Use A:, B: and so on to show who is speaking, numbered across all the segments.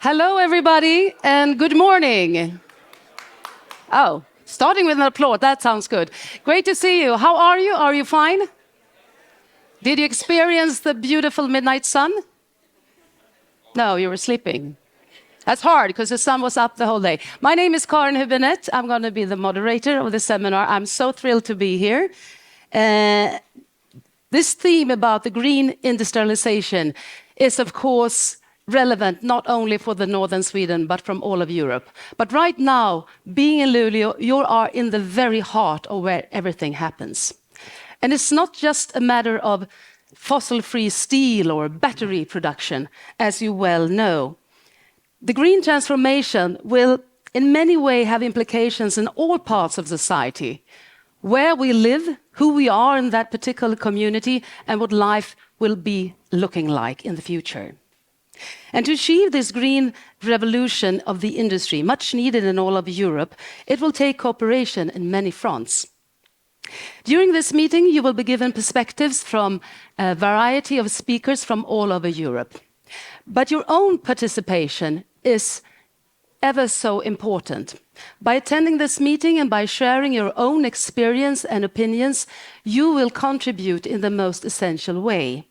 A: Hello, everybody, and good morning. Oh, starting with an applause, that sounds good. Great to see you. How are you? Are you fine? Did you experience the beautiful midnight sun? No, you were sleeping. That's hard because the sun was up the whole day. My name is Karin Hübinette. I'm going to be the moderator of the seminar. I'm so thrilled to be here. This theme about the green industrialization is, of course, relevant not only for the northern Sweden, but from all of Europe. But right now, being in Luleå, you are in the very heart of where everything happens. And it's not just a matter of fossil-free steel or battery production, as you well know. The green transformation will in many ways have implications in all parts of society, where we live, who we are in that particular community, and what life will be looking like in the future. And to achieve this green revolution of the industry, much needed in all of Europe, it will take cooperation in many fronts. During this meeting, you will be given perspectives from a variety of speakers from all over Europe. But your own participation is ever so important. By attending this meeting and by sharing your own experience and opinions, you will contribute in the most essential way.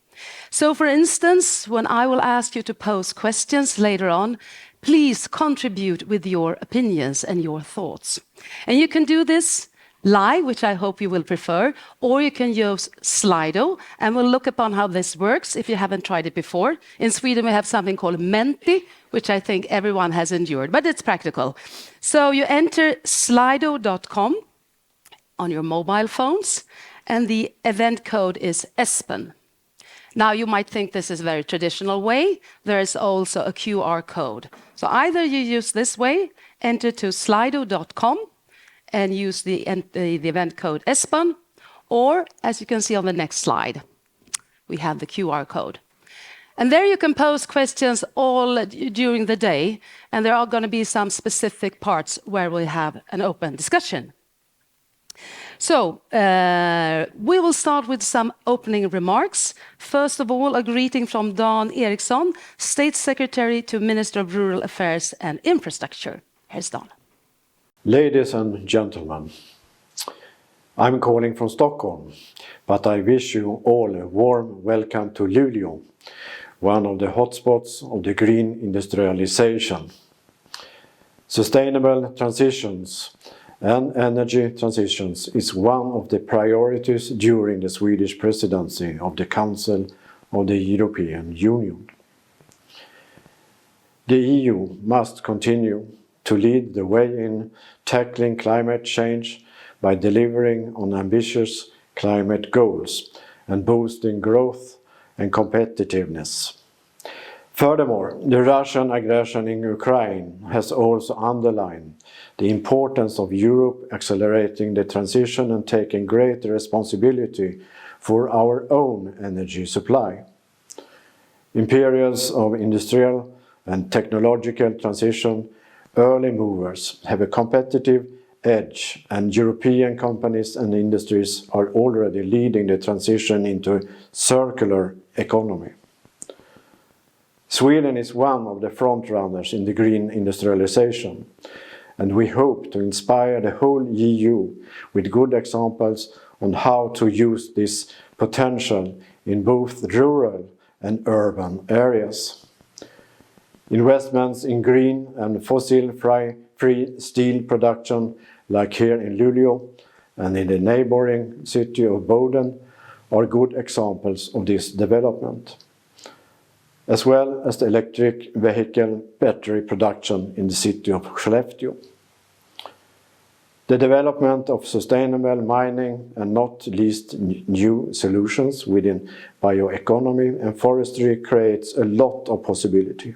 A: So, for instance, when I will ask you to pose questions later on, please contribute with your opinions and your thoughts. And you can do this live, which I hope you will prefer, or you can use Slido, and we'll look upon how this works if you haven't tried it before. In Sweden, we have something called Menti, which I think everyone has endured, but it's practical. So you enter slido.com on your mobile phones, and the event code is ESPON. Now, you might think this is a very traditional way. There is also a QR code. So either you use this way, enter to slido.com, and use the event code ESPON, or as you can see on the next slide, we have the QR code. And there you can pose questions all during the day, and there are going to be some specific parts where we have an open discussion. So, we will start with some opening remarks. First of all, a greeting from Dan Eriksson, State Secretary to Minister of Rural Affairs and Infrastructure. Here's Dan.
B: Ladies and gentlemen, I'm calling from Stockholm, but I wish you all a warm welcome to Luleå, one of the hotspots of the green industrialization. Sustainable transitions and energy transitions is one of the priorities during the Swedish presidency of the Council of the European Union. The EU must continue to lead the way in tackling climate change by delivering on ambitious climate goals and boosting growth and competitiveness. Furthermore, the Russian aggression in Ukraine has also underlined the importance of Europe accelerating the transition and taking greater responsibility for our own energy supply. In periods of industrial and technological transition, early movers have a competitive edge, and European companies and industries are already leading the transition into a circular economy. Sweden is one of the frontrunners in the green industrialization, and we hope to inspire the whole EU with good examples on how to use this potential in both rural and urban areas. Investments in green and fossil-free steel production, like here in Luleå and in the neighboring city of Boden, are good examples of this development, as well as the electric vehicle battery production in the city of Skellefteå. The development of sustainable mining and not least new solutions within bioeconomy and forestry creates a lot of possibility.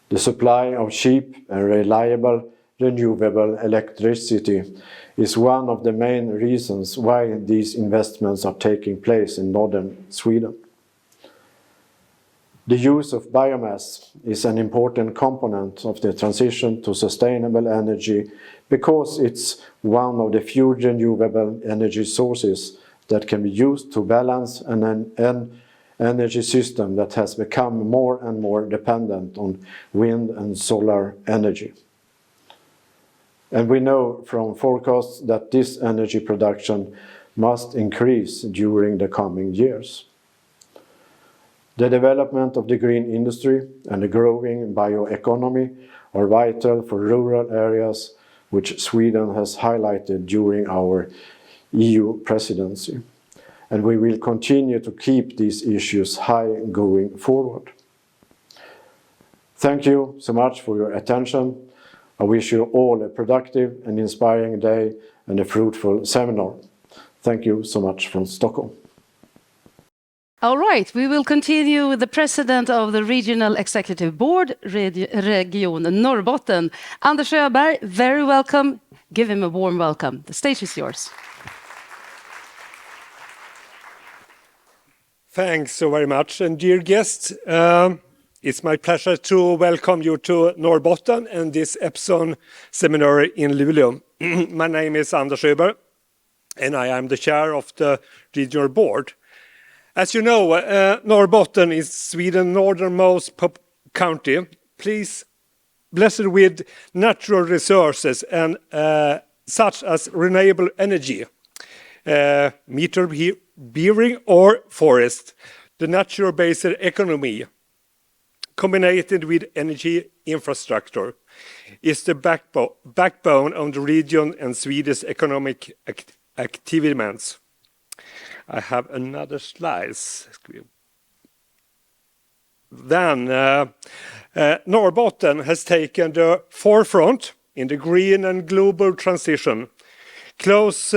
B: The supply of cheap and reliable renewable electricity is one of the main reasons why these investments are taking place in northern Sweden. The use of biomass is an important component of the transition to sustainable energy because it's one of the few renewable energy sources that can be used to balance an energy system that has become more and more dependent on wind and solar energy. And we know from forecasts that this energy production must increase during the coming years. The development of the green industry and the growing bioeconomy are vital for rural areas, which Sweden has highlighted during our EU presidency. And we will continue to keep these issues high going forward. Thank you so much for your attention. I wish you all a productive and inspiring day and a fruitful seminar. Thank you so much from Stockholm.
A: All right, we will continue with the president of the Regional Executive Board, Region Norrbotten. Anders Öberg, very welcome. Give him a warm welcome. The stage is yours.
C: Thanks so very much. And dear guests, it's my pleasure to welcome you to Norrbotten and this ESPON Seminar in Luleå. My name is Anders Öberg, and I am the chair of the regional board. As you know, Norrbotten is Sweden's northernmost county, blessed with natural resources and such as renewable energy, meter bearing or forest, the natural-based economy, combined with energy infrastructure, is the backbone of the region and Swedish economic activities. I have another slide. Then, Norrbotten has taken the forefront in the green and global transition. Close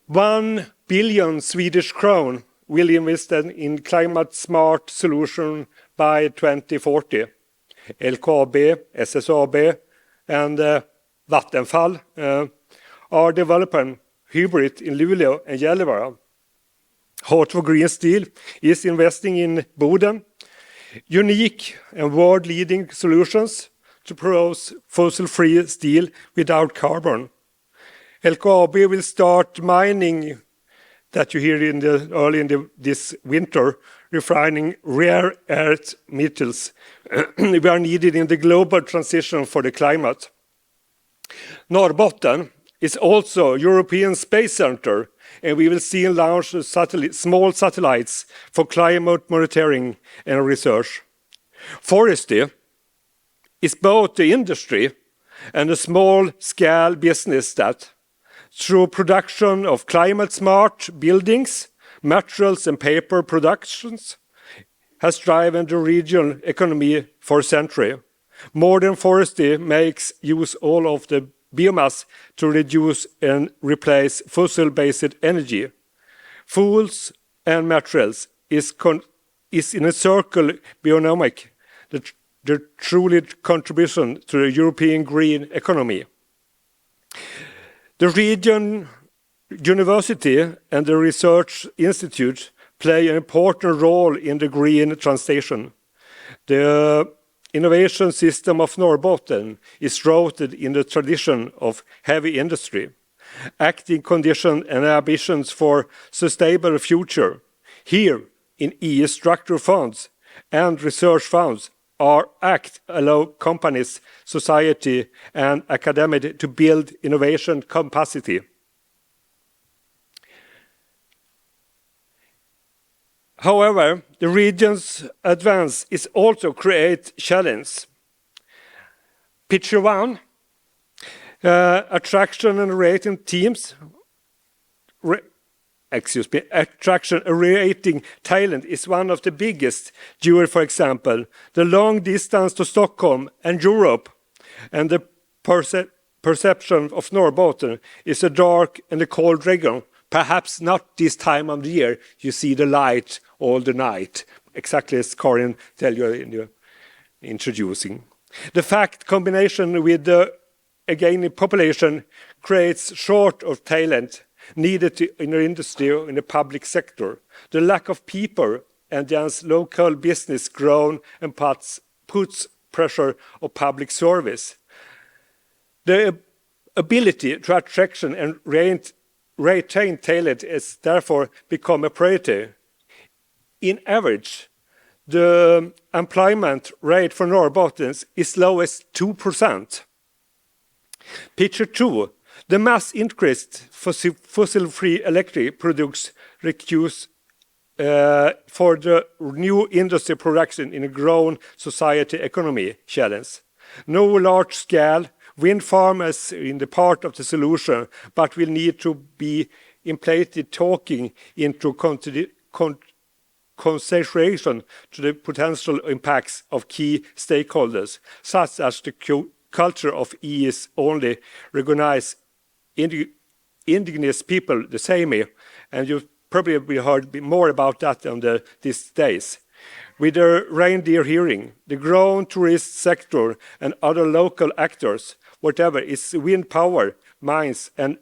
C: 1 billion Swedish crown will invest in climate-smart solution by 2040. LKAB, SSAB, and Vattenfall are developing hybrid in Luleå and Gällivare. Heart for Green Steel is investing in Boden, unique and world-leading solutions to produce fossil-free steel without carbon. LKAB will start mining that you hear early in this winter, refining rare earth metals we are needed in the global transition for the climate. Norrbotten is also European Space Center, and we will soon launch small satellites for climate monitoring and research. Forestry is both the industry and a small-scale business that, through production of climate-smart buildings, materials and paper productions, has driven the regional economy for a century. Modern forestry makes use all of the biomass to reduce and replace fossil-based energy. Fuels and materials is in a circle bionomic, the truly contribution to the European green economy. The region university and the research institute play an important role in the green transition. The innovation system of Norrbotten is rooted in the tradition of heavy industry, acting conditions and ambitions for sustainable future. Here, in EU structural funds and research funds, allow companies, society, and academia to build innovation capacity. However, the region's advance is also create challenge. Picture one, attraction and rating teams. Attraction and rating talent is one of the biggest due, for example, the long distance to Stockholm and Europe, and the perception of Norrbotten is a dark and a cold region. Perhaps not this time of the year. You see the light all the night, exactly as Karin tell you in your introducing. The fact combination with the aging population creates short of talent needed in the industry or in the public sector. The lack of people and thus local business grown and puts pressure on public service. The ability to attract and retain talent has therefore become a priority. in average, the employment rate for Norrbotten is low as 2%. Picture 2, the mass increased fossil-free electric products reduce for the new industry production in a growing society economy challenge. No large-scale wind farm is in the part of the solution, but will need to be implemented taking into consideration to the potential impacts of key stakeholders, such as the culture of ES only recognize indigenous people the same way, and you probably have heard more about that on these days. With the reindeer hearing, the growing tourist sector and other local actors, whatever is wind power, mines and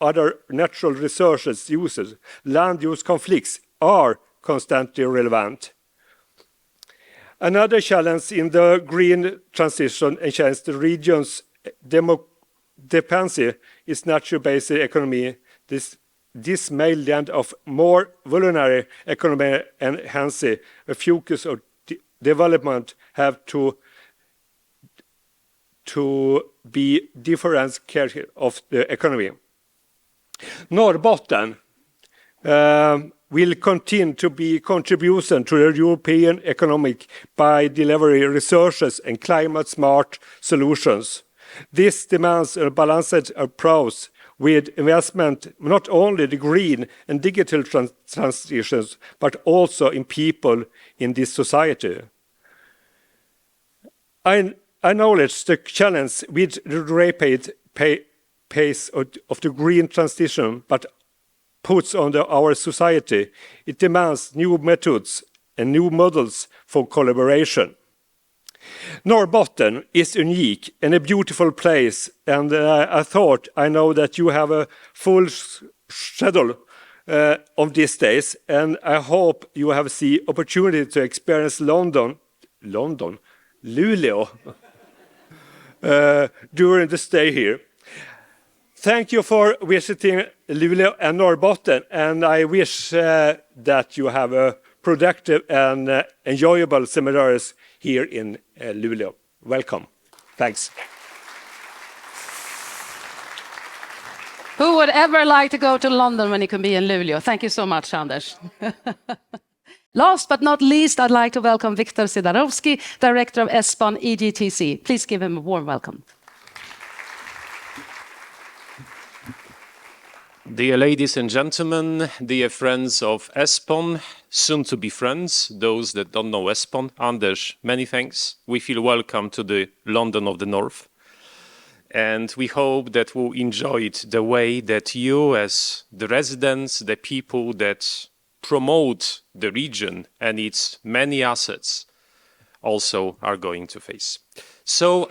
C: other natural resources uses, land use conflicts are constantly relevant. Another challenge in the green transition against the region's dependency is nature-based economy. This may lend of more vulnerable economy and hence a focus of development have to be different care of the economy. Norrbotten will continue to be contribution to the European economic by delivering resources and climate-smart solutions. This demands a balanced approach with investment not only the green and digital transitions, but also in people in this society. I acknowledge the challenge with the rapid pace of the green transition, but puts on our society. It demands new methods and new models for collaboration. Norrbotten is unique and a beautiful place, and I know that you have a full schedule of these days, and I hope you have the opportunity to experience Lulea, during the stay here. Thank you for visiting Lulea and Norrbotten, and I wish that you have a productive and enjoyable seminars here in Lulea. Welcome. Thanks.
A: Who would ever like to go to London when he can be in Luleå? Thank you so much, Anders. Last but not least, I'd like to welcome Viktor Sidarovsky, Director of ESPON EGTC. Please give him a warm welcome.
D: Dear ladies and gentlemen, dear friends of ESPON, soon to be friends, those that don't know ESPON, Anders, many thanks. We feel welcome to the London of the North. And we hope that we'll enjoy it the way that you, as the residents, the people that promote the region and its many assets, also are going to face. So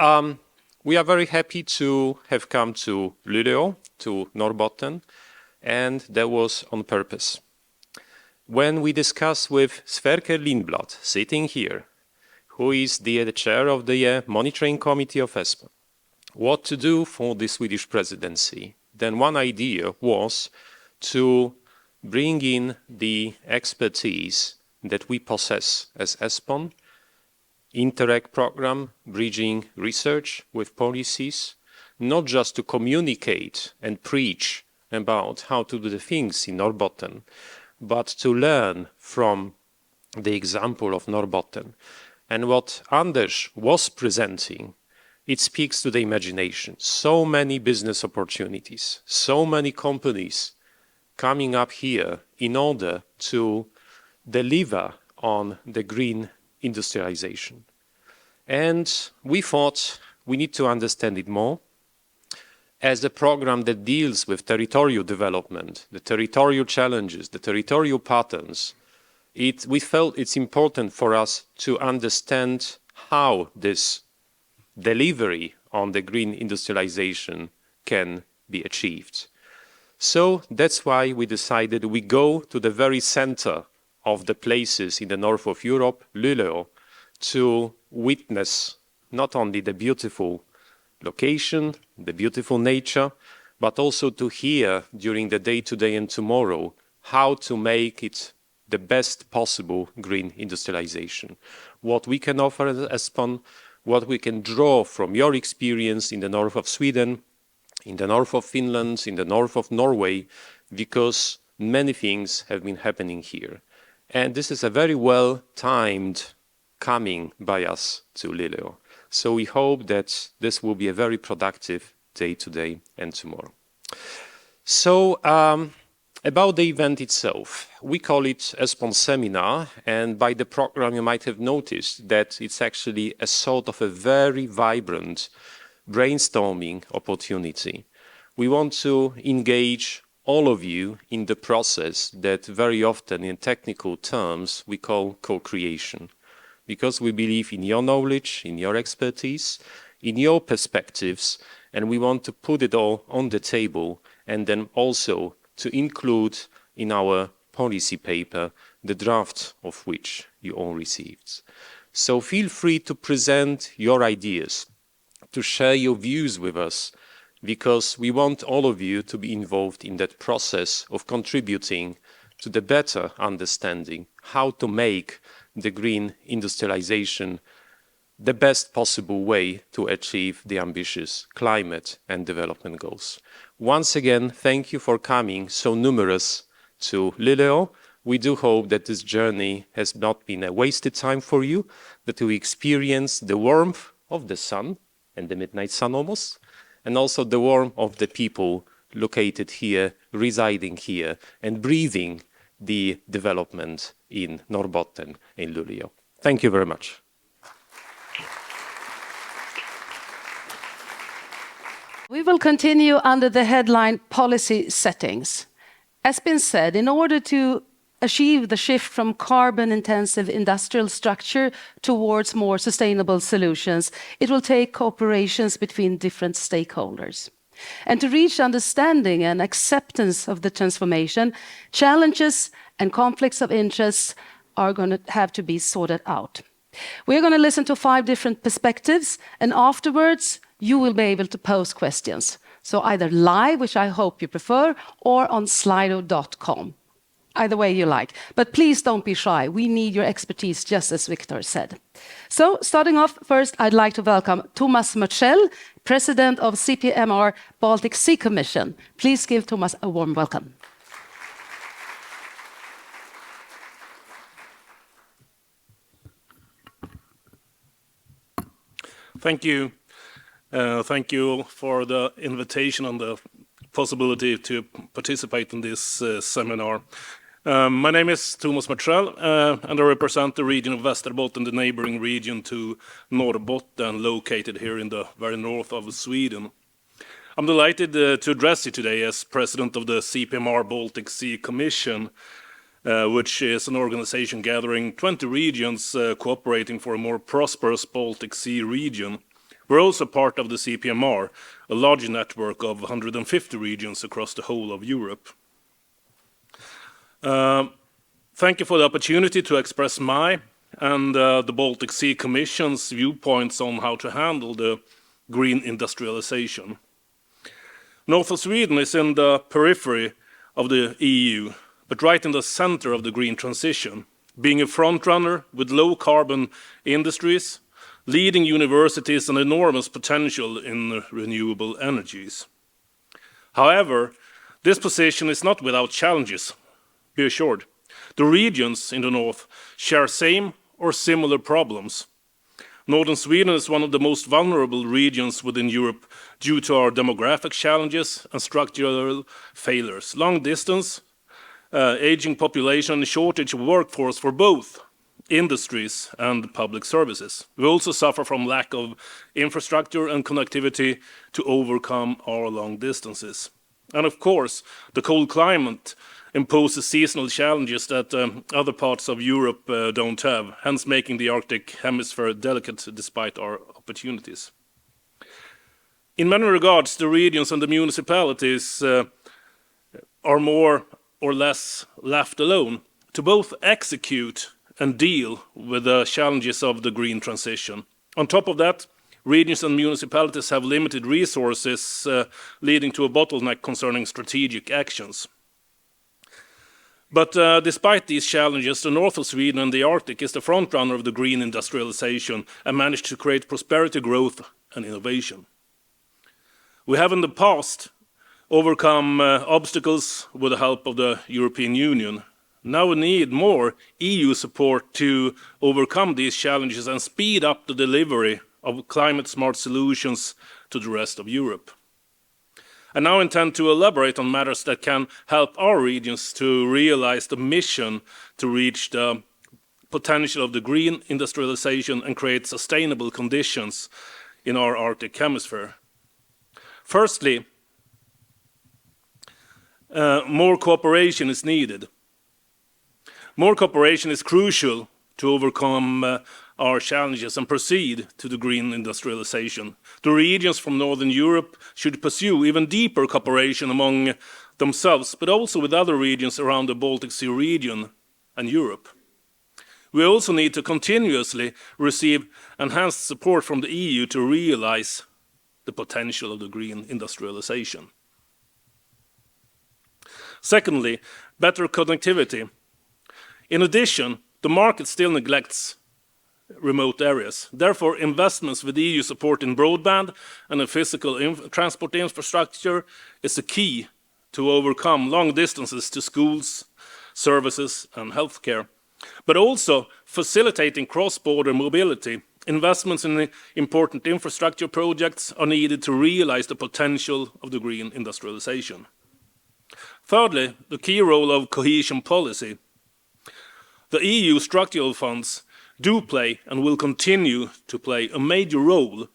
D: we are very happy to have come to Luleå, to Norrbotten, and that was on purpose. When we discussed with Sverker Lindblad, sitting here, who is the chair of the monitoring committee of ESPON, what to do for the Swedish presidency, then one idea was to bring in the expertise that we possess as ESPON, Interact program, bridging research with policies, not just to communicate and preach about how to do the things in Norrbotten, but to learn from the example of Norrbotten. And what Anders was presenting, it speaks to the imagination. So many business opportunities, so many companies coming up here in order to deliver on the green industrialization. And we thought we need to understand it more as a program that deals with territorial development, the territorial challenges, the territorial patterns. We felt it's important for us to understand how this delivery on the green industrialization can be achieved. So that's why we decided we go to the very center of the places in the north of Europe, Luleå, to witness not only the beautiful location, the beautiful nature, but also to hear during the day today and tomorrow how to make it the best possible green industrialization. What we can offer as ESPON, what we can draw from your experience in the north of Sweden, in the north of Finland, in the north of Norway, because many things have been happening here. And this is a very well-timed coming by us to Lulea. So we hope that this will be a very productive day today and tomorrow. So about the event itself, we call it ESPON Seminar, and by the program you might have noticed that it's actually a sort of a very vibrant brainstorming opportunity. We want to engage all of you in the process that very often in technical terms we call co-creation, because we believe in your knowledge, in your expertise, in your perspectives, and we want to put it all on the table and then also to include in our policy paper the draft of which you all received. So feel free to present your ideas, to share your views with us, because we want all of you to be involved in that process of contributing to the better understanding how to make the green industrialization the best possible way to achieve the ambitious climate and development goals. Once again, thank you for coming so numerous to Lulea. We do hope that this journey has not been a wasted time for you, that you experience the warmth of the sun and the midnight sun almost, and also the warmth of the people located here, residing here, and breathing the development in Norrbotten, in Lulea. Thank you very much.
A: We will continue under the headline Policy Settings. As been said, in order to achieve the shift from carbon-intensive industrial structure towards more sustainable solutions, it will take cooperations between different stakeholders. And to reach understanding and acceptance of the transformation, challenges and conflicts of interest are going to have to be sorted out. We're going to listen to 5 different perspectives, and afterwards you will be able to pose questions. So either live, which I hope you prefer, or on slido.com. Either way you like. But please don't be shy. We need your expertise, just as Victor said. So starting off, first I'd like to welcome Thomas Mörtsell, President of CPMR Baltic Sea Commission. Please give Thomas a warm welcome.
E: Thank you. Thank you for the invitation and the possibility to participate in this seminar. My name is Thomas Mörtsell, and I represent the region of Västerbotten, the neighboring region to Norrbotten, located here in the very north of Sweden. I'm delighted to address you today as president of the CPMR Baltic Sea Commission, which is an organization gathering 20 regions cooperating for a more prosperous Baltic Sea region. We're also part of the CPMR, a large network of 150 regions across the whole of Europe. Thank you for the opportunity to express my and the Baltic Sea Commission's viewpoints on how to handle the green industrialization. North of Sweden is in the periphery of the EU, but right in the center of the green transition, being a frontrunner with low carbon industries, leading universities and enormous potential in renewable energies. However, this position is not without challenges, be assured. The regions in the north share same or similar problems. Northern Sweden is one of the most vulnerable regions within Europe due to our demographic challenges and structural failures, long distance, aging population, and shortage of workforce for both industries and public services. We also suffer from lack of infrastructure and connectivity to overcome our long distances. And of course, the cold climate imposes seasonal challenges that other parts of Europe don't have, hence making the Arctic hemisphere delicate despite our opportunities. In many regards, the regions and the municipalities are more or less left alone to both execute and deal with the challenges of the green transition. On top of that, regions and municipalities have limited resources, leading to a bottleneck concerning strategic actions. But despite these challenges, the north of Sweden and the Arctic is the front runner of the green industrialization and managed to create prosperity, growth and innovation. We have in the past overcome obstacles with the help of the European Union. Now we need more EU support to overcome these challenges and speed up the delivery of climate-smart solutions to the rest of Europe. I now intend to elaborate on matters that can help our regions to realize the mission to reach the potential of the green industrialization and create sustainable conditions in our Arctic hemisphere. Firstly, more cooperation is needed. More cooperation is crucial to overcome our challenges and proceed to the green industrialization. The regions from Northern Europe should pursue even deeper cooperation among themselves, but also with other regions around the Baltic Sea region and Europe. We also need to continuously receive enhanced support from the EU to realize the potential of the green industrialization. Secondly, better connectivity. In addition, the market still neglects remote areas. Therefore, investments with EU support in broadband and in physical transport infrastructure is the key to overcome long distances to schools, services and healthcare. But also facilitating cross-border mobility. Investments in important infrastructure projects are needed to realize the potential of the green industrialization. Thirdly, the key role of cohesion policy. The EU structural funds do play and will continue to play a major role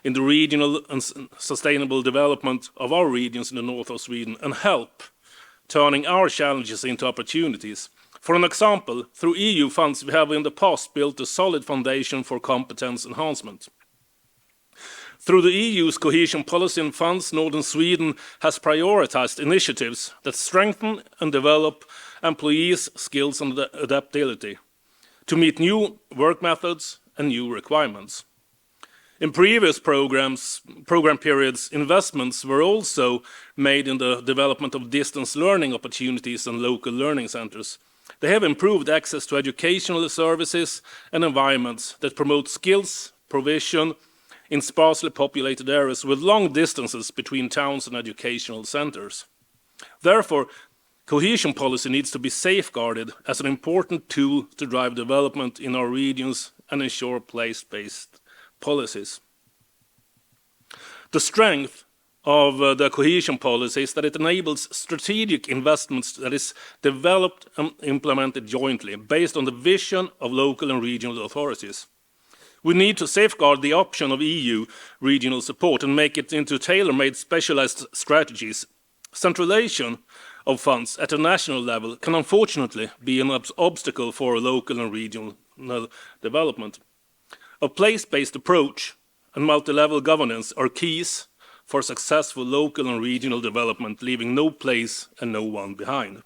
E: in the regional and sustainable development of our regions in the north of Sweden and help turning our challenges into opportunities. For an example, through EU funds we have in the past built a solid foundation for competence enhancement. Through the EU's cohesion policy and funds, Northern Sweden has prioritized initiatives that strengthen and develop employees' skills and adaptability to meet new work methods and new requirements. In previous program periods, investments were also made in the development of distance learning opportunities and local learning centers. They have improved access to educational services and environments that promote skills provision in sparsely populated areas with long distances between towns and educational centers. Therefore, cohesion policy needs to be safeguarded as an important tool to drive development in our regions and ensure place-based policies. The strength of the cohesion policy is that it enables strategic investments that is developed and implemented jointly based on the vision of local and regional authorities. We need to safeguard the option of EU regional support and make it into tailor-made specialized strategies. Centralization of funds at a national level can unfortunately be an obstacle for local and regional development. A place-based approach and multi-level governance are keys for successful local and regional development, leaving no place and no one behind.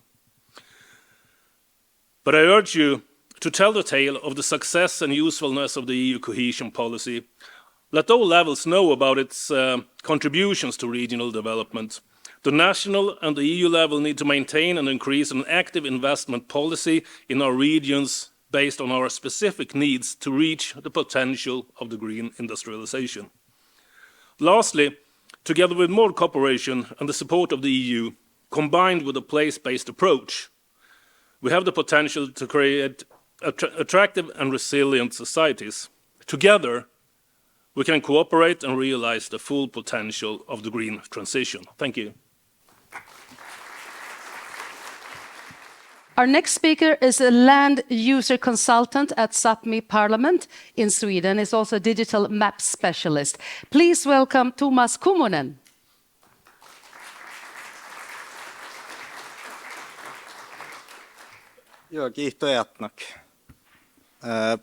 E: But I urge you to tell the tale of the success and usefulness of the EU cohesion policy. Let all levels know about its contributions to regional development. The national and the EU level need to maintain and increase an active investment policy in our regions based on our specific needs to reach the potential of the green industrialization. Lastly, together with more cooperation and the support of the EU, combined with a place-based approach, we have the potential to create attractive and resilient societies. Together, we can cooperate and realize the full potential of the green transition. Thank you.
A: Our next speaker is a land user consultant at Sápmi Parliament in Sweden. Is also a digital map specialist. Please welcome Tuomas Kummonen.
F: Joo, kiitos Jatnak.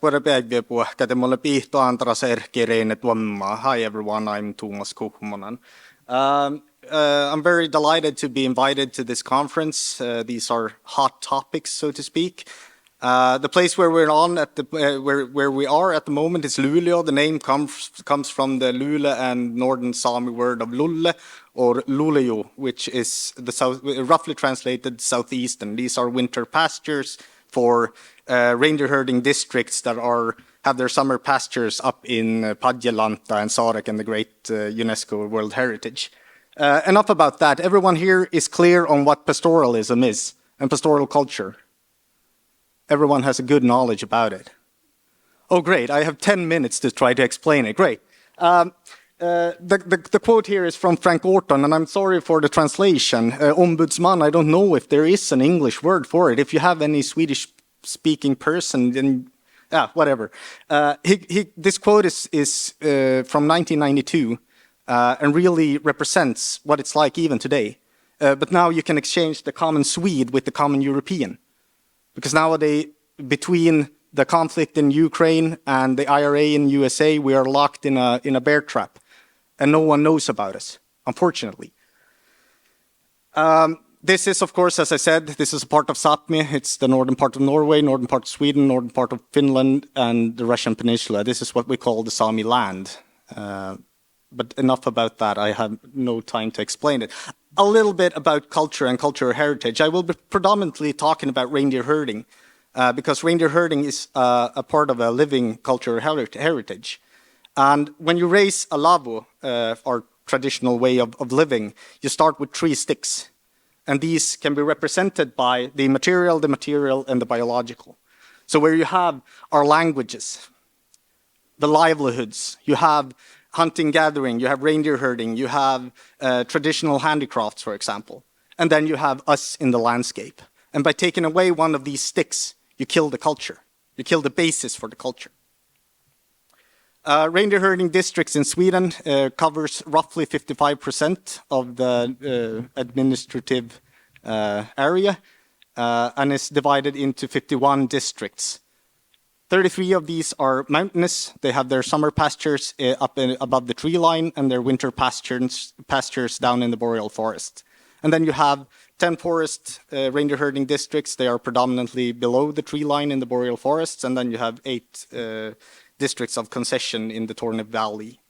F: Pårepääkviä puhka, te mulle piihto antara serkkireine tuommaa. Hi everyone, I'm Tuomas Kummonen. I'm very delighted to be invited to this conference. These are hot topics, so to speak. The place where we're on at the where we are at the moment is Lulea. The name comes from the Lulea and Northern Sami word of lulle, or Lulea, which is the south, roughly translated southeastern. These are winter pastures for reindeer herding districts that have their summer pastures up in Padjelanta and Sarek and the great UNESCO World Heritage. Enough about that. Everyone here is clear on what pastoralism is and pastoral culture. Everyone has a good knowledge about it. Oh, great. I have 10 minutes to try to explain it. Great. The quote here is from Frank Orton, and I'm sorry for the translation. Ombudsman, I don't know if there is an English word for it. If you have any Swedish-speaking person, then whatever. This quote is from 1992 and really represents what it's like even today. But now you can exchange the common Swede with the common European. Because nowadays, between the conflict in Ukraine and the IRA in USA, we are locked in a bear trap. And no one knows about us, unfortunately. This is, of course, as I said, this is a part of Sápmi. It's the northern part of Norway, northern part of Sweden, northern part of Finland, and the Russian peninsula. This is what we call the Sami land. But enough about that. I have no time to explain it. A little bit about culture and cultural heritage. I will be predominantly talking about reindeer herding, because reindeer herding is a part of a living cultural heritage. And when you raise a lavo, our traditional way of living, you start with 3 sticks. And these can be represented by the material, and the biological. So where you have our languages, the livelihoods, you have hunting, gathering, you have reindeer herding, you have traditional handicrafts, for example. And then you have us in the landscape. And by taking away one of these sticks, you kill the culture. You kill the basis for the culture. Reindeer herding districts in Sweden covers roughly 55% of the administrative area and is divided into 51 districts. 33 of these are mountainous. They have their summer pastures up above the tree line and their winter pastures down in the boreal forest. And then you have 10 forest reindeer herding districts. They are predominantly below the tree line in the boreal forests. And then you have 8 districts of concession in the Torne Valley.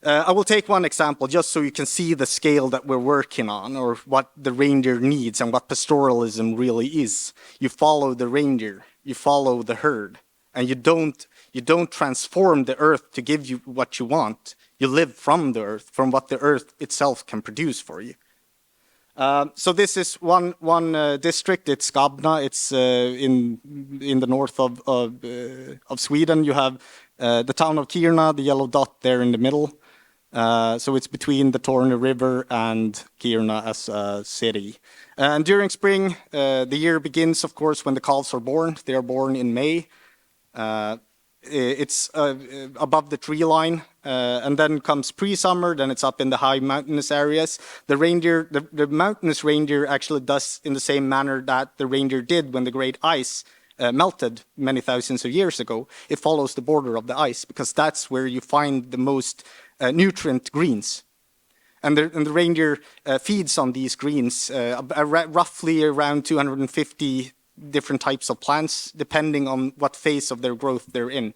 F: I will take one example just so you can see the scale that we're working on, or what the reindeer needs and what pastoralism really is. You follow the reindeer, you follow the herd, and you don't transform the earth to give you what you want. You live from the earth, from what the earth itself can produce for you. So this is one district. It's Skabna. It's in the north of Sweden. You have the town of Kiruna, the yellow dot there in the middle. So it's between the Torne River and Kiruna as a city. And during spring, the year begins, of course, when the calves are born. They are born in May. It's above the tree line, and then comes pre-summer. Then it's up in the high mountainous areas. The mountainous reindeer actually does in the same manner that the reindeer did when the great ice melted many thousands of years ago. It follows the border of the ice because that's where you find the most nutrient greens. And the reindeer feeds on these greens, roughly around 250 different types of plants, depending on what phase of their growth they're in.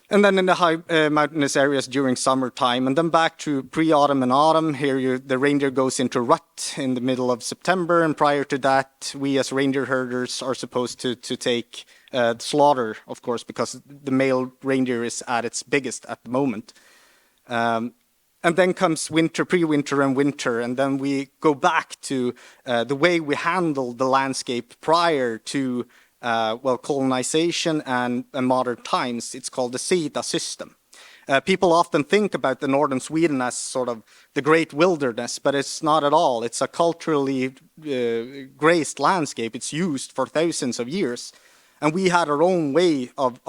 F: And then in the high mountainous areas during summertime, and then back to pre-autumn and autumn. Here the reindeer goes into rut in the middle of September, and prior to that, we as reindeer herders are supposed to take slaughter, of course, because the male reindeer is at its biggest at the moment. And then comes winter, pre-winter and winter, and then we go back to the way we handled the landscape prior to colonization and modern times. It's called the Sida system. People often think about the northern Sweden as sort of the great wilderness, but it's not at all. It's a culturally graced landscape. It's used for thousands of years. And we had our own way of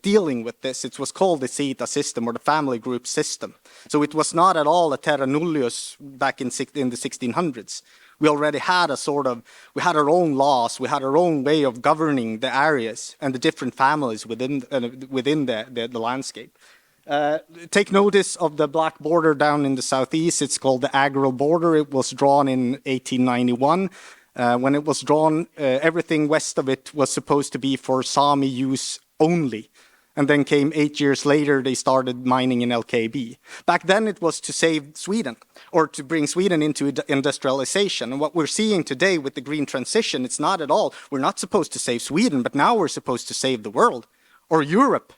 F: dealing with this. It was called the Sita system, or the family group system. So it was not at all a terra nullius back in the 1600s. We already had we had our own laws, we had our own way of governing the areas and the different families within the landscape. Take notice of the black border down in the southeast. It's called the Agral border. It was drawn in 1891. When it was drawn, everything west of it was supposed to be for Sami use only. And then came 8 years later, they started mining in LKAB. Back then it was to save Sweden, or to bring Sweden into industrialization. And what we're seeing today with the green transition, it's not at all. We're not supposed to save Sweden, but now we're supposed to save the world, or Europe.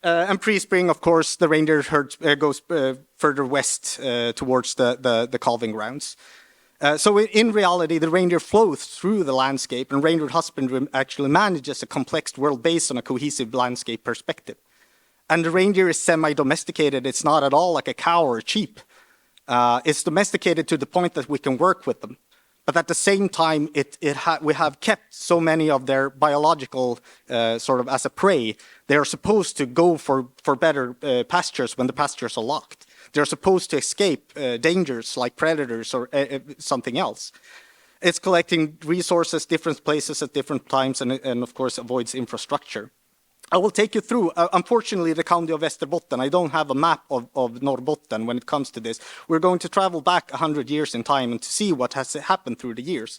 F: And pre-spring, of course, the reindeer herd goes further west towards the calving grounds. So in reality, the reindeer flows through the landscape, and reindeer husbandry actually manages a complex world based on a cohesive landscape perspective. And the reindeer is semi-domesticated. It's not at all like a cow or a sheep. It's domesticated to the point that we can work with them. But at the same time, we have kept so many of their biological sort of as a prey. They are supposed to go for better pastures when the pastures are locked. They're supposed to escape dangers like predators or something else. It's collecting resources, different places at different times, and of course avoids infrastructure. I will take you through, unfortunately, the county of Västerbotten. I don't have a map of Norrbotten when it comes to this. We're going to travel back 100 years in time and to see what has happened through the years.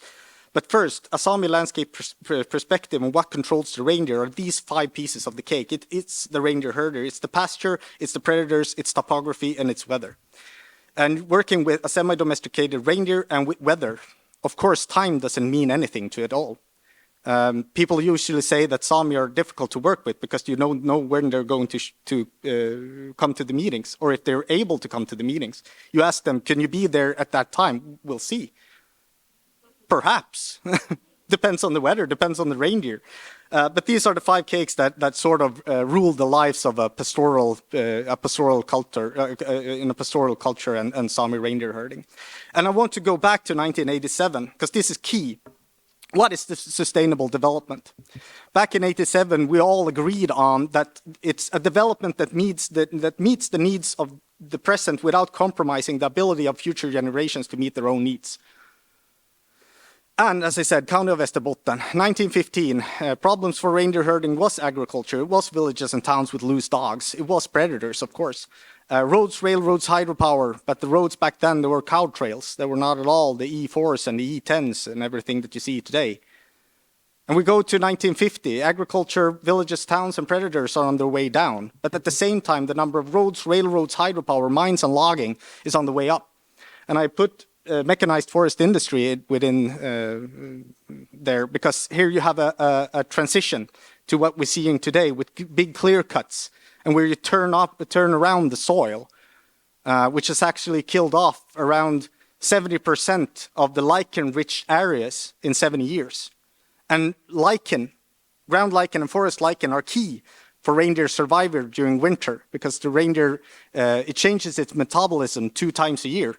F: But first, a Sami landscape perspective on what controls the reindeer are these 5 pieces of the cake. It's the reindeer herder, it's the pasture, it's the predators, it's topography, and it's weather. And working with a semi-domesticated reindeer and with weather, of course, time doesn't mean anything to it all. People usually say that Sami are difficult to work with because you don't know when they're going to come to the meetings, or if they're able to come to the meetings. You ask them, can you be there at that time? We'll see. Perhaps. Depends on the weather, depends on the reindeer. But these are the 5 cakes that sort of rule the lives of a pastoral culture, in a pastoral culture and Sami reindeer herding. And I want to go back to 1987, because this is key. What is the sustainable development? Back in 87, we all agreed on that it's a development that meets the needs of the present without compromising the ability of future generations to meet their own needs. And as I said, County of Västerbotten, 1915, problems for reindeer herding was agriculture, it was villages and towns with loose dogs, it was predators, of course. Roads, railroads, hydropower, but the roads back then, there were cow trails. They were not at all the E4s and the E10s and everything that you see today. And we go to 1950, agriculture, villages, towns, and predators are on their way down. But at the same time, the number of roads, railroads, hydropower, mines, and logging is on the way up. And I put mechanized forest industry within there, because here you have a transition to what we're seeing today with big clear cuts, and where you turn around the soil, which has actually killed off around 70% of the lichen-rich areas in 70 years. And lichen, ground lichen and forest lichen are key for reindeer survival during winter, because the reindeer, it changes its metabolism 2 times a year.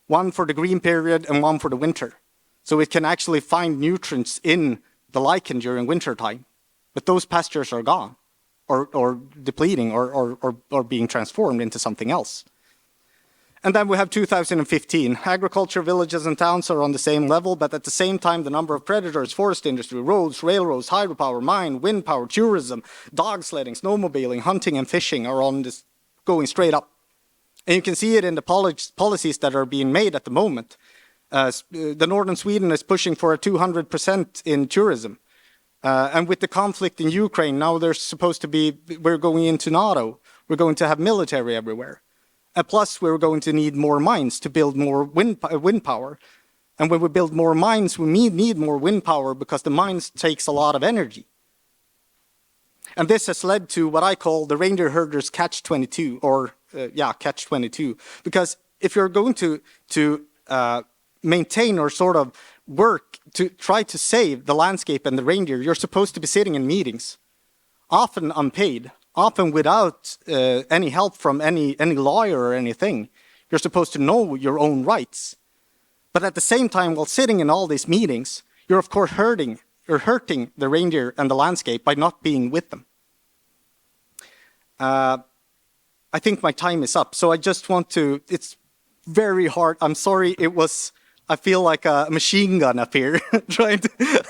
F: One for the green period and one for the winter. So it can actually find nutrients in the lichen during winter time. But those pastures are gone, or depleting, or being transformed into something else. And then we have 2015. Agriculture, villages, and towns are on the same level, but at the same time, the number of predators, forest industry, roads, railroads, hydropower, mine, wind power, tourism, dog sledding, snowmobiling, hunting, and fishing are on this going straight up. And you can see it in the policies that are being made at the moment. The northern Sweden is pushing for a 200% in tourism. And with the conflict in Ukraine, now there's supposed to be, we're going into NATO. We're going to have military everywhere. And plus, we're going to need more mines to build more wind power. And when we build more mines, we need more wind power because the mines takes a lot of energy. And this has led to what I call the reindeer herders catch-22, or catch-22. Because if you're going to maintain or sort of work to try to save the landscape and the reindeer, you're supposed to be sitting in meetings, often unpaid, often without any help from any lawyer or anything. You're supposed to know your own rights. But at the same time, while sitting in all these meetings, you're of course hurting the reindeer and the landscape by not being with them. I think my time is up, so I just want to, it's very hard. I'm sorry, I feel like a machine gun up here, trying to,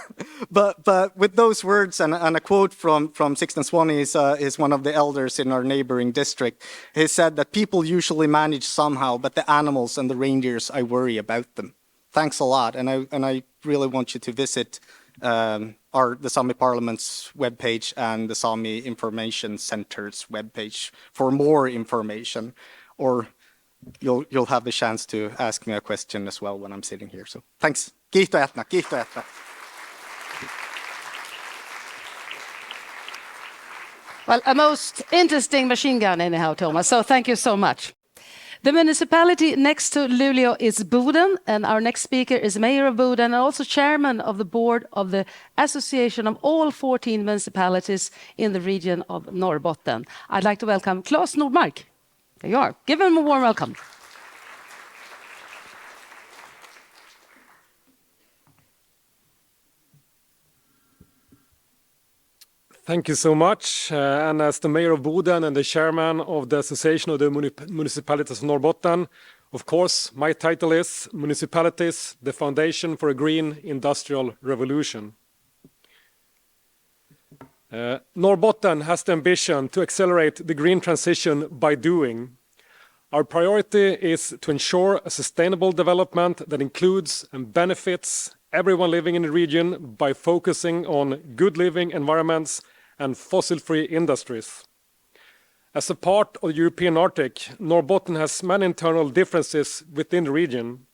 F: but with those words and a quote from Sixten Swanee is one of the elders in our neighboring district. He said that people usually manage somehow, but the animals and the reindeers, I worry about them. Thanks a lot, and I really want you to visit are the Sami Parliament's webpage and the Sami Information Center's webpage for more information, or you'll have the chance to ask me a question as well when I'm sitting here. So thanks. Kiitos Etna. Kiitos Etna.
A: Well, a most interesting machine gun anyhow, Thomas, so thank you so much. The municipality next to Luleå is Boden, and our next speaker is Mayor of Boden and also Chairman of the Board of the Association of all 14 municipalities in the region of Norrbotten. I'd like to welcome Claes Nordmark. There you are. Give him a warm welcome.
G: Thank you so much. And as the Mayor of Boden and the Chairman of the Association of the Municipalities of Norrbotten, of course, my title is Municipalities, the Foundation for a Green Industrial Revolution. Norrbotten has the ambition to accelerate the green transition by doing. Our priority is to ensure a sustainable development that includes and benefits everyone living in the region by focusing on good living environments and fossil-free industries. As a part of the European Arctic, Norrbotten has many internal differences within the region.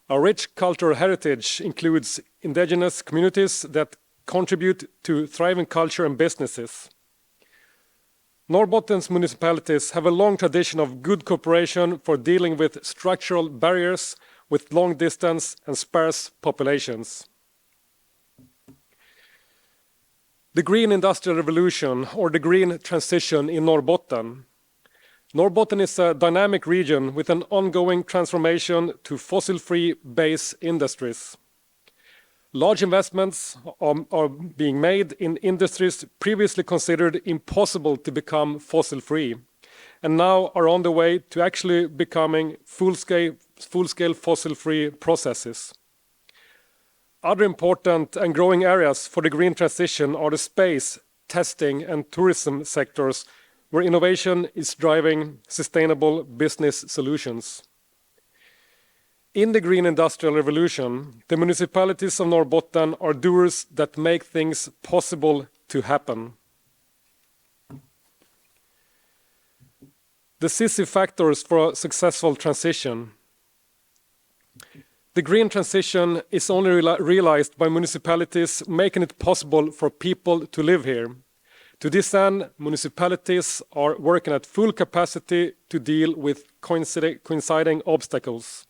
G: Our rich cultural heritage includes indigenous communities that contribute to thriving culture and businesses. Norrbotten's municipalities have a long tradition of good cooperation for dealing with structural barriers with long distance and sparse populations. The Green Industrial Revolution, or the Green Transition in Norrbotten. Norrbotten is a dynamic region with an ongoing transformation to fossil-free base industries. Large investments are being made in industries previously considered impossible to become fossil-free, and now are on the way to actually becoming full-scale fossil-free processes. Other important and growing areas for the green transition are the space, testing, and tourism sectors, where innovation is driving sustainable business solutions. In the Green Industrial Revolution, the municipalities of Norrbotten are doers that make things possible to happen. Decisive factors for a successful transition. The green transition is only realized by municipalities making it possible for people to live here. To this end, municipalities are working at full capacity to deal with coinciding obstacles.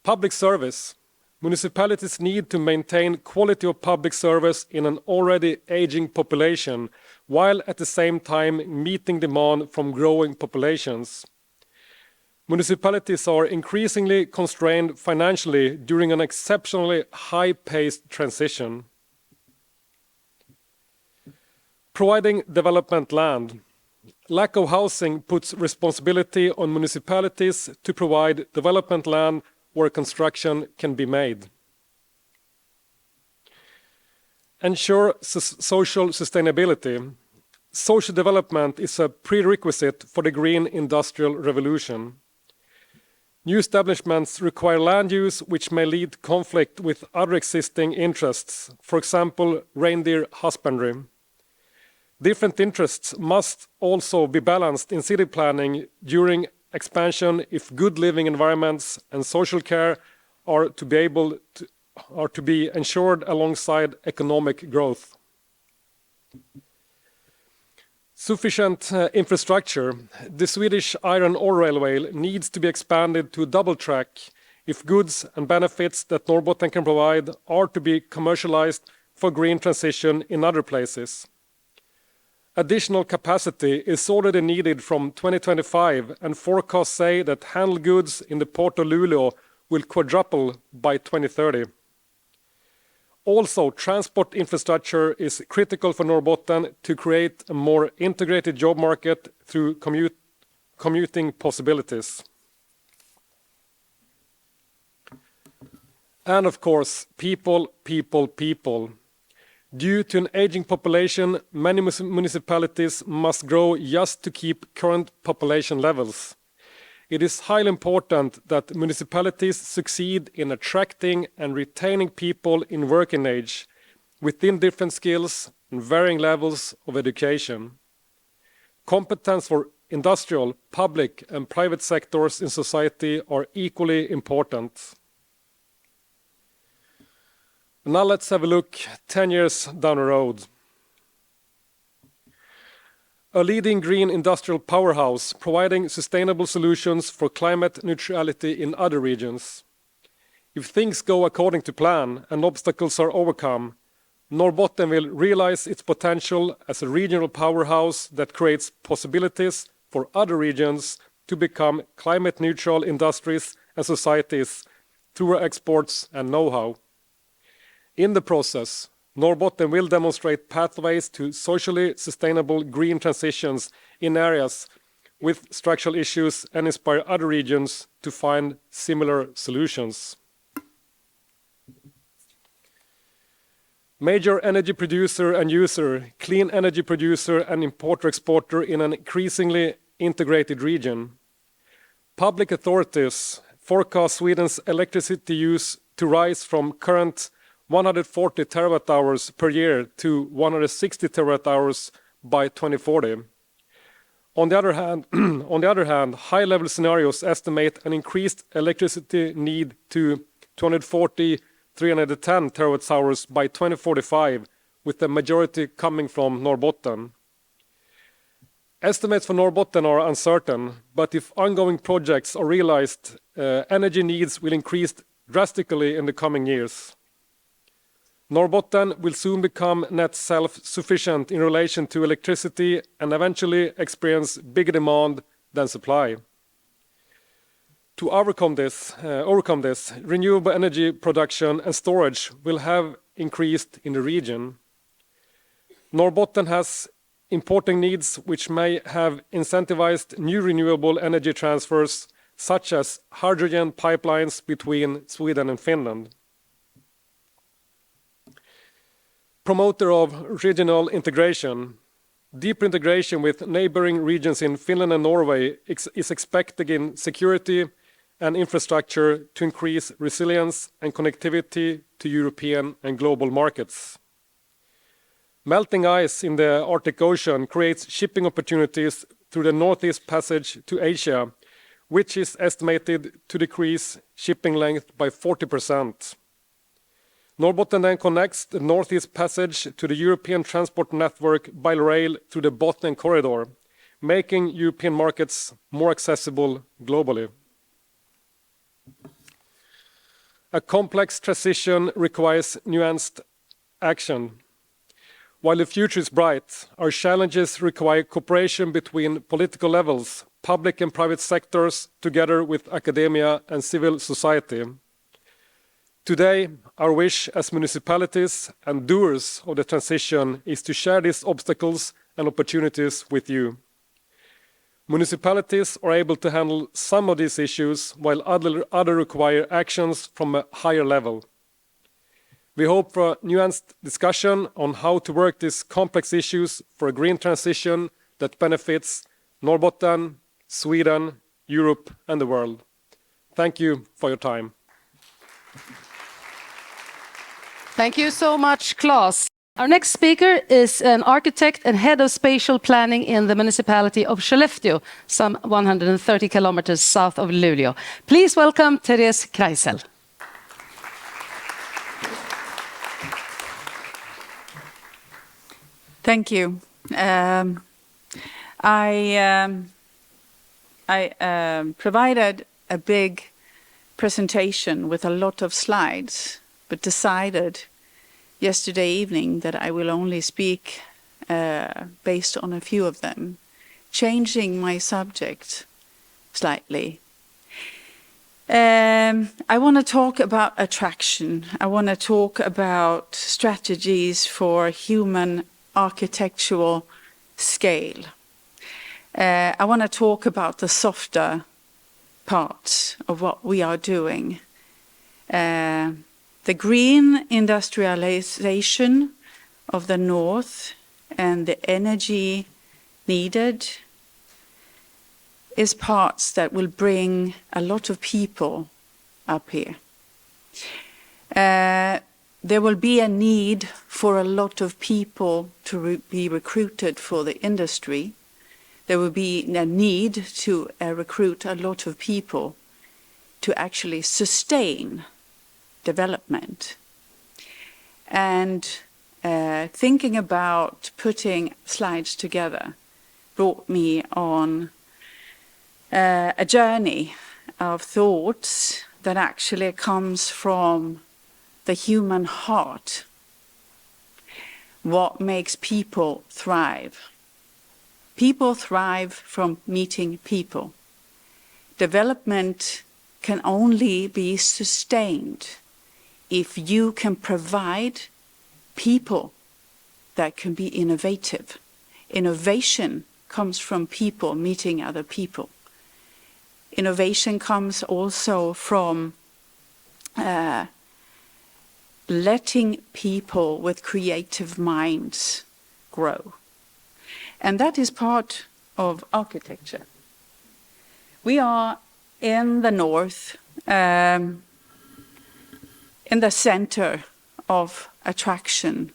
G: Public service. Municipalities need to maintain quality of public service in an already aging population, while at the same time meeting demand from growing populations. Municipalities are increasingly constrained financially during an exceptionally high-paced transition. Providing development land. Lack of housing puts responsibility on municipalities to provide development land where construction can be made. Ensure social sustainability. Social development is a prerequisite for the Green Industrial Revolution. New establishments require land use which may lead to conflict with other existing interests, for example, reindeer husbandry. Different interests must also be balanced in city planning during expansion if good living environments and social care are to be ensured alongside economic growth. Sufficient infrastructure. The Swedish iron ore railway needs to be expanded to double track if goods and benefits that Norrbotten can provide are to be commercialized for green transition in other places. Additional capacity is already needed from 2025, and forecasts say that handled goods in the port of Luleå will quadruple by 2030. Also, transport infrastructure is critical for Norrbotten to create a more integrated job market through commuting possibilities. And of course, people. Due to an aging population, many municipalities must grow just to keep current population levels. it is highly important that municipalities succeed in attracting and retaining people in working age within different skills and varying levels of education. Competence for industrial, public and private sectors in society are equally important. Now let's have a look 10 years down the road. A leading green industrial powerhouse providing sustainable solutions for climate neutrality in other regions. If things go according to plan and obstacles are overcome, Norrbotten will realize its potential as a regional powerhouse that creates possibilities for other regions to become climate neutral industries and societies through exports and know-how. In the process, Norrbotten will demonstrate pathways to socially sustainable green transitions in areas with structural issues and inspire other regions to find similar solutions. Major energy producer and user, clean energy producer and importer-exporter in an increasingly integrated region. Public authorities forecast Sweden's electricity use to rise from current 140 terawatt-hours per year to 160 terawatt-hours by 2040. On the other hand, high-level scenarios estimate an increased electricity need to 240 310 terawatt-hours by 2045, with the majority coming from Norrbotten. Estimates for Norrbotten are uncertain, but if ongoing projects are realized, energy needs will increase drastically in the coming years. Norrbotten will soon become net self-sufficient in relation to electricity and eventually experience bigger demand than supply. To overcome this, renewable energy production and storage will have increased in the region. Norrbotten has importing needs which may have incentivized new renewable energy transfers, such as hydrogen pipelines between Sweden and Finland. Promoter of regional integration. Deeper integration with neighboring regions in Finland and Norway is expected in security and infrastructure to increase resilience and connectivity to European and global markets. Melting ice in the Arctic Ocean creates shipping opportunities through the Northeast Passage to Asia, which is estimated to decrease shipping length by 40%. Norrbotten then connects the Northeast Passage to the European transport network by rail through the Botnian Corridor, making European markets more accessible globally. A complex transition requires nuanced action. While the future is bright, our challenges require cooperation between political levels, public and private sectors, together with academia and civil society. Today, our wish as municipalities and doers of the transition is to share these obstacles and opportunities with you. Municipalities are able to handle some of these issues, while other require actions from a higher level. We hope for a nuanced discussion on how to work these complex issues for a green transition that benefits Norrbotten, Sweden, Europe, and the world. Thank you for your time.
A: Thank you so much, Claes. Our next speaker is an architect and head of spatial planning in the municipality of Skellefteå, some 130 kilometers south of Luleå. Please welcome Therese Kreisel.
H: Thank you. I provided a big presentation with a lot of slides, but decided yesterday evening that I will only speak based on a few of them, changing my subject slightly. I want to talk about attraction. I want to talk about strategies for human architectural scale. I want to talk about the softer parts of what we are doing. The green industrialization of the north and the energy needed is parts that will bring a lot of people up here. There will be a need for a lot of people to be recruited for the industry. There will be a need to recruit a lot of people to actually sustain development. And thinking about putting slides together brought me on a journey of thoughts that actually comes from the human heart. What makes people thrive? People thrive from meeting people. Development can only be sustained if you can provide people that can be innovative. Innovation comes from people meeting other people. Innovation comes also from letting people with creative minds grow. And that is part of architecture. We are in the north, in the center of attraction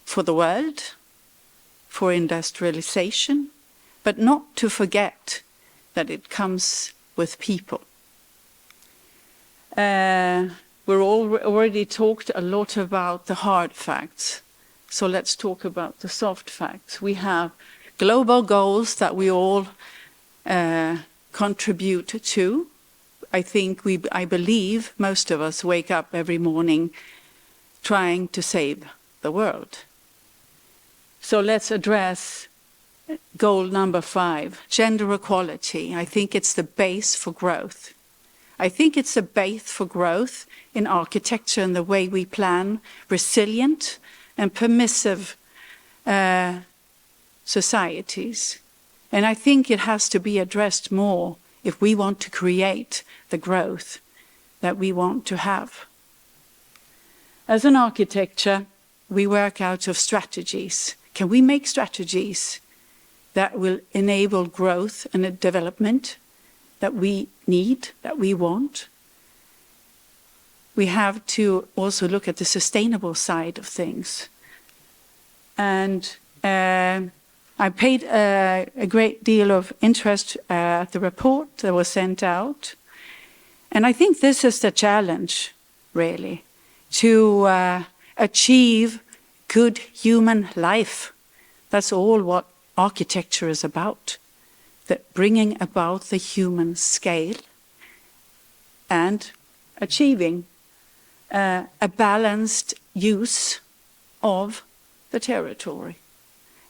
H: for the world, for industrialization, but not to forget that it comes with people. We're already talked a lot about the hard facts, so let's talk about the soft facts. We have global goals that we all contribute to. I believe most of us wake up every morning trying to save the world. So let's address goal number 5, gender equality. I think it's the base for growth. I think it's the base for growth in architecture and the way we plan resilient and permissive societies. And I think it has to be addressed more if we want to create the growth that we want to have. As an architecture, we work out of strategies. Can we make strategies that will enable growth and development that we need, that we want? We have to also look at the sustainable side of things. And I paid a great deal of interest at the report that was sent out. And I think this is the challenge, really, to achieve good human life. That's all what architecture is about, that bringing about the human scale and achieving a balanced use of the territory.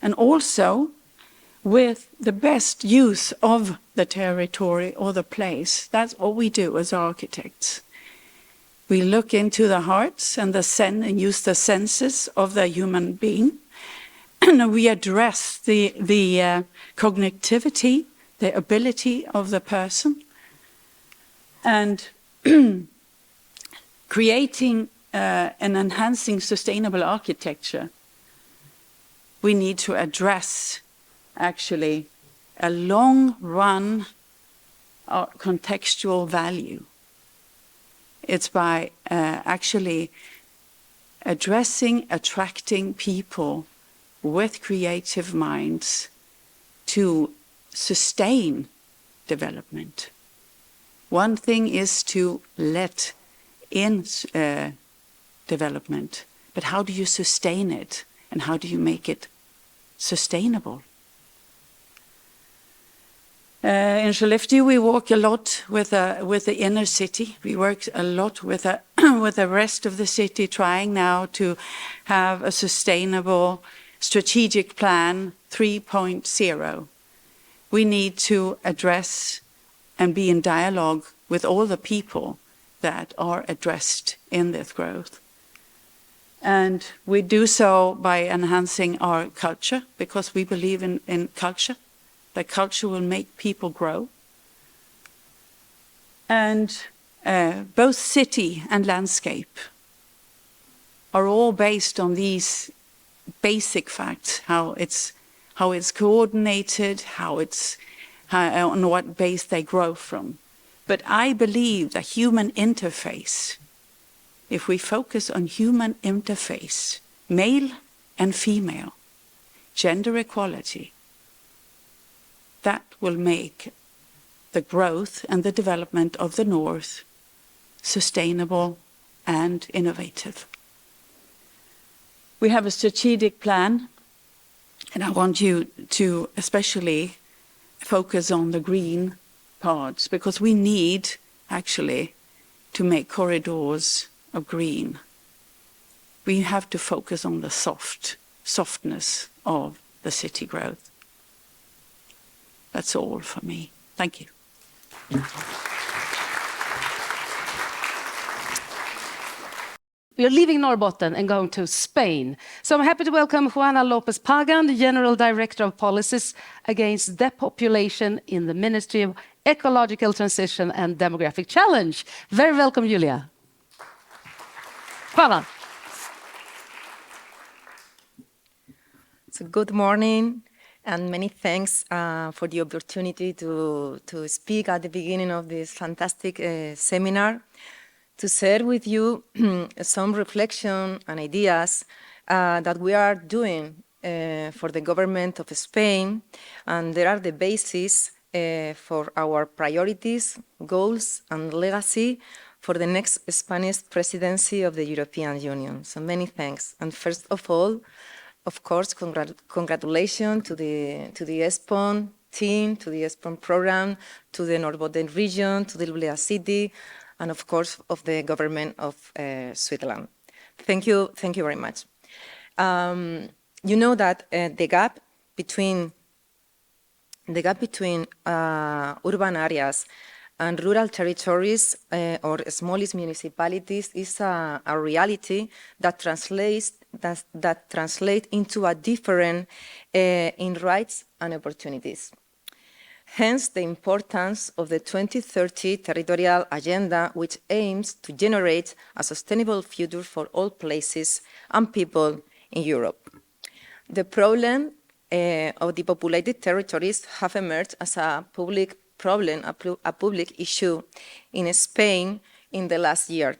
H: And also with the best use of the territory or the place. That's what we do as architects. We look into the hearts and and use the senses of the human being. And we address the cognitivity, the ability of the person. And creating and enhancing sustainable architecture, we need to address actually a long-run contextual value. It's by actually attracting people with creative minds to sustain development. One thing is to let in development, but how do you sustain it and how do you make it sustainable? In Skellefteå, we work a lot with the inner city. We work a lot with the rest of the city, trying now to have a sustainable strategic plan 3.0. We need to address and be in dialogue with all the people that are addressed in this growth. And we do so by enhancing our culture, because we believe in culture. That culture will make people grow. And both city and landscape are all based on these basic facts, how it's coordinated, how on what base they grow from. But I believe that human interface, if we focus on human interface, male and female, gender equality, that will make the growth and the development of the North sustainable and innovative. We have a strategic plan, and I want you to especially focus on the green parts, because we need actually to make corridors of green. We have to focus on the softness of the city growth. That's all for me. Thank you.
A: We are leaving Norrbotten and going to Spain. So I'm happy to welcome Juana Lopez Pagan, the General Director of Policies Against Depopulation in the Ministry of Ecological Transition and Demographic Challenge. Very welcome, Julia. Juana.
I: So good morning, and many thanks for the opportunity to speak at the beginning of this fantastic seminar, to share with you some reflection and ideas that we are doing for the government of Spain, and there are the basis for our priorities, goals, and legacy for the next Spanish presidency of the European Union. So many thanks. And first of all, of course, congratulations to the ESPON team, to the ESPON program, to the Norrbotten region, to the Lulea city, and of course, of the government of Switzerland. Thank you very much. You know that the gap between urban areas and rural territories or smallest municipalities is a reality that translates into a difference in rights and opportunities. Hence, the importance of the 2030 territorial agenda, which aims to generate a sustainable future for all places and people in Europe. The problem of depopulated territories have emerged as a public problem, a public issue in Spain in the last year.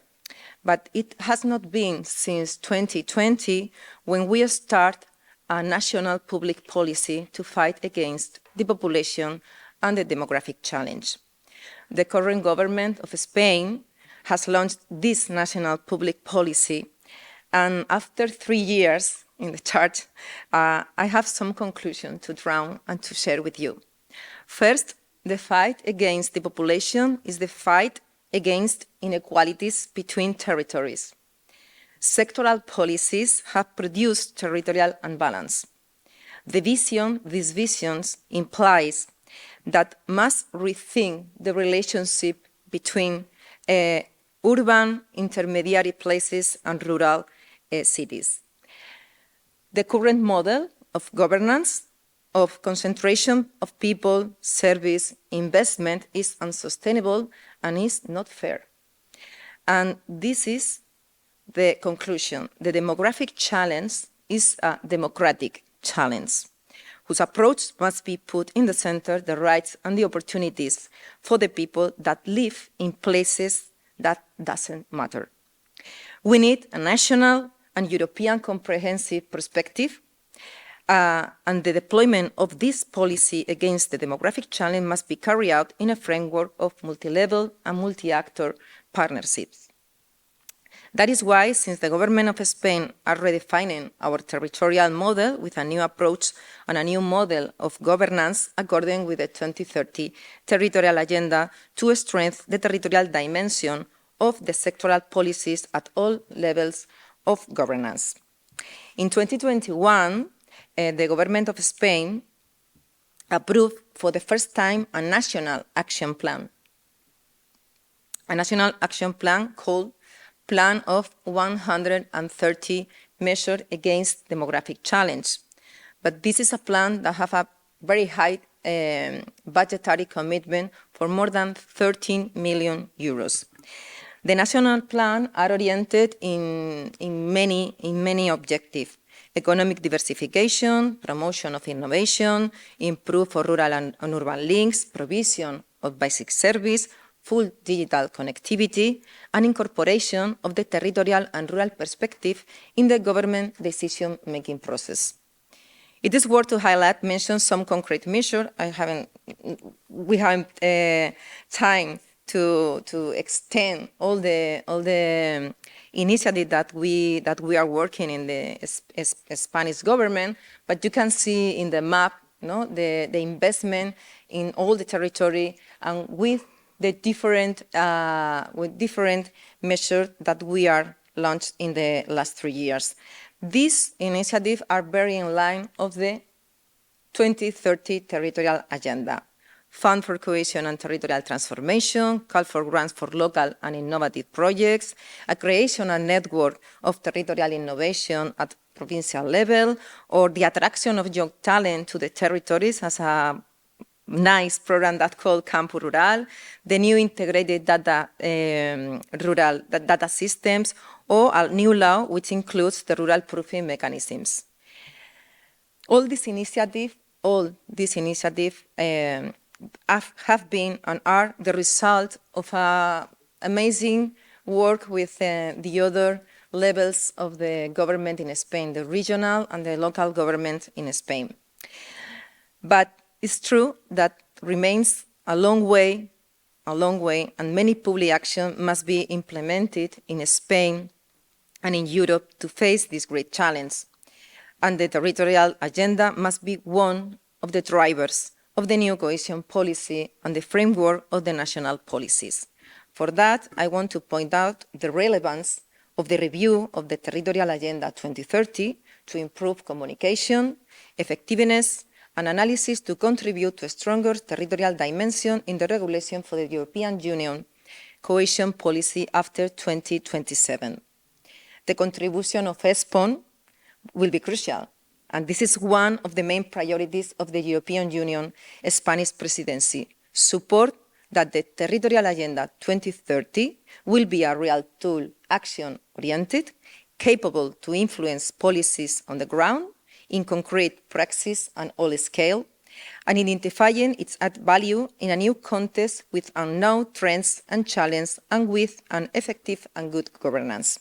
I: But it has not been since 2020 when we start a national public policy to fight against depopulation and the demographic challenge. The current government of Spain has launched this national public policy, and after 3 years in the chart, I have some conclusion to draw and to share with you. First, the fight against depopulation is the fight against inequalities between territories. Sectoral policies have produced territorial imbalance. These visions implies that must rethink the relationship between urban intermediary places and rural cities. The current model of governance, of concentration of people, service, investment is unsustainable and is not fair. And this is the conclusion. The demographic challenge is a democratic challenge, whose approach must be put in the center the rights and the opportunities for the people that live in places that doesn't matter. We need a national and European comprehensive perspective, and the deployment of this policy against the demographic challenge must be carried out in a framework of multi-level and multi-actor partnerships. That is why, since the government of Spain are redefining our territorial model with a new approach and a new model of governance according with the 2030 territorial agenda to strengthen the territorial dimension of the sectoral policies at all levels of governance. In 2021, the government of Spain approved for the first time a national action plan called Plan of 130 Measures Against Demographic Challenge. But this is a plan that has a very high budgetary commitment for more than 13 million euros. The national plan are oriented in many objectives: economic diversification, promotion of innovation, improve for rural and urban links, provision of basic service, full digital connectivity, and incorporation of the territorial and rural perspective in the government decision-making process. It is worth to mention some concrete measures. We haven't time to extend all the initiatives that we are working in the Spanish government, but you can see in the map, the investment in all the territory and with the different measures that we are launched in the last 3 years. These initiatives are very in line of the 2030 territorial agenda. Fund for cohesion and territorial transformation, call for grants for local and innovative projects, a creation and network of territorial innovation at provincial level, or the attraction of young talent to the territories as a nice program that's called Campo Rural, the new integrated data systems, or a new law which includes the rural proofing mechanisms. All these initiatives have been and are the result of amazing work with the other levels of the government in Spain, the regional and the local government in Spain. But it's true that remains a long way, and many public action must be implemented in Spain and in Europe to face this great challenge. And the territorial agenda must be one of the drivers of the new cohesion policy and the framework of the national policies. For that, I want to point out the relevance of the review of the Territorial Agenda 2030 to improve communication, effectiveness, and analysis to contribute to a stronger territorial dimension in the regulation for the European Union cohesion policy after 2027. The contribution of ESPON will be crucial, and this is one of the main priorities of the European Union Spanish presidency: support that the Territorial Agenda 2030 will be a real tool, action-oriented, capable to influence policies on the ground, in concrete praxis and all scale, and identifying its added value in a new context with unknown trends and challenges and with an effective and good governance.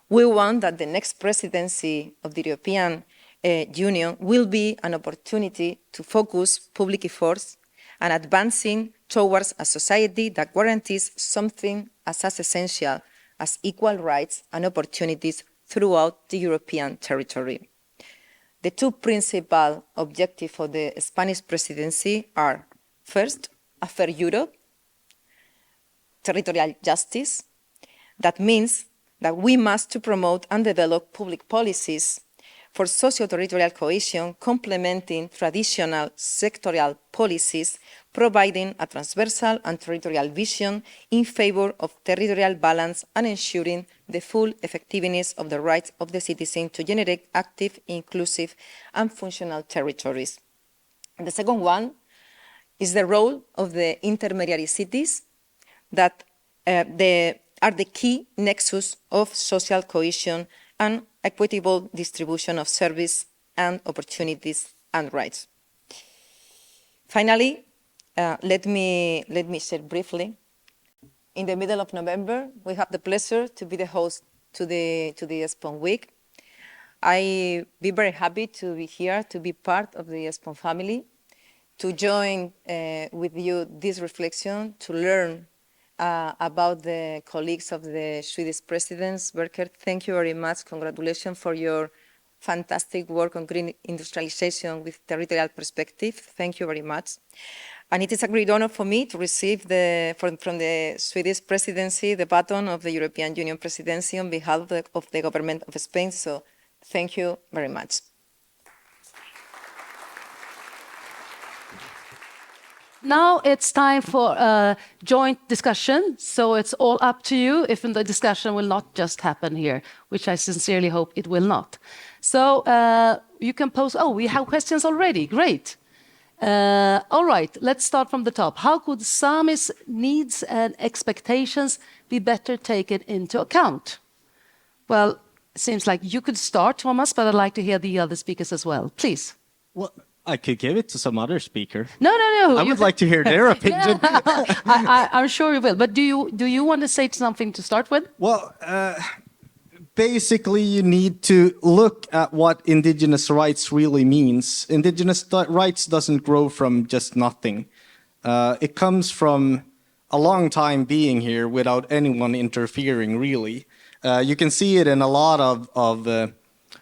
I: We want that the next presidency of the European Union will be an opportunity to focus public efforts and advancing towards a society that guarantees something as essential as equal rights and opportunities throughout the European territory. The two principal objectives for the Spanish presidency are, first, a fair Europe, territorial justice. That means that we must promote and develop public policies for socio-territorial cohesion, complementing traditional sectorial policies, providing a transversal and territorial vision in favor of territorial balance and ensuring the full effectiveness of the rights of the citizen to generate active, inclusive, and functional territories. And the second one is the role of the intermediary cities that are the key nexus of social cohesion and equitable distribution of service and opportunities and rights. Finally, let me share briefly. In the middle of November, we have the pleasure to be the host to the ESPON Week. I be very happy to be here, to be part of the ESPON family, to join with you this reflection, to learn about the colleagues of the Swedish presidents. Berker, thank you very much. Congratulations for your fantastic work on green industrialization with territorial perspective. Thank you very much. And it is a great honor for me to receive from the Swedish presidency the baton of the European Union presidency on behalf of the government of Spain. So thank you very much.
A: Now it's time for a joint discussion, so it's all up to you if the discussion will not just happen here, which I sincerely hope it will not. So you can pose, we have questions already, great. All right, let's start from the top. How could Sami's needs and expectations be better taken into account? Well, it seems like you could start, Thomas, but I'd like to hear the other speakers as well. Please.
F: Well, I could give it to some other speaker.
A: No.
F: I would like to hear their opinion.
A: I'm sure you will. But do you want to say something to start with?
F: Well, basically, you need to look at what indigenous rights really means. Indigenous rights doesn't grow from just nothing. It comes from a long time being here without anyone interfering, really. You can see it in a lot of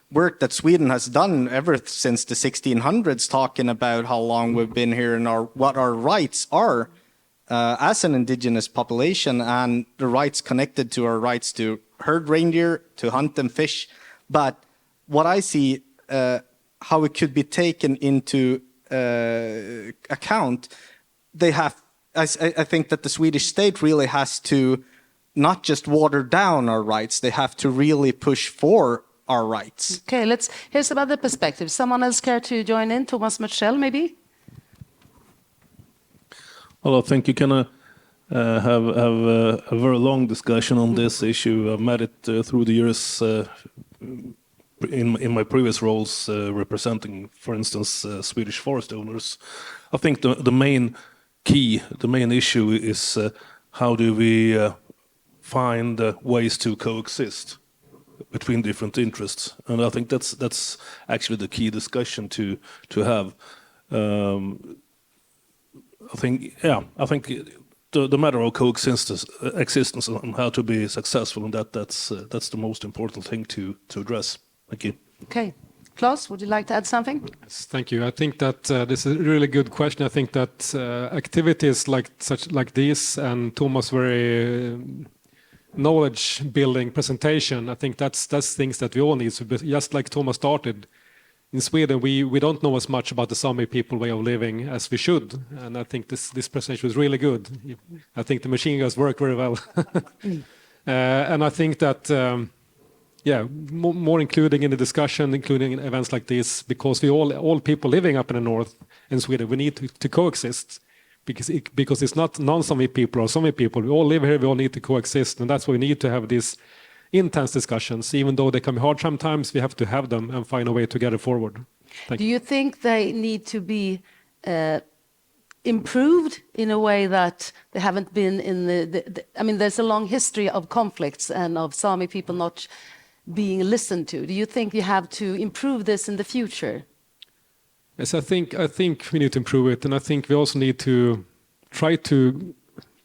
F: work that Sweden has done ever since the 1600s, talking about how long we've been here and what our rights are as an indigenous population, and the rights connected to our rights to herd reindeer, to hunt and fish. But what I see, how it could be taken into account, I think that the Swedish state really has to not just water down our rights, they have to really push for our rights.
A: Okay, hear some other perspectives. Someone else care to join in? Thomas Mitchell, maybe?
J: Well, I think you can have a very long discussion on this issue. I've met it through the years in my previous roles representing, for instance, Swedish forest owners. I think the main issue is how do we find ways to coexist between different interests, and I think that's actually the key discussion to have. I think the matter of coexistence and how to be successful in that's the most important thing to address. Thank you.
A: Okay. Klaus, would you like to add something?
G: Yes, thank you. I think that this is a really good question. I think that activities like this and Thomas' very knowledge-building presentation, I think that's things that we all need. So just like Thomas started, in Sweden, we don't know as much about the Sami people way of living as we should. And I think this presentation was really good. I think the machine guns work very well. And I think that, more including in the discussion, including in events like this, because we all people living up in the north in Sweden, we need to coexist. Because it's not non-Sami people or Sami people. We all live here, we all need to coexist. And that's why we need to have these intense discussions. Even though they can be hard sometimes, we have to have them and find a way to get it forward.
A: Do you think they need to be improved in a way that they haven't been in I mean, there's a long history of conflicts and of Sami people not being listened to. Do you think you have to improve this in the future?
G: Yes, I think we need to improve it, and I think we also need to try to,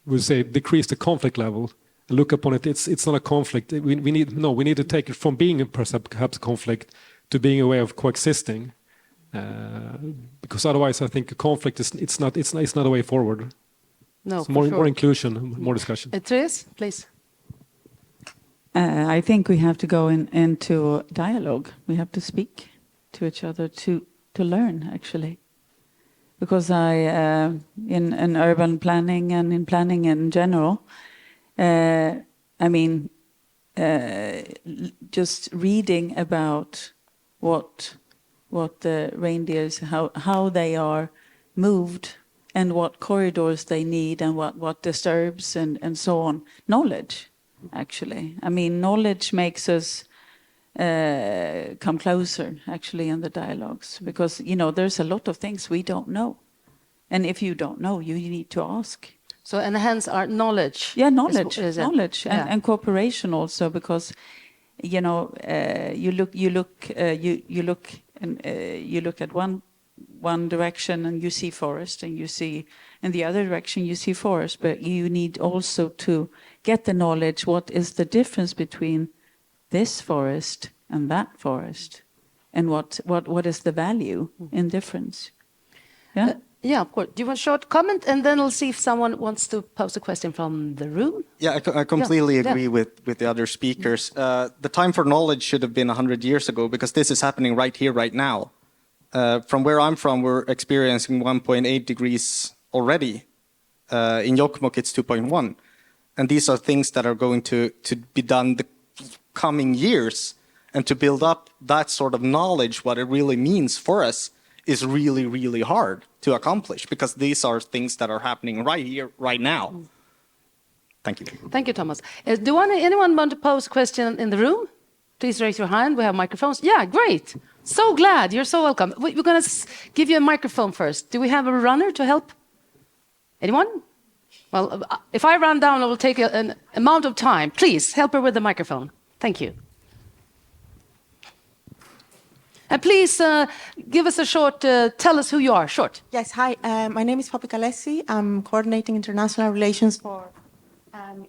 G: decrease the conflict level. Look upon it. It's not a conflict. We need to take it from being perhaps a conflict to being a way of coexisting, because otherwise, I think a conflict it's not a way forward.
A: No,
G: so more inclusion, more discussion.
A: Therese, please.
H: I think we have to go into dialogue. We have to speak to each other to learn, actually, because in urban planning and in planning in general, just reading about what the reindeers, how they are moved and what corridors they need and what disturbs and so on. Knowledge, actually. I mean, knowledge makes us come closer, actually, in the dialogues, because, there's a lot of things we don't know. And if you don't know, you need to ask.
A: So, and hence our knowledge.
H: Yeah, knowledge,
A: knowledge,
H: and cooperation also, because, you look at one direction and you see forest, and you see in the other direction you see forest, but you need also to get the knowledge. What is the difference between this forest and that forest, and what is the value in difference? Yeah.
A: Yeah, of course. Do you want a short comment, and then we'll see if someone wants to pose a question from the room?
F: Yeah, I completely agree with the other speakers. The time for knowledge should have been 100 years ago, because this is happening right here, right now. From where I'm from, we're experiencing 1.8 degrees already. In Jokkmokk, it's 2.1. And these are things that are going to be done the coming years. And to build up that sort of knowledge, what it really means for us, is really, really hard to accomplish because these are things that are happening right here, right now. Thank you.
A: Thank you, Thomas. Anyone want to pose a question in the room? Please raise your hand. We have microphones. Yeah, great. So glad. You're so welcome. We're going to give you a microphone first. Do we have a runner to help? Anyone? Well, if I run down, it will take an amount of time. Please help her with the microphone. Thank you. And please give us a short, tell us who you are, short.
K: Yes, hi. My name is Poppy Kalesi. I'm coordinating international relations for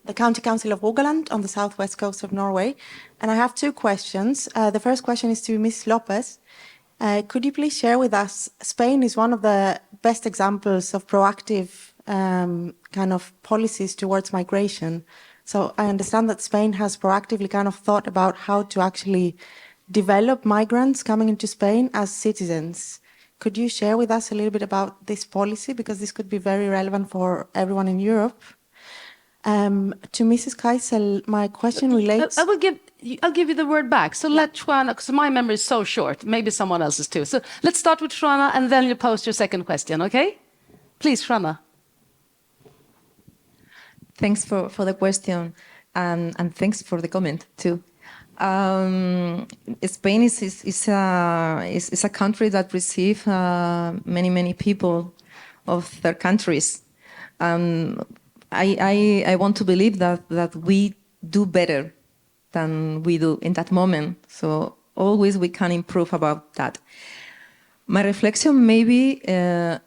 K: the County Council of Rogaland on the southwest coast of Norway. And I have two questions. The first question is to Ms. Lopez. Could you please share with us, Spain is one of the best examples of proactive kind of policies towards migration. So I understand that Spain has proactively kind of thought about how to actually develop migrants coming into Spain as citizens. Could you share with us a little bit about this policy? Because this could be very relevant for everyone in Europe. To Mrs. Kaisel, my question relates...
A: I'll give you the word back. So let Juana, because my memory is so short, maybe someone else's too. So let's start with Juana and then you post your second question, okay? Please, Juana.
I: Thanks for the question and thanks for the comment too. Spain is a country that receives many people of their countries. I want to believe that we do better than we do in that moment. So always we can improve about that. My reflection maybe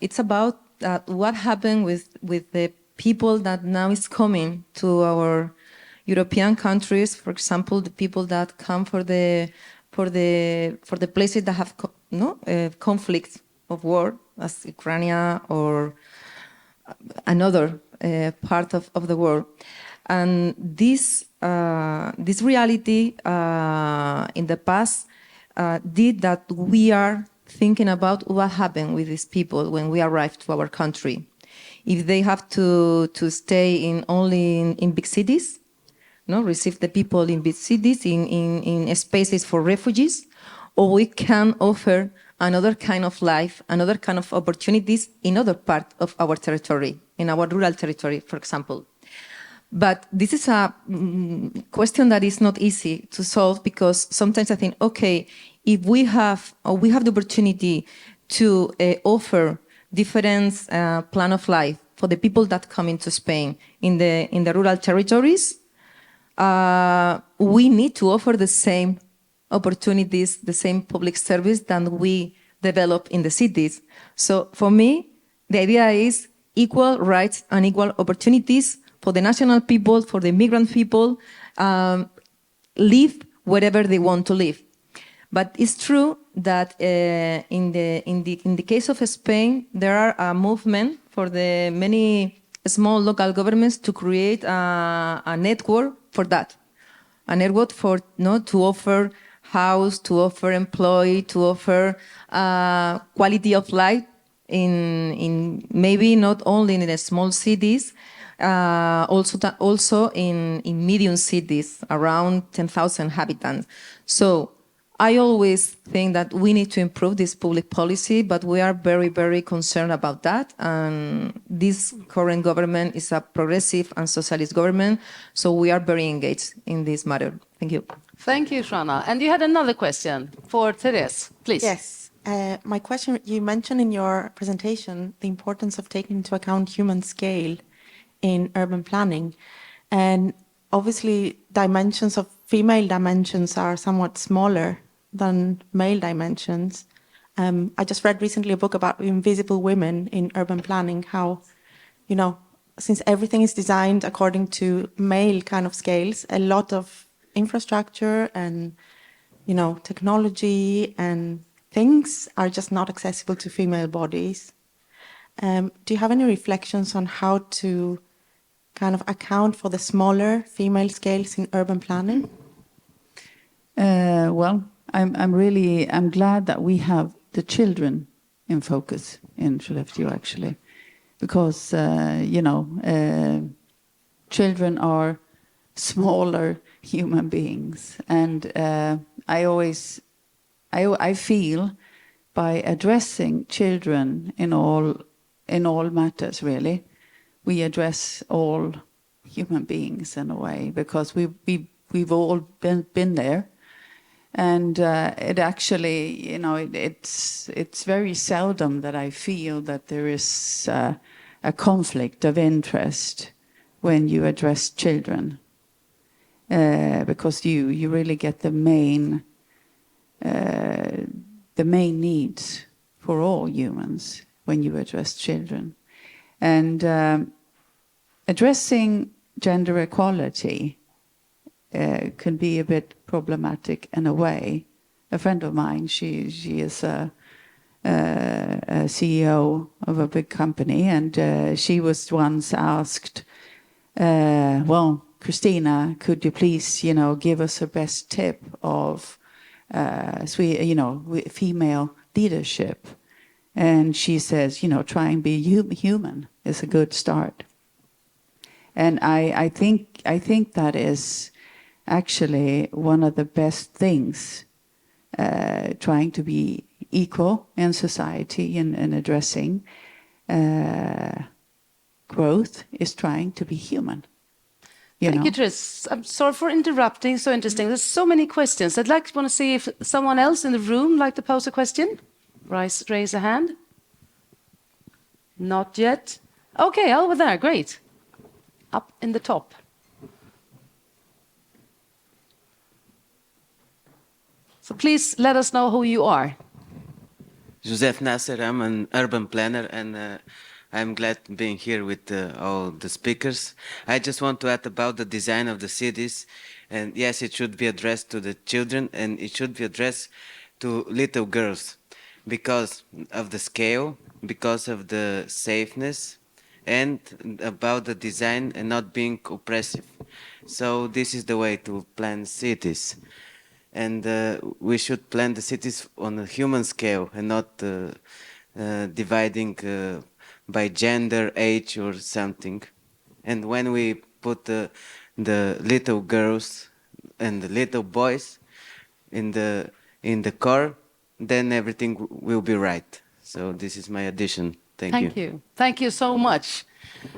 I: it's about what happened with the people that now is coming to our European countries. For example, the people that come for the places that have conflict of war, as Ukraine or another part of the world. And this reality in the past did that we are thinking about what happened with these people when we arrived to our country. If they have to stay only in big cities, receive the people in big cities, in spaces for refugees, or we can offer another kind of life, another kind of opportunities in other part of our territory, in our rural territory, for example. But this is a question that is not easy to solve because sometimes I think, okay, if we have the opportunity to offer different plan of life for the people that come into Spain in the rural territories, we need to offer the same opportunities, the same public service that we develop in the cities. So for me, the idea is equal rights and equal opportunities for the national people, for the migrant people, live wherever they want to live. But it's true that in the case of Spain, there are a movement for the many small local governments to create a network for that, a network for to offer house, to offer employee, to offer quality of life in maybe not only in the small cities, also in medium cities around 10,000 inhabitants. So I always think that we need to improve this public policy, but we are very, very concerned about that. And this current government is a progressive and socialist government, so we are very engaged in this matter. Thank you.
A: Thank you, Shana. And you had another question for Therese, please.
K: Yes. My question, you mentioned in your presentation the importance of taking into account human scale in urban planning. And obviously, dimensions of female dimensions are somewhat smaller than male dimensions. I just read recently a book about invisible women in urban planning, how, since everything is designed according to male kind of scales, a lot of infrastructure and, technology and things are just not accessible to female bodies. Do you have any reflections on how to kind of account for the smaller female scales in urban planning?
H: Well, I'm glad that we have the children in focus in Skellefteå, actually, because children are smaller human beings, and I feel by addressing children in all matters, really. We address all human beings in a way, because we've all been there. And it actually, you know, it's very seldom that I feel that there is a conflict of interest when you address children, because you really get the main needs for all humans when you address children. And addressing gender equality can be a bit problematic in a way. A friend of mine, she is a CEO of a big company, and she was once asked, well, Christina, could you please, you know, give us a best tip of, you know, female leadership? And she says, you know, try and be human is a good start. And I think that is actually one of the best things, trying to be equal in society and addressing growth is trying to be human.
A: Thank you, Tris. I'm sorry for interrupting. So interesting. There's so many questions. I'd like to want to see if someone else in the room like to pose a question. Raise a hand. Not yet. Okay, over there. Great. Up in the top. So please let us know who you are.
L: Joseph Nasser, I'm an urban planner, and I'm glad being here with all the speakers. I just want to add about the design of the cities. And yes, it should be addressed to the children, and it should be addressed to little girls because of the scale, because of the safeness, and about the design and not being oppressive. So this is the way to plan cities. And we should plan the cities on a human scale and not dividing by gender, age, or something. And when we put the little girls and the little boys in the core, then everything will be right. So this is my addition. Thank you.
A: Thank you so much.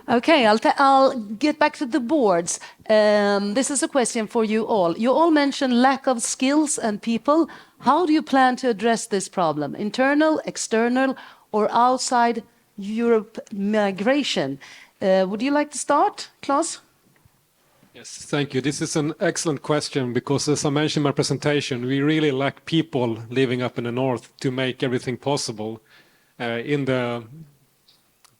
A: Okay, I'll get back to the boards. This is a question for you all. You all mentioned lack of skills and people. How do you plan to address this problem? Internal, external, or outside Europe migration? Would you like to start, Claes?
G: Yes, thank you. This is an excellent question because, as I mentioned in my presentation, we really lack people living up in the north to make everything possible in the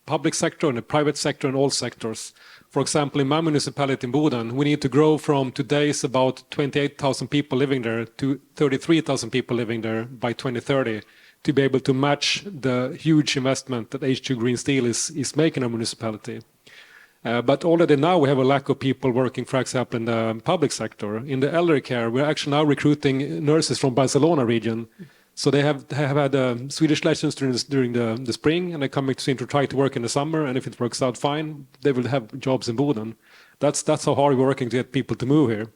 G: public sector and the private sector and all sectors. For example, in my municipality in Boden, we need to grow from today's about 28,000 people living there to 33,000 people living there by 2030 to be able to match the huge investment that H2 Green Steel is making in our municipality. But already now we have a lack of people working, for example, in the public sector. In the elderly care, we're actually now recruiting nurses from Barcelona region. So they have had Swedish lessons during the spring, and they're coming to try to work in the summer. And if it works out fine, they will have jobs in Boden. That's how hard we're working to get people to move here.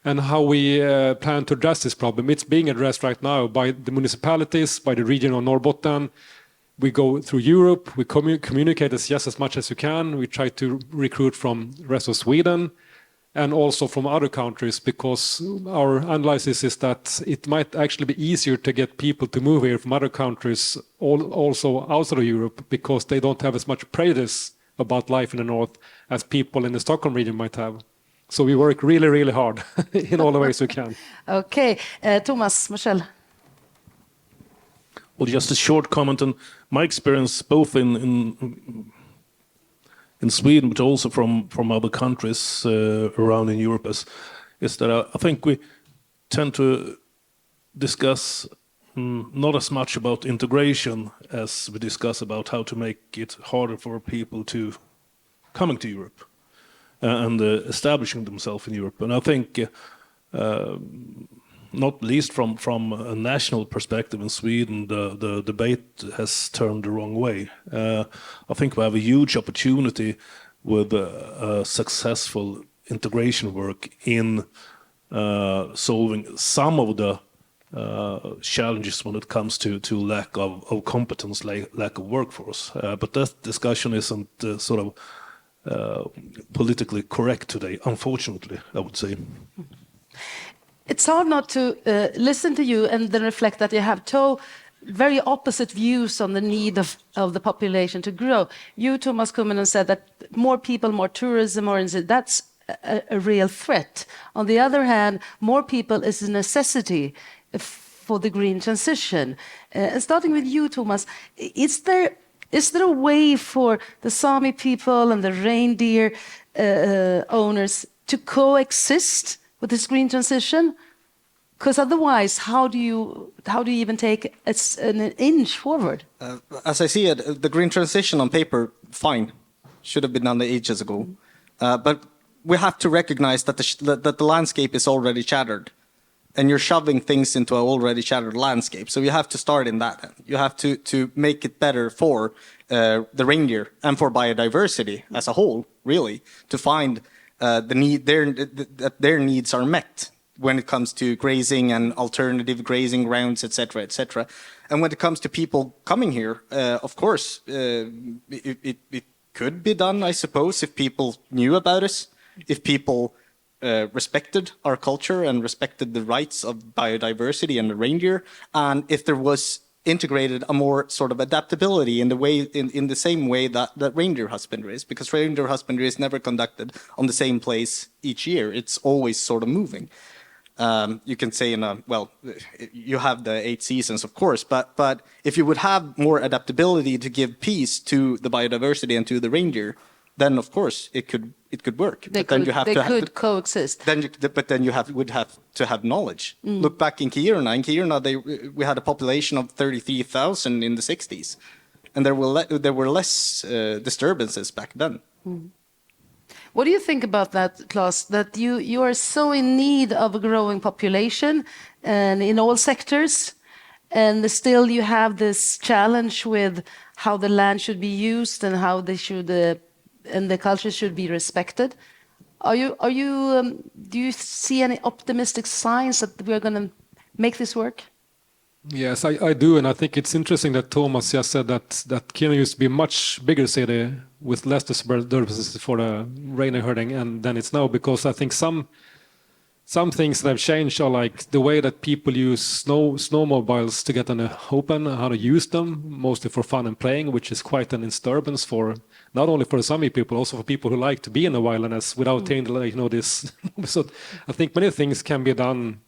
G: And how we plan to address this problem. It's being addressed right now by the municipalities, by the region of Norrbotten. We go through Europe, we communicate just as much as you can. We try to recruit from the rest of Sweden and also from other countries, because our analysis is that it might actually be easier to get people to move here from other countries, also outside of Europe, because they don't have as much prejudice about life in the north as people in the Stockholm region might have. So we work really, really hard in all the ways we can.
A: Okay, Thomas, Michelle.
J: Well, just a short comment on my experience, both in Sweden, but also from other countries around in Europe, is that I think we tend to discuss not as much about integration as we discuss about how to make it harder for people to coming to Europe and establishing themselves in Europe. And I think, not least from a national perspective in Sweden, the debate has turned the wrong way. I think we have a huge opportunity with successful integration work in solving some of the challenges when it comes to lack of competence, lack of workforce. But that discussion isn't sort of politically correct today, unfortunately, I would say.
A: It's hard not to listen to you and then reflect that you have two very opposite views on the need of the population to grow. You, Thomas Kumminen, said that more people, more tourism, that's a real threat. On the other hand, more people is a necessity for the green transition. Starting with you, Thomas, is there a way for the Sami people and the reindeer owners to coexist with this green transition? Because otherwise, how do you even take an inch forward?
F: As I see it, the green transition on paper, fine, should have been done ages ago. But we have to recognize that the landscape is already shattered, and you're shoving things into an already shattered landscape. So you have to start in that end. You have to make it better for the reindeer and for biodiversity as a whole, really, to find that their needs are met when it comes to grazing and alternative grazing grounds, etc., etc. And when it comes to people coming here, of course, it could be done, I suppose, if people knew about us, if people respected our culture and respected the rights of biodiversity and the reindeer, and if there was integrated a more sort of adaptability in the same way that reindeer husbandry is, because reindeer husbandry is never conducted on the same place each year. It's always sort of moving. You can say you have the 8 seasons, of course, but if you would have more adaptability to give peace to the biodiversity and to the reindeer, then of course it could work.
A: They could coexist.
F: But then you would have to have knowledge. Look back in Kiruna. In Kiruna, we had a population of 33,000 in the 60s, and there were less disturbances back then.
A: What do you think about that, Claes? That you are so in need of a growing population, and in all sectors, and still you have this challenge with how the land should be used and how they should and the culture should be respected. Do you see any optimistic signs that we're going to make this work?
G: Yes, I do, and I think it's interesting that Thomas just said that Kiruna used to be a much bigger city with less disturbances for the reindeer herding, and than it's now, because I think some things that have changed are like the way that people use snowmobiles to get on the open, how to use them, mostly for fun and playing, which is quite an disturbance for not only for the Sami people, also for people who like to be in the wilderness without this. So I think many things can be done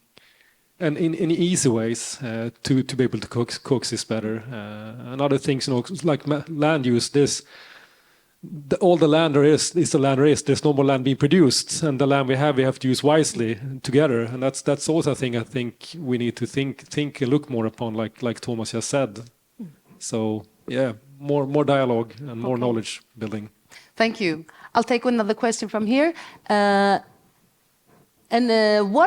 G: and in easy ways to be able to coexist better. And other things, like land use, all the land there is the land there is. There's no more land being produced, and the land we have to use wisely together. And that's also a thing I think we need to think and look more upon, like Thomas just said. So yeah, more dialogue and more knowledge building.
A: Thank you. I'll take another question from here. What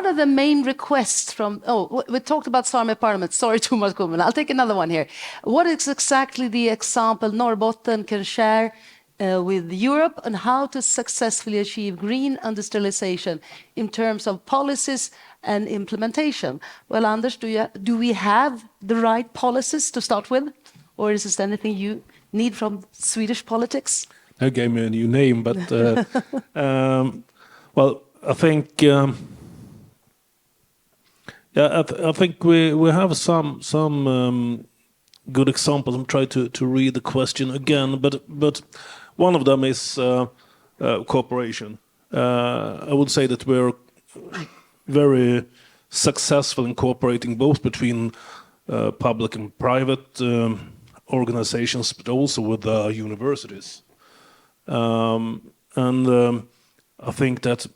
A: are the main requests from... we talked about Sami Parliament. Sorry, Thomas Kumminen. I'll take another one here. What is exactly the example Norrbotten can share with Europe on how to successfully achieve green industrialization in terms of policies and implementation? Well, Anders, do we have the right policies to start with? Or is there anything you need from Swedish politics?
J: I gave me a new name, but well, I think I think we have some good examples. I'm trying to read the question again, but one of them is cooperation. I would say that we're very successful in cooperating both between public and private organizations, but also with universities. I think that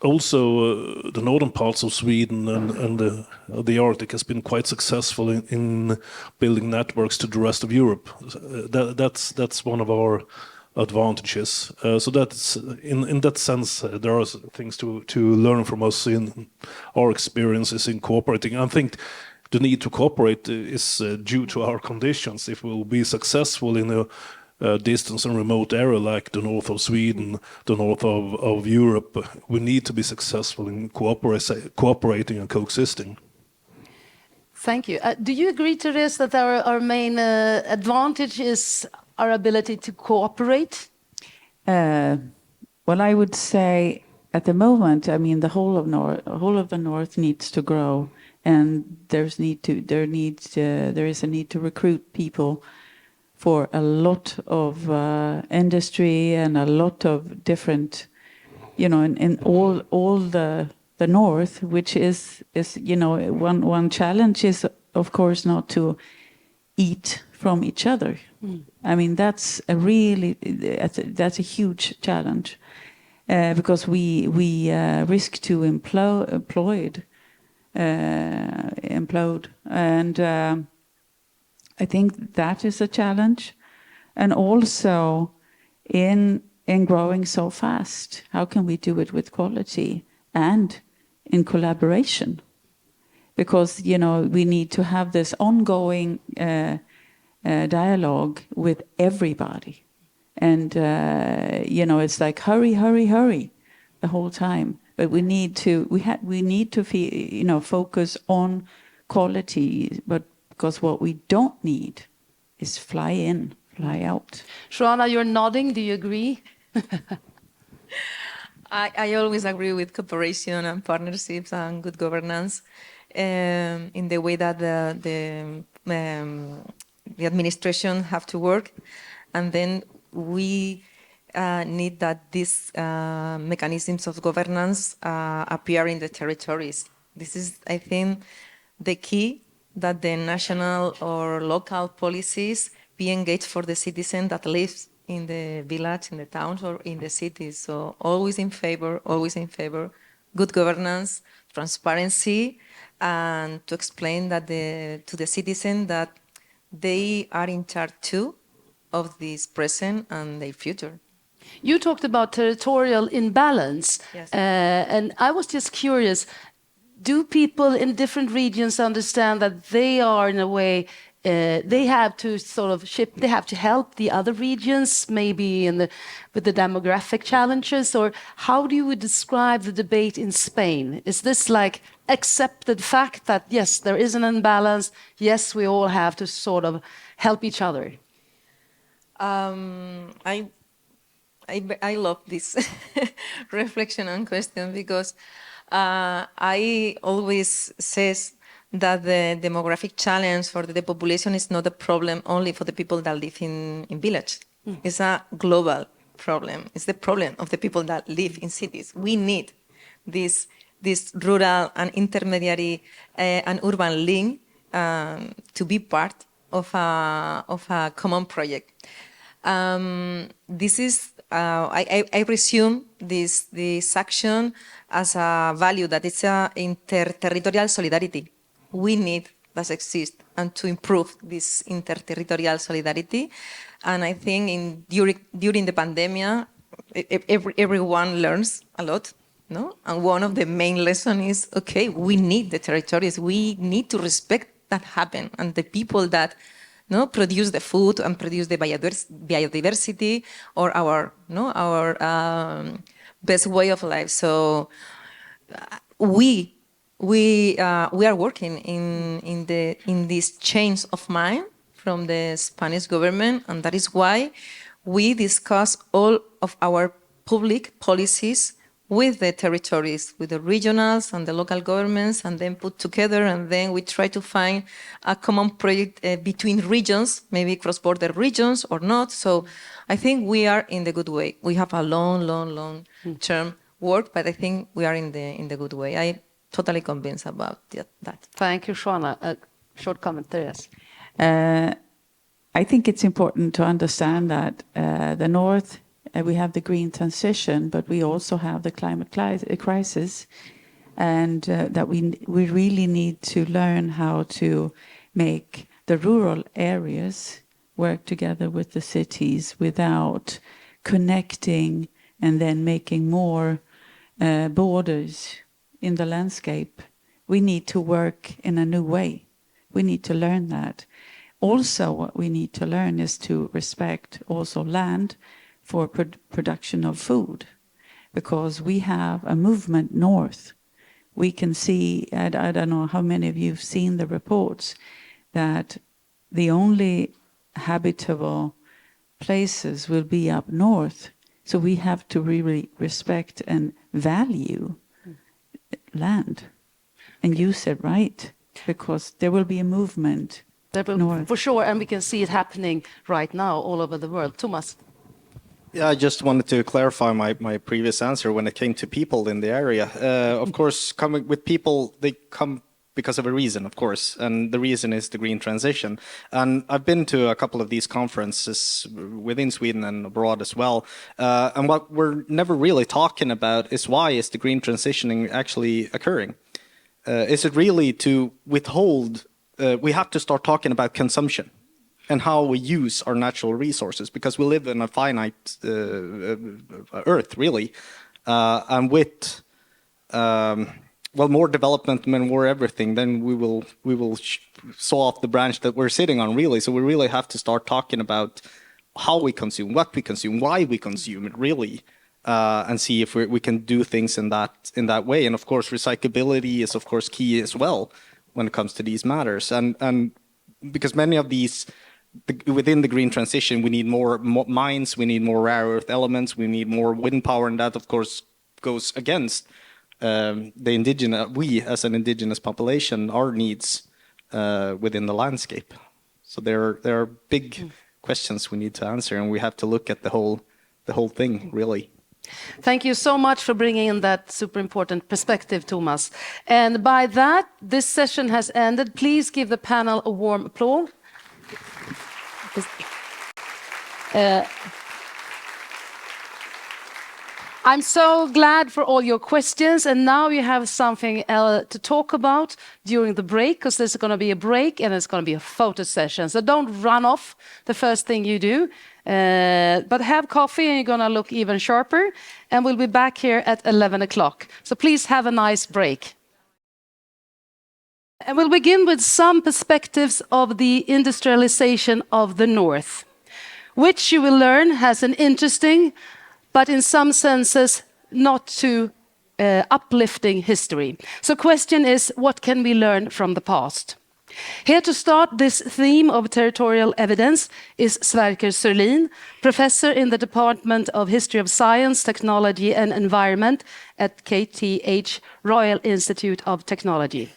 J: also the northern parts of Sweden and the Arctic has been quite successful in building networks to the rest of Europe. That's one of our advantages. So that's in that sense there are things to learn from us in our experiences in cooperating. I think the need to cooperate is due to our conditions. If we'll be successful in a distant and remote area like the north of Sweden, the north of Europe, we need to be successful in cooperating and coexisting.
A: Thank you. Do you agree, Therese, that our main advantage is our ability to cooperate?
H: Well, I would say at the moment, I mean, the whole of the North needs to grow, and there is a need to recruit people for a lot of industry and a lot of different, in all the North, which is one challenge is of course not to eat from each other. I mean, that's a huge challenge because we risk to implode, and I think that is a challenge, and also in growing so fast, how can we do it with quality and in collaboration? Because we need to have this ongoing dialogue with everybody, and it's like hurry the whole time. But we need to focus on quality, but because what we don't need is fly in, fly out.
A: Joanna, you're nodding. Do you agree?
I: I always agree with cooperation and partnerships and good governance in the way that the administration have to work, and then we need that these mechanisms of governance appear in the territories. This is, I think, the key, that the national or local policies be engaged for the citizen that lives in the village, in the towns, or in the cities. So always in favor, good governance, transparency, and to explain that to the citizen that they are in charge too of this present and their future.
A: You talked about territorial imbalance,
I: Yes.
A: And I was just curious, do people in different regions understand that they are, in a way, they have to sort of they have to help the other regions, maybe with the demographic challenges? Or how do you describe the debate in Spain? Is this like accepted fact that, yes, there is an imbalance, yes, we all have to sort of help each other?
I: I love this reflection and question, because I always says that the demographic challenge for the depopulation is not a problem only for the people that live in village. It's a global problem. It's the problem of the people that live in cities. We need this rural and intermediary and urban link to be part of a common project. This is I resume this action as a value that it's a interterritorial solidarity. We need that exist, and to improve this interterritorial solidarity. And I think during the pandemic, everyone learns a lot, no? And one of the main lessons is, okay, we need the territories. We need to respect that happen, and the people that produce the food and produce the biodiversity, or our best way of life. So we are working in this change of mind from the Spanish government, and that is why we discuss all of our public policies with the territories, with the regionals and the local governments, and then put together, and then we try to find a common project between regions, maybe cross-border regions or not. So I think we are in the good way. We have a long term work, but I think we are in the good way. I'm totally convinced about that.
A: Thank you, Joanna. A short comment, Therese.
H: I think it's important to understand that the North, we have the green transition, but we also have the climate crisis, and that we really need to learn how to make the rural areas work together with the cities without connecting and then making more borders in the landscape. We need to work in a new way. We need to learn that. Also, what we need to learn is to respect also land for production of food, because we have a movement north we can see, I don't know how many of you have seen the reports, that the only habitable places will be up north. So we have to really respect and value land and use it right, because there will be a movement north.
A: For sure, and we can see it happening right now all over the world. Thomas.
F: Yeah, I just wanted to clarify my previous answer when it came to people in the area. Of course, coming with people, they come because of a reason, of course, and the reason is the green transition. And I've been to a couple of these conferences within Sweden and abroad as well. And what we're never really talking about is, why is the green transitioning actually occurring? Is it really to withhold? We have to start talking about consumption and how we use our natural resources, because we live in a finite Earth, really, and with more development and more everything, then we will saw off the branch that we're sitting on, really. So we really have to start talking about how we consume, what we consume, why we consume it, really, and see if we can do things in that way. And of course, recyclability is of course key as well when it comes to these matters, and because many of these. Within the green transition, we need more mines, we need more rare earth elements, we need more wind power, and that, of course, goes against we as an indigenous population, our needs within the landscape. So there are big questions we need to answer, and we have to look at the whole thing, really.
A: Thank you so much for bringing in that super important perspective, Thomas. And by that, this session has ended. Please give the panel a warm applause. I'm so glad for all your questions, and now you have something to talk about during the break, because there's going to be a break and it's going to be a photo session. So don't run off the first thing you do, but have coffee and you're going to look even sharper, and we'll be back here at 11 o'clock. So please have a nice break. And we'll begin with some perspectives of the industrialization of the North, which you will learn has an interesting, but in some senses not too uplifting history. So question is, what can we learn from the past? Here to start this theme of territorial evidence is Sverker Sörlin, professor in the Department of History of Science, Technology and Environment at KTH Royal Institute of Technology.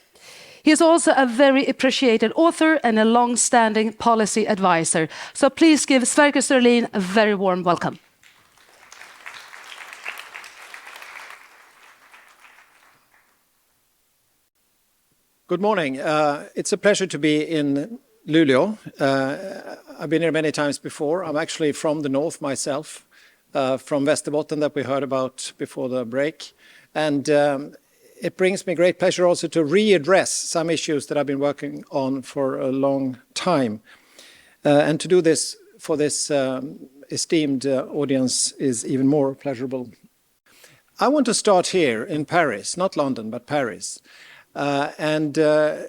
A: He is also a very appreciated author and a long-standing policy advisor. So please give Sverker Sörlin a very warm welcome.
M: Good morning. It's a pleasure to be in Luleå. I've been here many times before. I'm actually from the north myself, from Västerbotten that we heard about before the break. And it brings me great pleasure also to readdress some issues that I've been working on for a long time. And to do this for this esteemed audience is even more pleasurable. I want to start here in Paris, not London, but Paris. And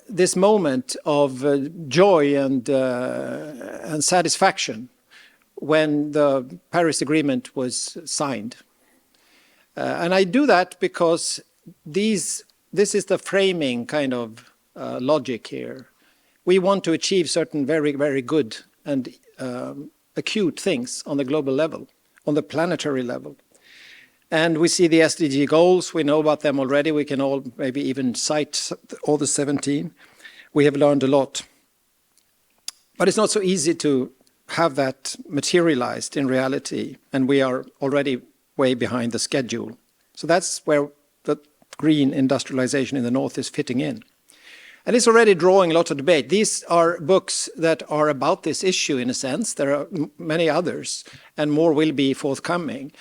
M: this moment of joy and satisfaction when the Paris Agreement was signed. And I do that because this is the framing kind of logic here. We want to achieve certain very, very good and acute things on the global level, on the planetary level. And we see the SDG goals, we know about them already, we can all maybe even cite all the 17. We have learned a lot. But it's not so easy to have that materialized in reality, and we are already way behind the schedule. So that's where the green industrialization in the North is fitting in. And it's already drawing a lot of debate. These are books that are about this issue in a sense. There are many others, and more will be forthcoming.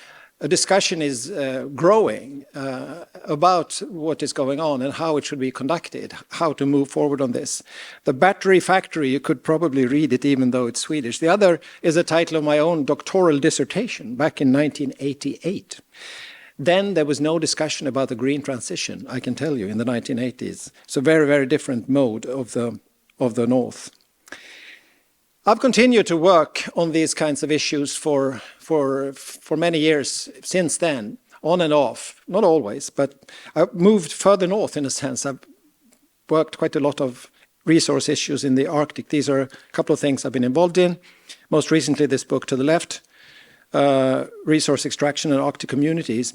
M: A discussion is growing about what is going on and how it should be conducted, how to move forward on this. The Battery Factory, you could probably read it even though it's Swedish. The other is a title of my own doctoral dissertation back in 1988. Then there was no discussion about the green transition, I can tell you, in the 1980s. It's a very, very different mode of the North. I've continued to work on these kinds of issues for many years since then. on and off, not always, but I've moved further north in a sense. I've worked quite a lot of resource issues in the Arctic. These are a couple of things I've been involved in. Most recently, this book to the left, Resource Extraction in Arctic Communities.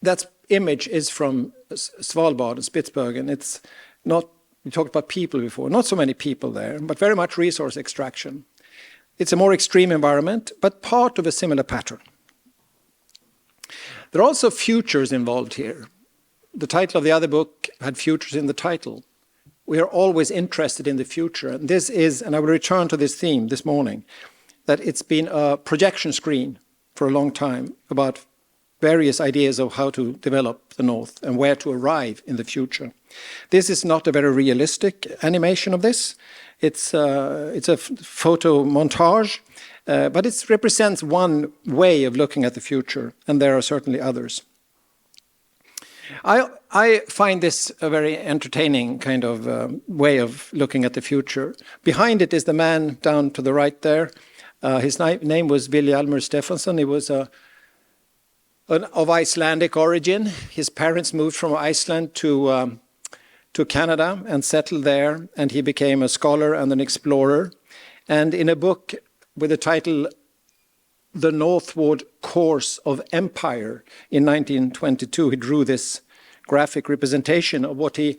M: That image is from Svalbard and Spitsbergen. It's not, we talked about people before, not so many people there, but very much resource extraction. It's a more extreme environment, but part of a similar pattern. There are also futures involved here. The title of the other book had futures in the title. We are always interested in the future. And this is, and I will return to this theme this morning, that it's been a projection screen for a long time about various ideas of how to develop the North and where to arrive in the future. This is not a very realistic animation of this. It's a photo montage, but it represents one way of looking at the future, and there are certainly others. I find this a very entertaining kind of way of looking at the future. Behind it is the man down to the right there. His name was Vilhjálmur Stefansson. He was of Icelandic origin. His parents moved from Iceland to Canada and settled there, and he became a scholar and an explorer. And in a book with the title The Northward Course of Empire in 1922, he drew this graphic representation of what he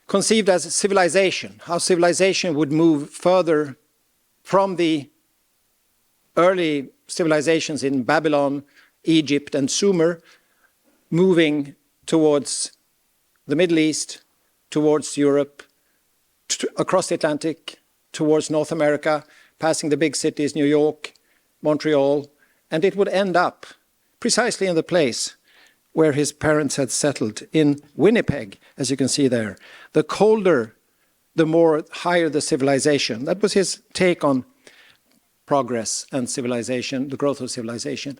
M: conceived as civilization, how civilization would move further from the early civilizations in Babylon, Egypt, and Sumer, moving towards the Middle East, towards Europe, across the Atlantic, towards North America, passing the big cities, New York, Montreal, and it would end up precisely in the place where his parents had settled, in Winnipeg, as you can see there. The colder, the more higher the civilization. That was his take on progress and civilization, the growth of civilization.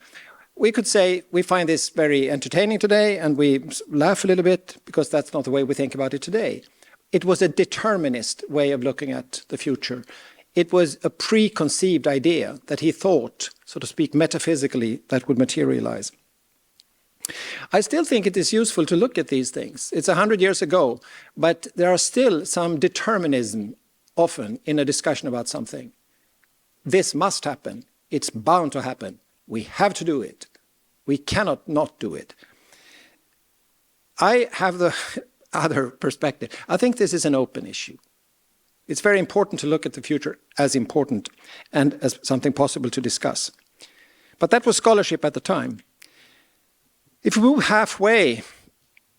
M: We could say we find this very entertaining today, and we laugh a little bit because that's not the way we think about it today. It was a determinist way of looking at the future. It was a preconceived idea that he thought, so to speak, metaphysically, that would materialize. I still think it is useful to look at these things. It's 100 years ago, but there are still some determinism often in a discussion about something. This must happen. It's bound to happen. We have to do it. We cannot not do it. I have the other perspective. I think this is an open issue. It's very important to look at the future as important and as something possible to discuss. But that was scholarship at the time. If we move halfway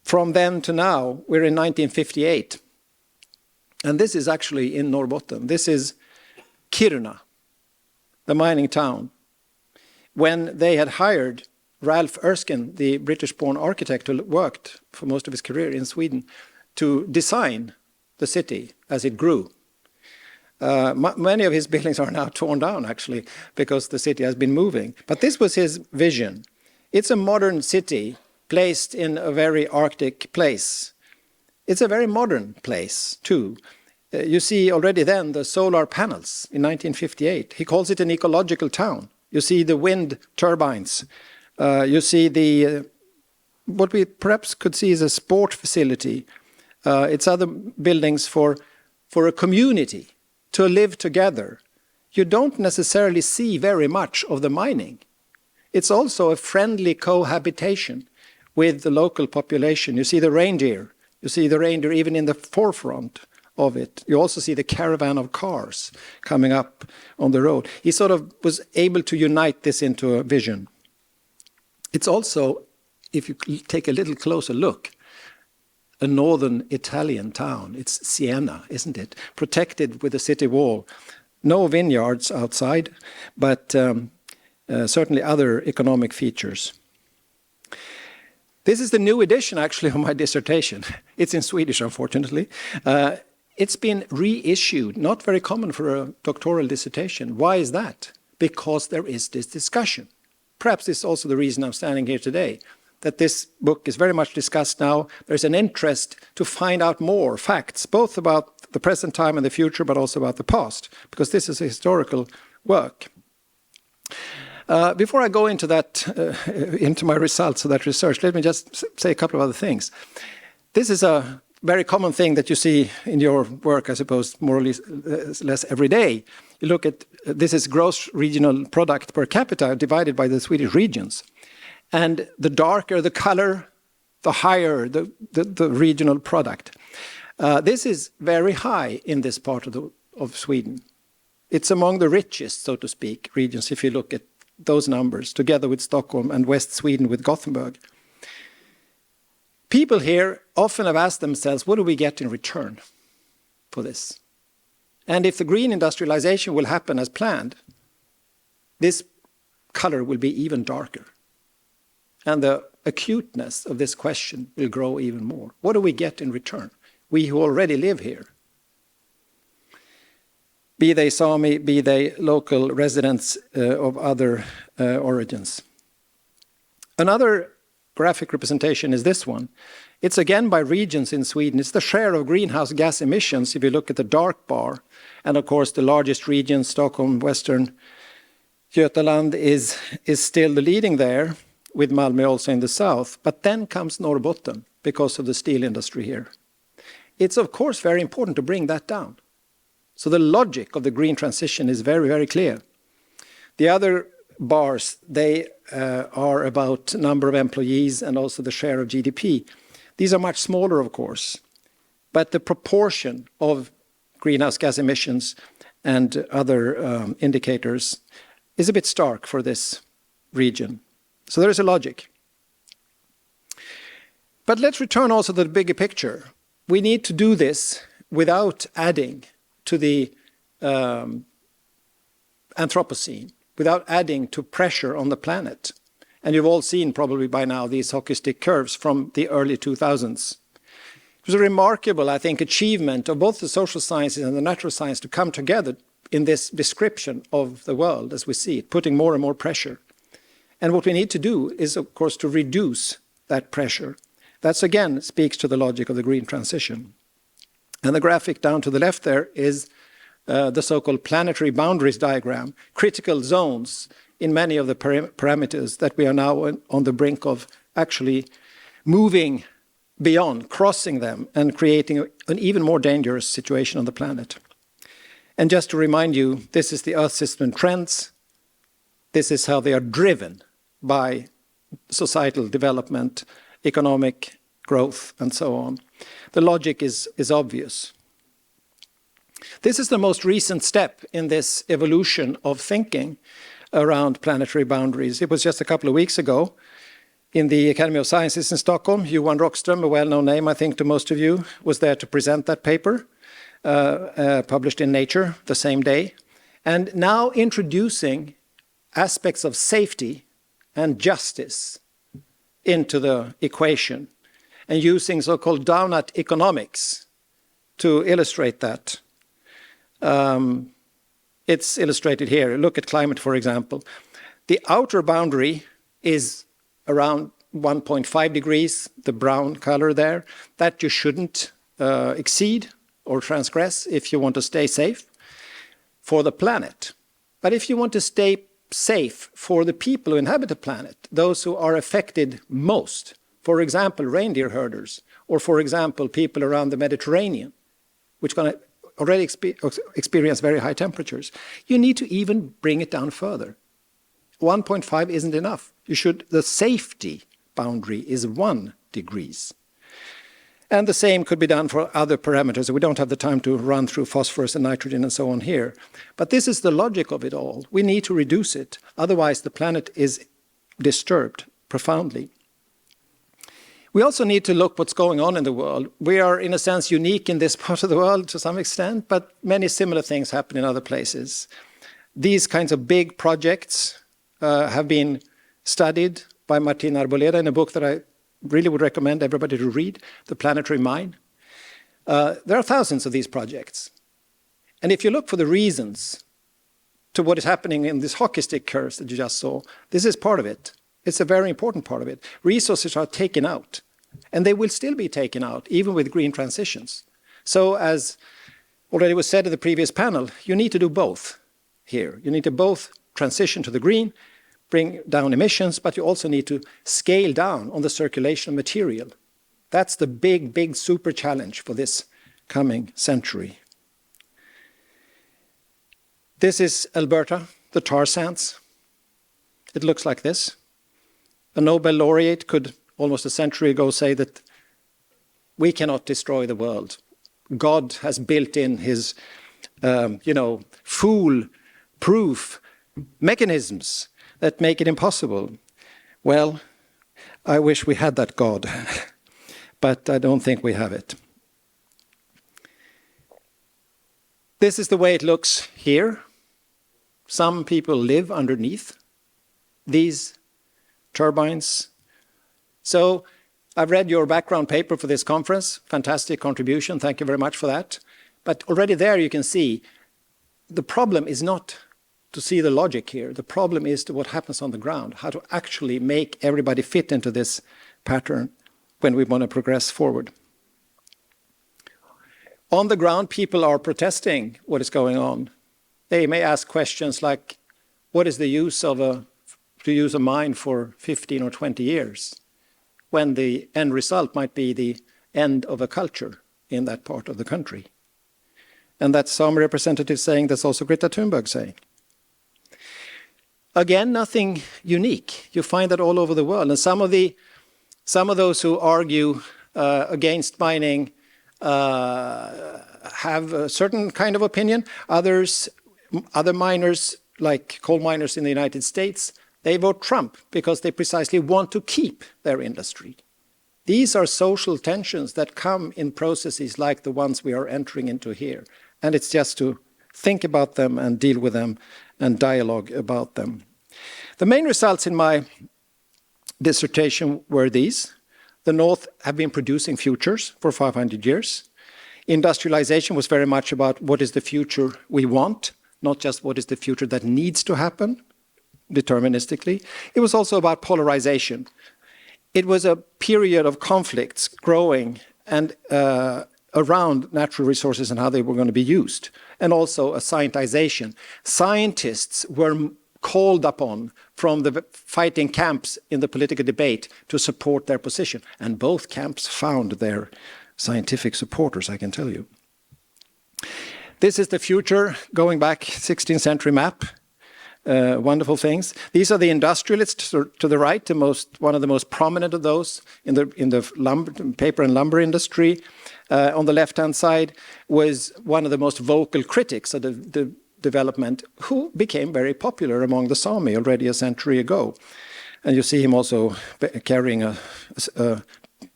M: from then to now, we're in 1958. And this is actually in Norrbotten. This is Kiruna, the mining town. When they had hired Ralph Erskine, the British-born architect who worked for most of his career in Sweden, to design the city as it grew. Many of his buildings are now torn down, actually, because the city has been moving. But this was his vision. It's a modern city placed in a very Arctic place. It's a very modern place, too. You see already then the solar panels in 1958. He calls it an ecological town. You see the wind turbines. You see the what we perhaps could see as a sport facility. It's other buildings for a community to live together. You don't necessarily see very much of the mining. It's also a friendly cohabitation with the local population. You see the reindeer. You see the reindeer even in the forefront of it. You also see the caravan of cars coming up on the road. He sort of was able to unite this into a vision. It's also, if you take a little closer look, a northern Italian town. It's Siena, isn't it? Protected with a city wall. No vineyards outside, but certainly other economic features. This is the new edition, actually, of my dissertation. It's in Swedish, unfortunately. It's been reissued, not very common for a doctoral dissertation. Why is that? Because there is this discussion. Perhaps this is also the reason I'm standing here today, that this book is very much discussed now. There's an interest to find out more facts, both about the present time and the future, but also about the past, because this is a historical work. Before I go into that, into my results of that research, let me just say a couple of other things. This is a very common thing that you see in your work, I suppose, more or less every day. You look at, this is gross regional product per capita divided by the Swedish regions. And the darker the color, the higher the regional product. This is very high in this part of Sweden. It's among the richest, so to speak, regions, if you look at those numbers, together with Stockholm and West Sweden with Gothenburg. People here often have asked themselves, what do we get in return for this? And if the green industrialization will happen as planned, this color will be even darker. And the acuteness of this question will grow even more. What do we get in return? We who already live here, be they Sami, be they local residents of other origins. Another graphic representation is this one. It's again by regions in Sweden. It's the share of greenhouse gas emissions if you look at the dark bar. And of course the largest region, Stockholm, Western Götaland, is still the leading there, with Malmö also in the south. But then comes Norrbotten because of the steel industry here. It's of course very important to bring that down. So the logic of the green transition is very, very clear. The other bars, they are about number of employees and also the share of GDP. These are much smaller, of course, but the proportion of greenhouse gas emissions and other indicators is a bit stark for this region. So there is a logic. But let's return also to the bigger picture. We need to do this without adding to the Anthropocene, without adding to pressure on the planet. And you've all seen probably by now these hockey stick curves from the early 2000s. It was a remarkable, I think, achievement of both the social sciences and the natural science to come together in this description of the world as we see it, putting more and more pressure. And what we need to do is, of course, to reduce that pressure. That again speaks to the logic of the green transition. And the graphic down to the left there is the so-called planetary boundaries diagram, critical zones in many of the parameters that we are now on the brink of actually moving beyond, crossing them, and creating an even more dangerous situation on the planet. And just to remind you, this is the Earth system trends. This is how they are driven by societal development, economic growth, and so on. The logic is obvious. This is the most recent step in this evolution of thinking around planetary boundaries. It was just a couple of weeks ago in the Academy of Sciences in Stockholm. Johan Rockström, a well-known name, I think, to most of you, was there to present that paper, published in Nature the same day. And now introducing aspects of safety and justice into the equation, and using so-called donut economics to illustrate that. It's illustrated here. Look at climate, for example. The outer boundary is around 1.5 degrees, the brown color there, that you shouldn't exceed or transgress if you want to stay safe for the planet. But if you want to stay safe for the people who inhabit the planet, those who are affected most, for example, reindeer herders, or for example, people around the Mediterranean, which are going to already experience very high temperatures, you need to even bring it down further. 1.5 isn't enough. The safety boundary is 1 degree. And the same could be done for other parameters. We don't have the time to run through phosphorus and nitrogen and so on here. But this is the logic of it all. We need to reduce it. Otherwise, the planet is disturbed profoundly. We also need to look what's going on in the world. We are, in a sense, unique in this part of the world to some extent, but many similar things happen in other places. These kinds of big projects have been studied by Martin Arboleda in a book that I really would recommend everybody to read, The Planetary Mind. There are thousands of these projects. And if you look for the reasons to what is happening in this hockey stick curves that you just saw, this is part of it. It's a very important part of it. Resources are taken out, and they will still be taken out, even with green transitions. So as already was said in the previous panel, you need to do both here. You need to both transition to the green, bring down emissions, but you also need to scale down on the circulation of material. That's the big, big super challenge for this coming century. This is Alberta, the tar sands. It looks like this. A Nobel laureate could almost a century ago say that we cannot destroy the world. God has built in his, fool-proof mechanisms that make it impossible. Well, I wish we had that God, but I don't think we have it. This is the way it looks here. Some people live underneath these turbines. So I've read your background paper for this conference. Fantastic contribution. Thank you very much for that. But already there you can see the problem is not to see the logic here. The problem is to what happens on the ground, how to actually make everybody fit into this pattern when we want to progress forward. On the ground, people are protesting what is going on. They may ask questions like, what is the use of to use a mine for 15 or 20 years when the end result might be the end of a culture in that part of the country? And that's some representatives saying, that's also Greta Thunberg saying. Again, nothing unique. You find that all over the world. And some of those who argue against mining have a certain kind of opinion. Other miners, like coal miners in the United States, they vote Trump because they precisely want to keep their industry. These are social tensions that come in processes like the ones we are entering into here. And it's just to think about them and deal with them and dialogue about them. The main results in my dissertation were these. The North have been producing futures for 500 years. Industrialization was very much about what is the future we want, not just what is the future that needs to happen deterministically. It was also about polarization. It was a period of conflicts growing and around natural resources and how they were going to be used, and also a scientization. Scientists were called upon from the fighting camps in the political debate to support their position, and both camps found their scientific supporters, I can tell you. This is the future, going back 16th century map. Wonderful things. These are the industrialists to the right, one of the most prominent of those in the paper and lumber industry. On the left-hand side was one of the most vocal critics of the development, who became very popular among the Sami already a century ago. And you see him also carrying a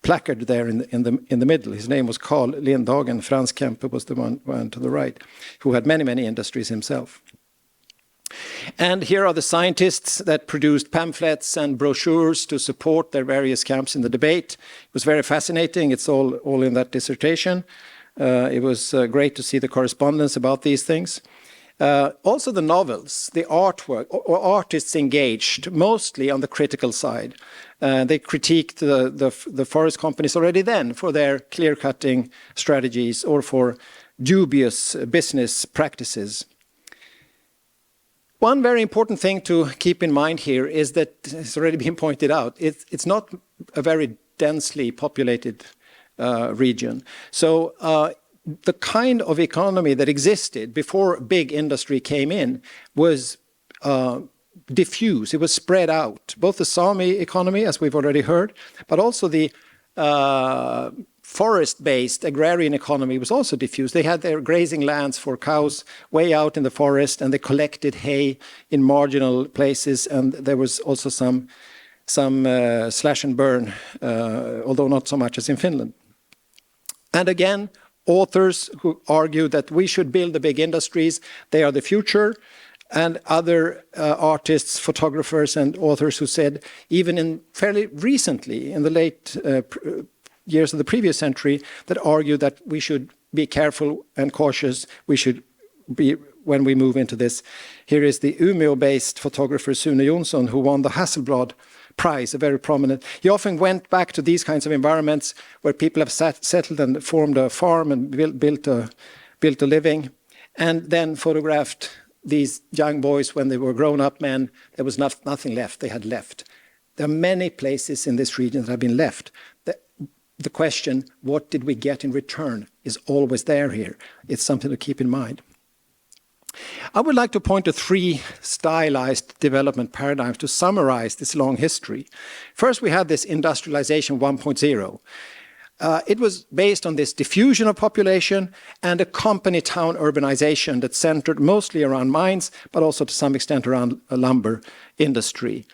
M: placard there in the middle. His name was Carl Lindhagen. Franz Kempe was the one to the right, who had many industries himself. And here are the scientists that produced pamphlets and brochures to support their various camps in the debate. It was very fascinating. It's all in that dissertation. It was great to see the correspondence about these things. Also the novels, the artwork, or artists engaged, mostly on the critical side. They critiqued the forest companies already then for their clear-cutting strategies or for dubious business practices. One very important thing to keep in mind here is that, it's already been pointed out, it's not a very densely populated region. So the kind of economy that existed before big industry came in was diffuse. It was spread out. Both the Sami economy, as we've already heard, but also the forest-based agrarian economy was also diffused. They had their grazing lands for cows way out in the forest, and they collected hay in marginal places, and there was also some slash and burn, although not so much as in Finland. And again, authors who argue that we should build the big industries, they are the future, and other artists, photographers, and authors who said, even in fairly recently, in the late years of the previous century, that argue that we should be careful and cautious. We should be when we move into this. Here is the Umeå-based photographer Sune Jonsson, who won the Hasselblad Prize, a very prominent. He often went back to these kinds of environments where people have settled and formed a farm and built a living, and then photographed these young boys, when they were grown-up men, there was nothing left. They had left. There are many places in this region that have been left. The question, what did we get in return, is always there here. It's something to keep in mind. I would like to point to 3 stylized development paradigms to summarize this long history. First, we had this industrialization 1.0. It was based on this diffusion of population and a company town urbanization that centered mostly around mines, but also to some extent around a lumber industry.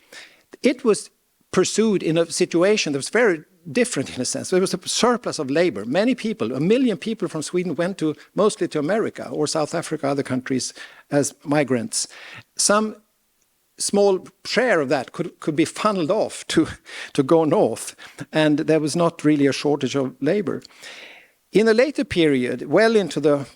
M: It was pursued in a situation that was very different in a sense. There was a surplus of labor. Many people, 1 million people from Sweden went mostly to America or South Africa, other countries as migrants. Some small share of that could be funneled off to go north, and there was not really a shortage of labor. In a later period, well into the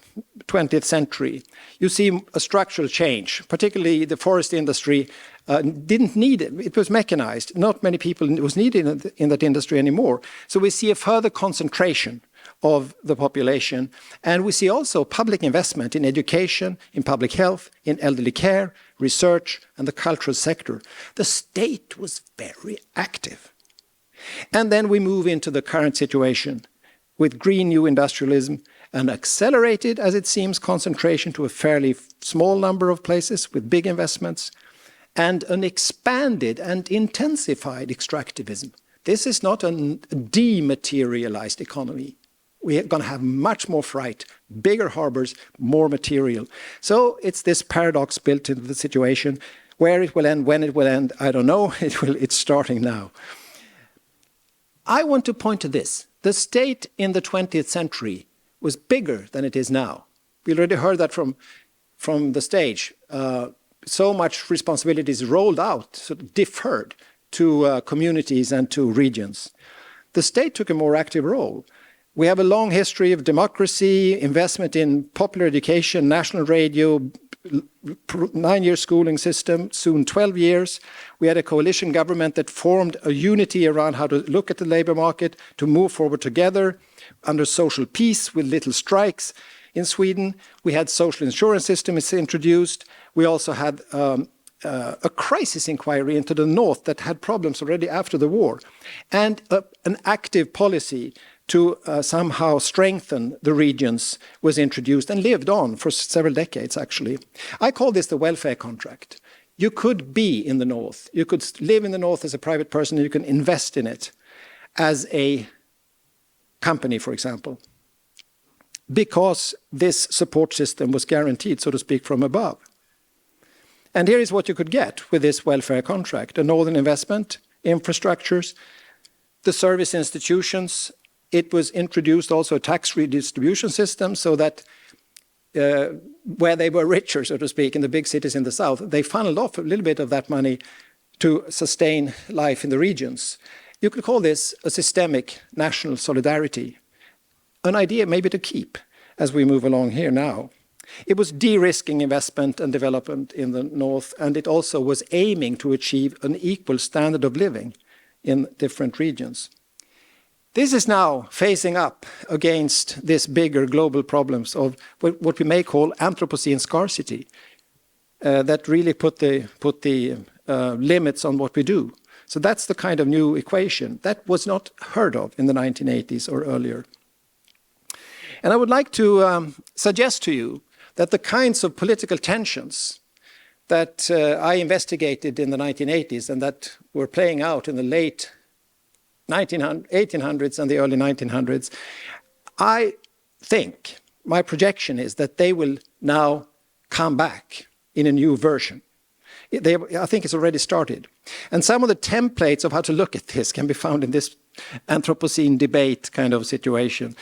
M: 20th century, you see a structural change, particularly the forest industry didn't need it. It was mechanized. Not many people was needed in that industry anymore. So we see a further concentration of the population. And we see also public investment in education, in public health, in elderly care, research, and the cultural sector. The state was very active. And then we move into the current situation with green new industrialism, an accelerated, as it seems, concentration to a fairly small number of places with big investments, and an expanded and intensified extractivism. This is not a dematerialized economy. We are going to have much more freight, bigger harbors, more material. So it's this paradox built into the situation. Where it will end, when it will end, I don't know. It's starting now. I want to point to this. The state in the 20th century was bigger than it is now. We already heard that from the stage. So much responsibility is rolled out, sort of deferred to communities and to regions. The state took a more active role. We have a long history of democracy, investment in popular education, national radio, 9-year schooling system, soon 12 years. We had a coalition government that formed a unity around how to look at the labor market, to move forward together under social peace with little strikes. In Sweden, we had social insurance system is introduced. We also had a crisis inquiry into the north that had problems already after the war, and an active policy to somehow strengthen the regions was introduced and lived on for several decades, actually. I call this the welfare contract. You could be in the north. You could live in the north as a private person, and you can invest in it as a company, for example, because this support system was guaranteed, so to speak, from above. And here is what you could get with this welfare contract: a northern investment, infrastructures, the service institutions. It was introduced also a tax redistribution system so that where they were richer, so to speak, in the big cities in the south, they funneled off a little bit of that money to sustain life in the regions. You could call this a systemic national solidarity, an idea maybe to keep as we move along here now. It was de-risking investment and development in the north, and it also was aiming to achieve an equal standard of living in different regions. This is now facing up against these bigger global problems of what we may call Anthropocene scarcity, that really put the limits on what we do. So that's the kind of new equation that was not heard of in the 1980s or earlier. And I would like to suggest to you that the kinds of political tensions that I investigated in the 1980s and that were playing out in the late 1800s and the early 1900s, I think, my projection is that they will now come back in a new version. I think it's already started. And some of the templates of how to look at this can be found in this Anthropocene debate kind of situation.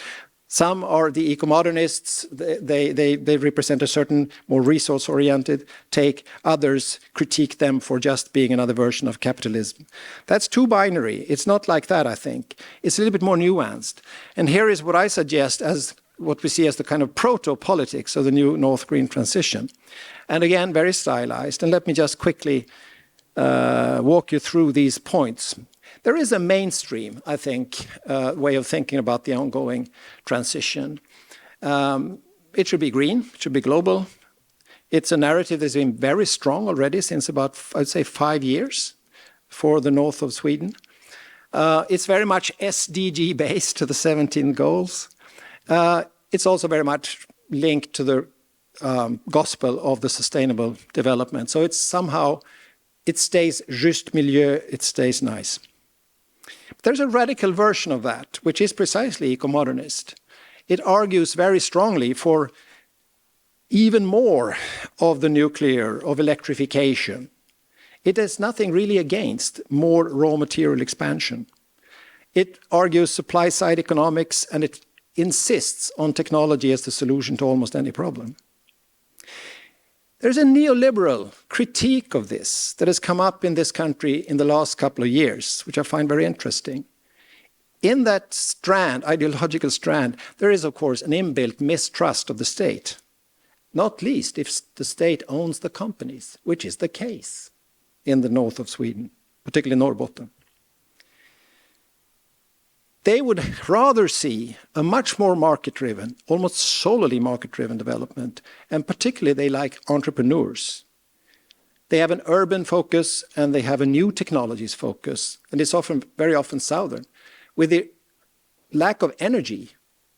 M: Some are the eco-modernists. They represent a certain more resource-oriented take. Others critique them for just being another version of capitalism. That's too binary. It's not like that, I think. It's a little bit more nuanced. And here is what I suggest as what we see as the kind of proto-politics of the new North Green transition. And again, very stylized. And let me just quickly walk you through these points. There is a mainstream, I think, way of thinking about the ongoing transition. It should be green, it should be global, It's a narrative that's been very strong already since about, I'd say, 5 years for the north of Sweden. It's very much SDG based to the 17 goals. It's also very much linked to the gospel of the sustainable development. So it's somehow, it stays juste milieu, it stays nice. But there's a radical version of that, which is precisely eco-modernist. It argues very strongly for even more of the nuclear, of electrification. It has nothing really against more raw material expansion. It argues supply-side economics, and it insists on technology as the solution to almost any problem. There's a neoliberal critique of this that has come up in this country in the last couple of years, which I find very interesting. In that strand, ideological strand, there is, of course, an inbuilt mistrust of the state, not least if the state owns the companies, which is the case in the north of Sweden, particularly Norrbotten. They would rather see a much more market-driven, almost solely market-driven development, and particularly they like entrepreneurs. They have an urban focus and they have a new technologies focus, and it's often, very often southern. With the lack of energy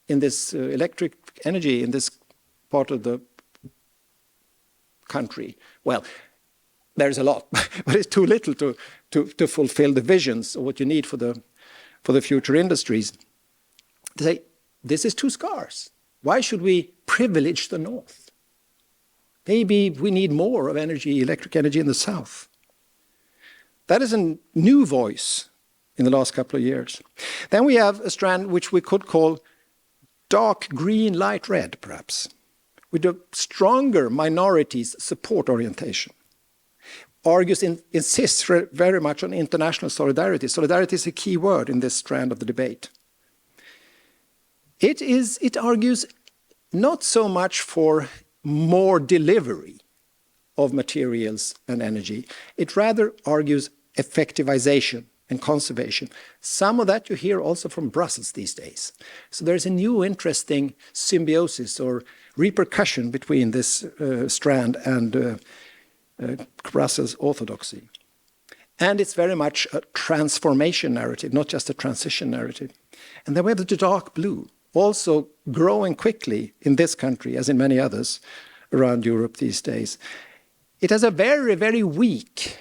M: in this electric energy in this part of the country, well, there's a lot, but it's too little to fulfill the visions of what you need for the future industries. They say, this is too scarce. Why should we privilege the north? Maybe we need more of energy, electric energy in the south. That is a new voice in the last couple of years. Then we have a strand which we could call dark green, light red, perhaps, with a stronger minorities support orientation. Argues, insists very much on international solidarity. Solidarity is a key word in this strand of the debate. It argues not so much for more delivery of materials and energy. It rather argues effectivization and conservation. Some of that you hear also from Brussels these days. So there's a new interesting symbiosis or repercussion between this strand and Brussels orthodoxy. And it's very much a transformation narrative, not just a transition narrative. And then we have the dark blue, also growing quickly in this country, as in many others around Europe these days. It has a very, very weak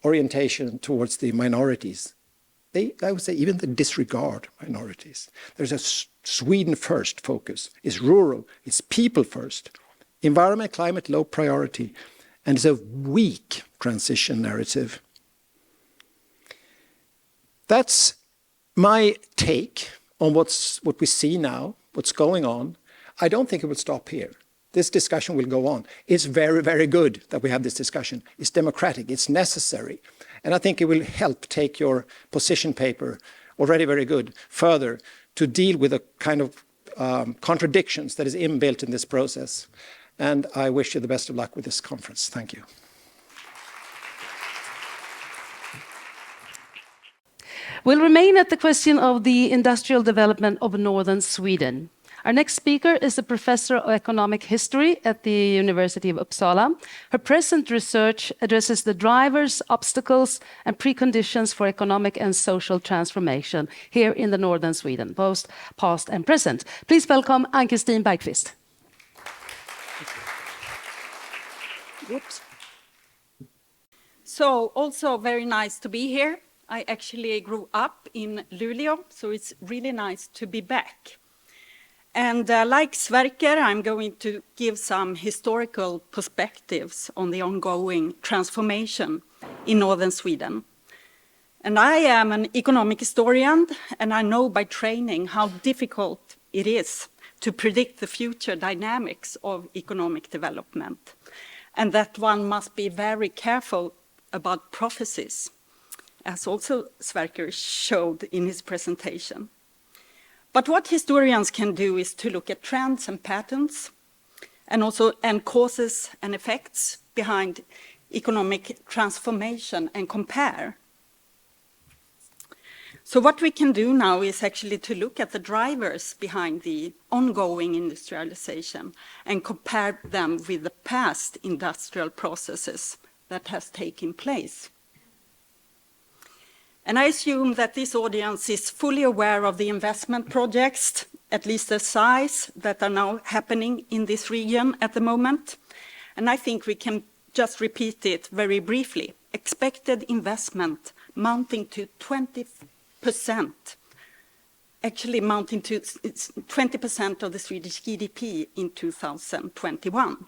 M: orientation towards the minorities. I would say even they disregard minorities. There's a Sweden first focus. It's rural, it's people first. Environment, climate, low priority. And it's a weak transition narrative. That's my take on what we see now, what's going on. I don't think it will stop here. This discussion will go on. It's very, very good that we have this discussion. It's democratic, it's necessary. And I think it will help take your position paper, already very good, further to deal with the kind of contradictions that is inbuilt in this process. And I wish you the best of luck with this conference. Thank you.
A: We'll remain at the question of the industrial development of northern Sweden. Our next speaker is a professor of economic history at the University of Uppsala. Her present research addresses the drivers, obstacles, and preconditions for economic and social transformation here in the northern Sweden, both past and present. Please welcome Ann-Kristin Bergqvist.
N: Whoops. So also very nice to be here. I actually grew up in Lulea, so it's really nice to be back. And like Sverker, I'm going to give some historical perspectives on the ongoing transformation in northern Sweden. And I am an economic historian, and I know by training how difficult it is to predict the future dynamics of economic development, and that one must be very careful about prophecies, as also Sverker showed in his presentation. But what historians can do is to look at trends and patterns, and causes and effects behind economic transformation and compare. So what we can do now is actually to look at the drivers behind the ongoing industrialization and compare them with the past industrial processes that has taken place. And I assume that this audience is fully aware of the investment projects, at least the size, that are now happening in this region at the moment. And I think we can just repeat it very briefly. Expected investment mounting to 20%, actually amounting to 20% of the Swedish GDP in 2021.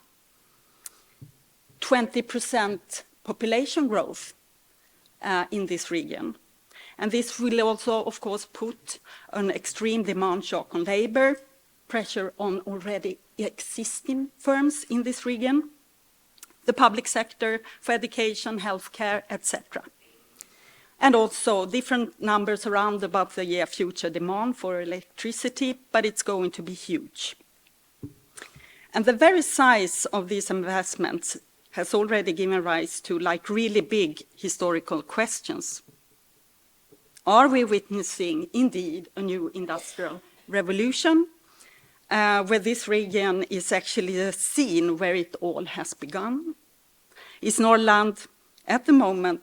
N: 20% population growth in this region. And this will also, of course, put an extreme demand shock on labor, pressure on already existing firms in this region, the public sector for education, healthcare, etc. And also different numbers around about the future demand for electricity, but it's going to be huge. And the very size of these investments has already given rise to like really big historical questions. Are we witnessing indeed a new industrial revolution where this region is actually the scene where it all has begun? Is Norrland at the moment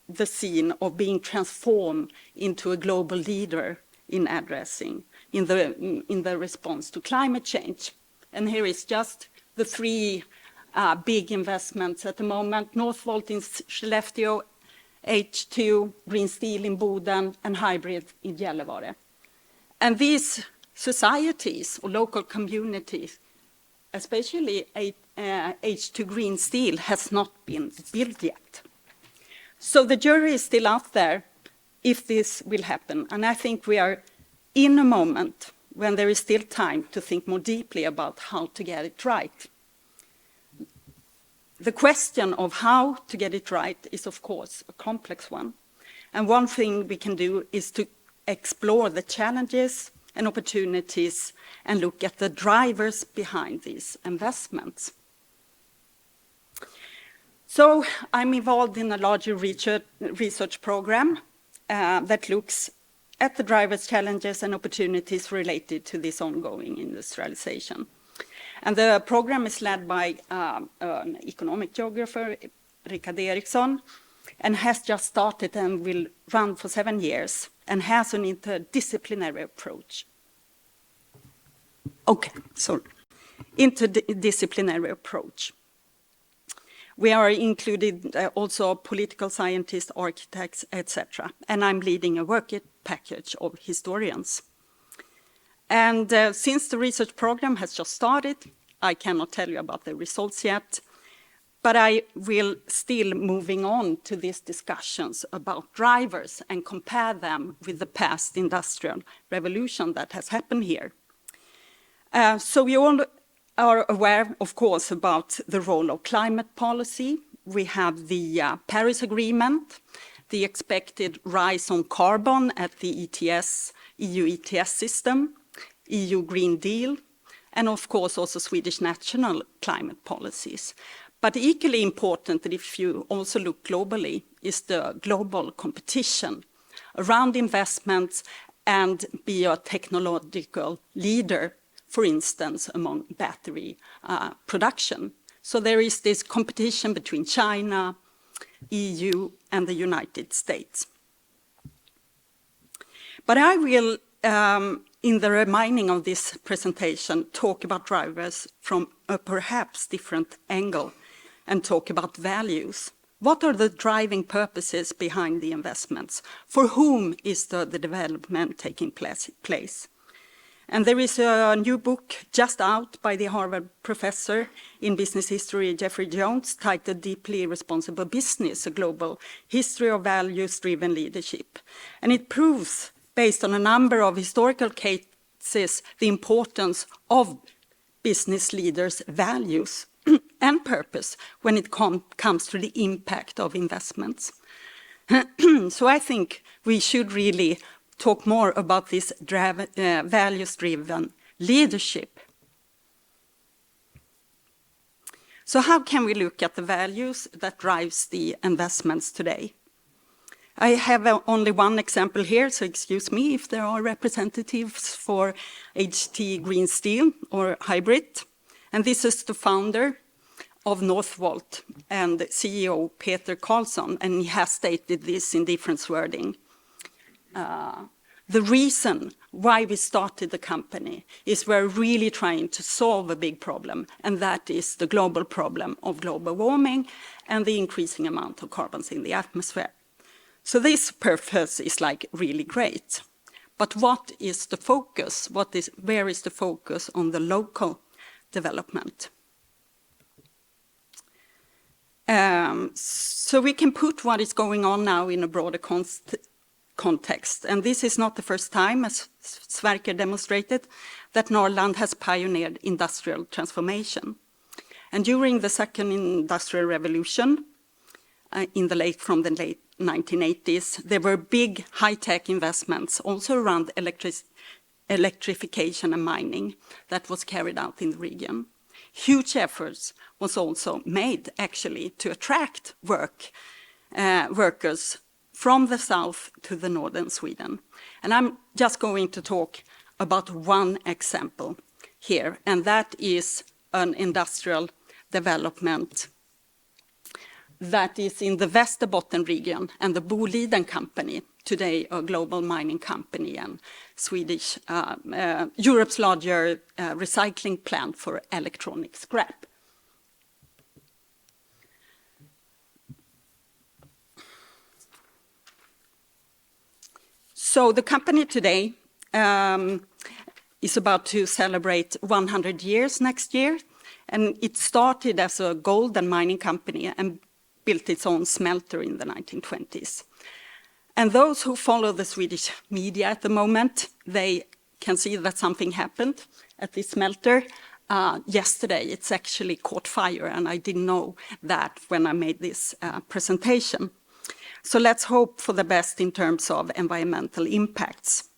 N: the scene of being transformed into a global leader in addressing, in the response to climate change? And here is just the three big investments at the moment: Northvolt in Skellefteå, H2 Green Steel in Boden, and Hybrid in Gällivare. And these societies or local communities, especially H2 Green Steel, has not been built yet. So the jury is still out there if this will happen. And I think we are in a moment when there is still time to think more deeply about how to get it right. The question of how to get it right is, of course, a complex one. And one thing we can do is to explore the challenges and opportunities and look at the drivers behind these investments. So I'm involved in a larger research program that looks at the drivers, challenges, and opportunities related to this ongoing industrialization. And the program is led by an economic geographer, Rickard Eriksson, and has just started and will run for 7 years and has an interdisciplinary approach. Interdisciplinary approach. We are included also political scientists, architects, etc. And I'm leading a work package of historians. And since the research program has just started, I cannot tell you about the results yet, but I will still moving on to these discussions about drivers and compare them with the past industrial revolution that has happened here. So we all are aware, of course, about the role of climate policy. We have the Paris Agreement, the expected rise on carbon at the EU ETS system, EU Green Deal, and of course also Swedish national climate policies. But equally important, if you also look globally, is the global competition around investments and be a technological leader, for instance, among battery production. So there is this competition between China, EU, and the United States. But I will, in the remaining of this presentation, talk about drivers from a perhaps different angle and talk about values. What are the driving purposes behind the investments? For whom is the development taking place? And there is a new book just out by the Harvard professor in business history, Jeffrey Jones, titled Deeply Responsible Business, A Global History of Values-Driven Leadership. And it proves, based on a number of historical cases, the importance of business leaders' values and purpose when it comes to the impact of investments. So I think we should really talk more about this values-driven leadership. So how can we look at the values that drives the investments today? I have only one example here, so excuse me if there are representatives for HT Green Steel or Hybrid. And this is the founder of Northvolt and CEO Peter Karlsson, and he has stated this in different wording. The reason why we started the company is we're really trying to solve a big problem, and that is the global problem of global warming and the increasing amount of carbons in the atmosphere. So this purpose is like really great. But what is the focus? Where is the focus on the local development? So we can put what is going on now in a broader context. And this is not the first time, as Sverker demonstrated, that Norrland has pioneered industrial transformation. And during the second industrial revolution, from the late 1980s, there were big high-tech investments also around electrification and mining that was carried out in the region. Huge efforts was also made, actually, to attract workers from the south to the northern Sweden. And I'm just going to talk about one example here, and that is an industrial development that is in the Västerbotten region, and the Boliden company, today a global mining company and Swedish, Europe's larger recycling plant for electronic scrap. So the company today is about to celebrate 100 years next year, and it started as a gold and mining company and built its own smelter in the 1920s. And those who follow the Swedish media at the moment, they can see that something happened at this smelter. Yesterday, it's actually caught fire, and I didn't know that when I made this presentation. So let's hope for the best in terms of environmental impacts.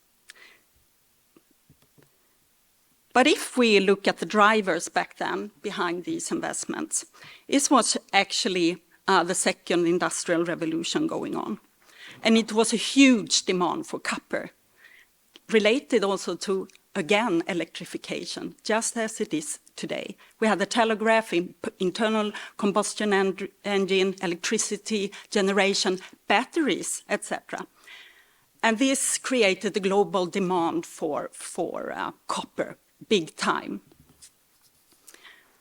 N: But if we look at the drivers back then behind these investments, it was actually the second industrial revolution going on. And it was a huge demand for copper, related also to, again, electrification, just as it is today. We had the telegraph, internal combustion engine, electricity generation, batteries, etc. And this created the global demand for copper, big time.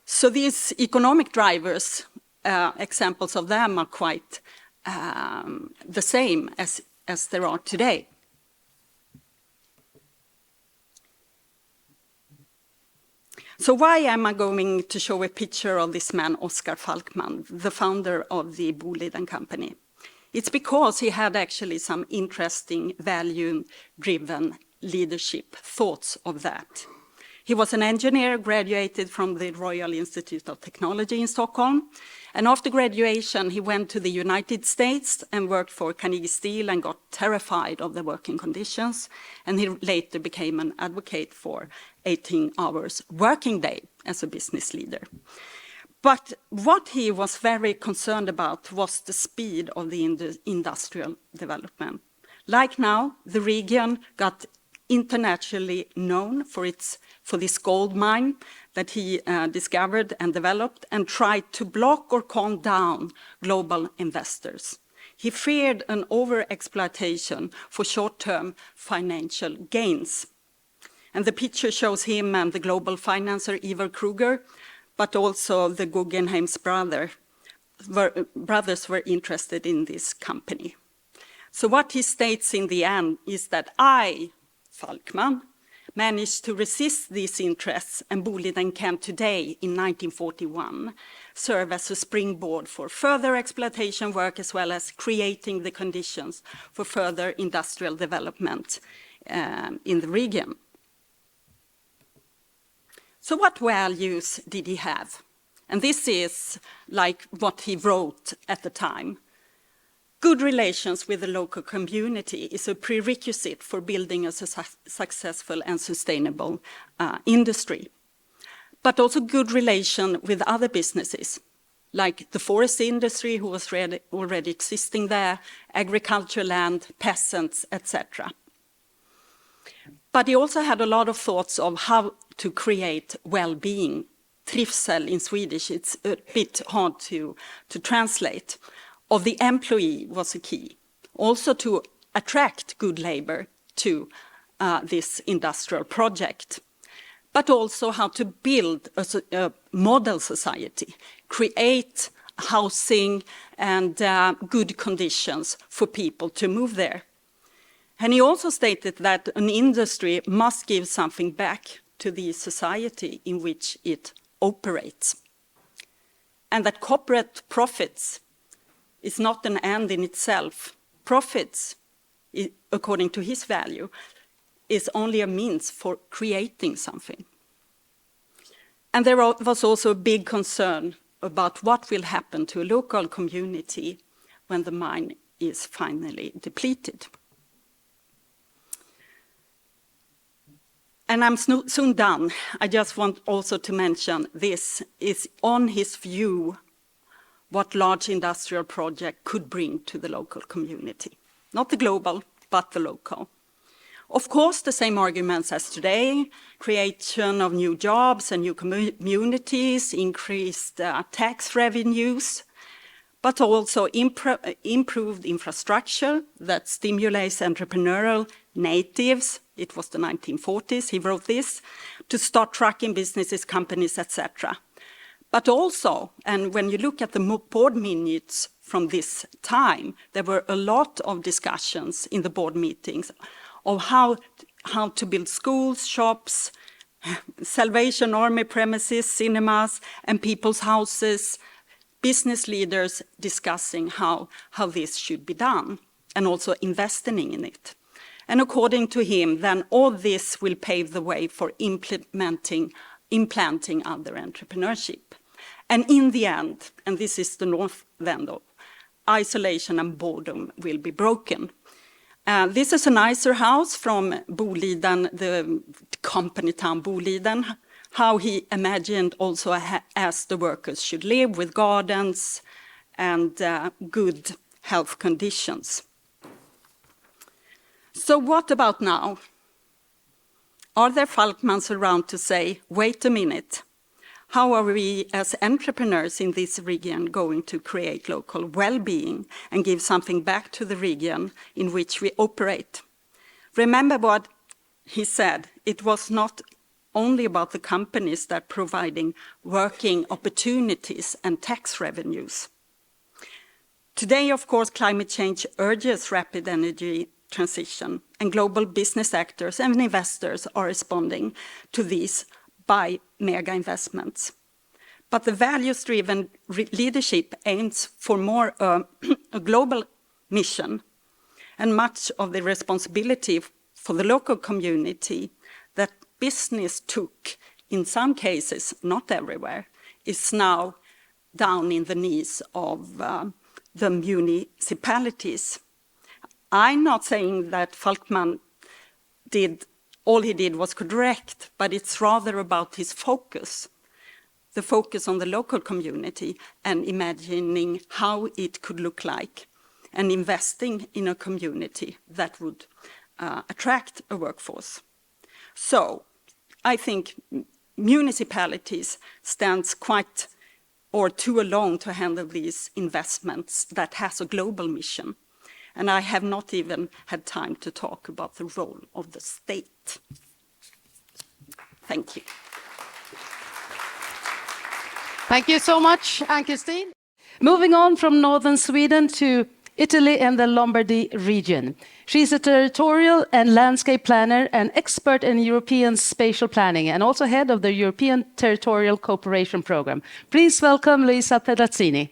N: So these economic drivers, examples of them are quite the same as there are today. So why am I going to show a picture of this man, Oskar Falkman, the founder of the Boliden company? It's because he had actually some interesting value-driven leadership thoughts of that. He was an engineer, graduated from the Royal Institute of Technology in Stockholm. And after graduation, he went to the United States and worked for Carnegie Steel and got terrified of the working conditions. And he later became an advocate for 18 hours working day as a business leader. But what he was very concerned about was the speed of the industrial development. Like now, the region got internationally known for this gold mine that he discovered and developed and tried to block or calm down global investors. He feared an overexploitation for short-term financial gains. And the picture shows him and the global financier Ivar Kruger, but also the Guggenheim's brothers were interested in this company. So what he states in the end is that Falkman, managed to resist these interests, and Boliden can today, in 1941, serve as a springboard for further exploitation work as well as creating the conditions for further industrial development in the region. So what values did he have? And this is like what he wrote at the time. Good relations with the local community is a prerequisite for building a successful and sustainable industry. But also good relation with other businesses. like the forest industry, who was already existing there, agriculture land, peasants, etc. But he also had a lot of thoughts of how to create well-being. Trivsel in Swedish, it's a bit hard to translate. Of the employee was a key. Also to attract good labor to this industrial project. But also how to build a model society, create housing and good conditions for people to move there. And he also stated that an industry must give something back to the society in which it operates. And that corporate profits is not an end in itself. Profits, according to his value, is only a means for creating something. And there was also a big concern about what will happen to a local community when the mine is finally depleted. And I'm soon done. I just want also to mention this is on his view what large industrial project could bring to the local community. Not the global, but the local. Of course, the same arguments as today, creation of new jobs and new communities, increased tax revenues, but also improved infrastructure that stimulates entrepreneurial natives. It was the 1940s, he wrote this, to start trucking businesses, companies, etc. But also, and when you look at the board minutes from this time, there were a lot of discussions in the board meetings of how to build schools, shops, Salvation Army premises, cinemas, and people's houses, business leaders discussing how this should be done, and also investing in it. And according to him, then all this will pave the way for implanting other entrepreneurship. And in the end, and this is the north end of, isolation and boredom will be broken. This is a nicer house from Boliden, the company town Boliden, how he imagined also as the workers should live with gardens and good health conditions. So what about now? Are there Falkmans around to say, wait a minute, how are we as entrepreneurs in this region going to create local well-being and give something back to the region in which we operate? Remember what he said, it was not only about the companies that are providing working opportunities and tax revenues. Today, of course, climate change urges rapid energy transition, and global business actors and investors are responding to these by mega investments. But the values-driven leadership aims for more a global mission, and much of the responsibility for the local community that business took, in some cases, not everywhere, is now down in the knees of the municipalities. I'm not saying that Falkman all he did was correct, but it's rather about his focus, the focus on the local community and imagining how it could look like and investing in a community that would attract a workforce. So I think municipalities stands quite or too alone to handle these investments that has a global mission. And I have not even had time to talk about the role of the state. Thank you.
A: Thank you so much, Ann-Kristin. Moving on from northern Sweden to Italy and the Lombardy region. She's a territorial and landscape planner and expert in European spatial planning and also head of the European Territorial Cooperation Program. Please welcome Luisa Pedrazzini.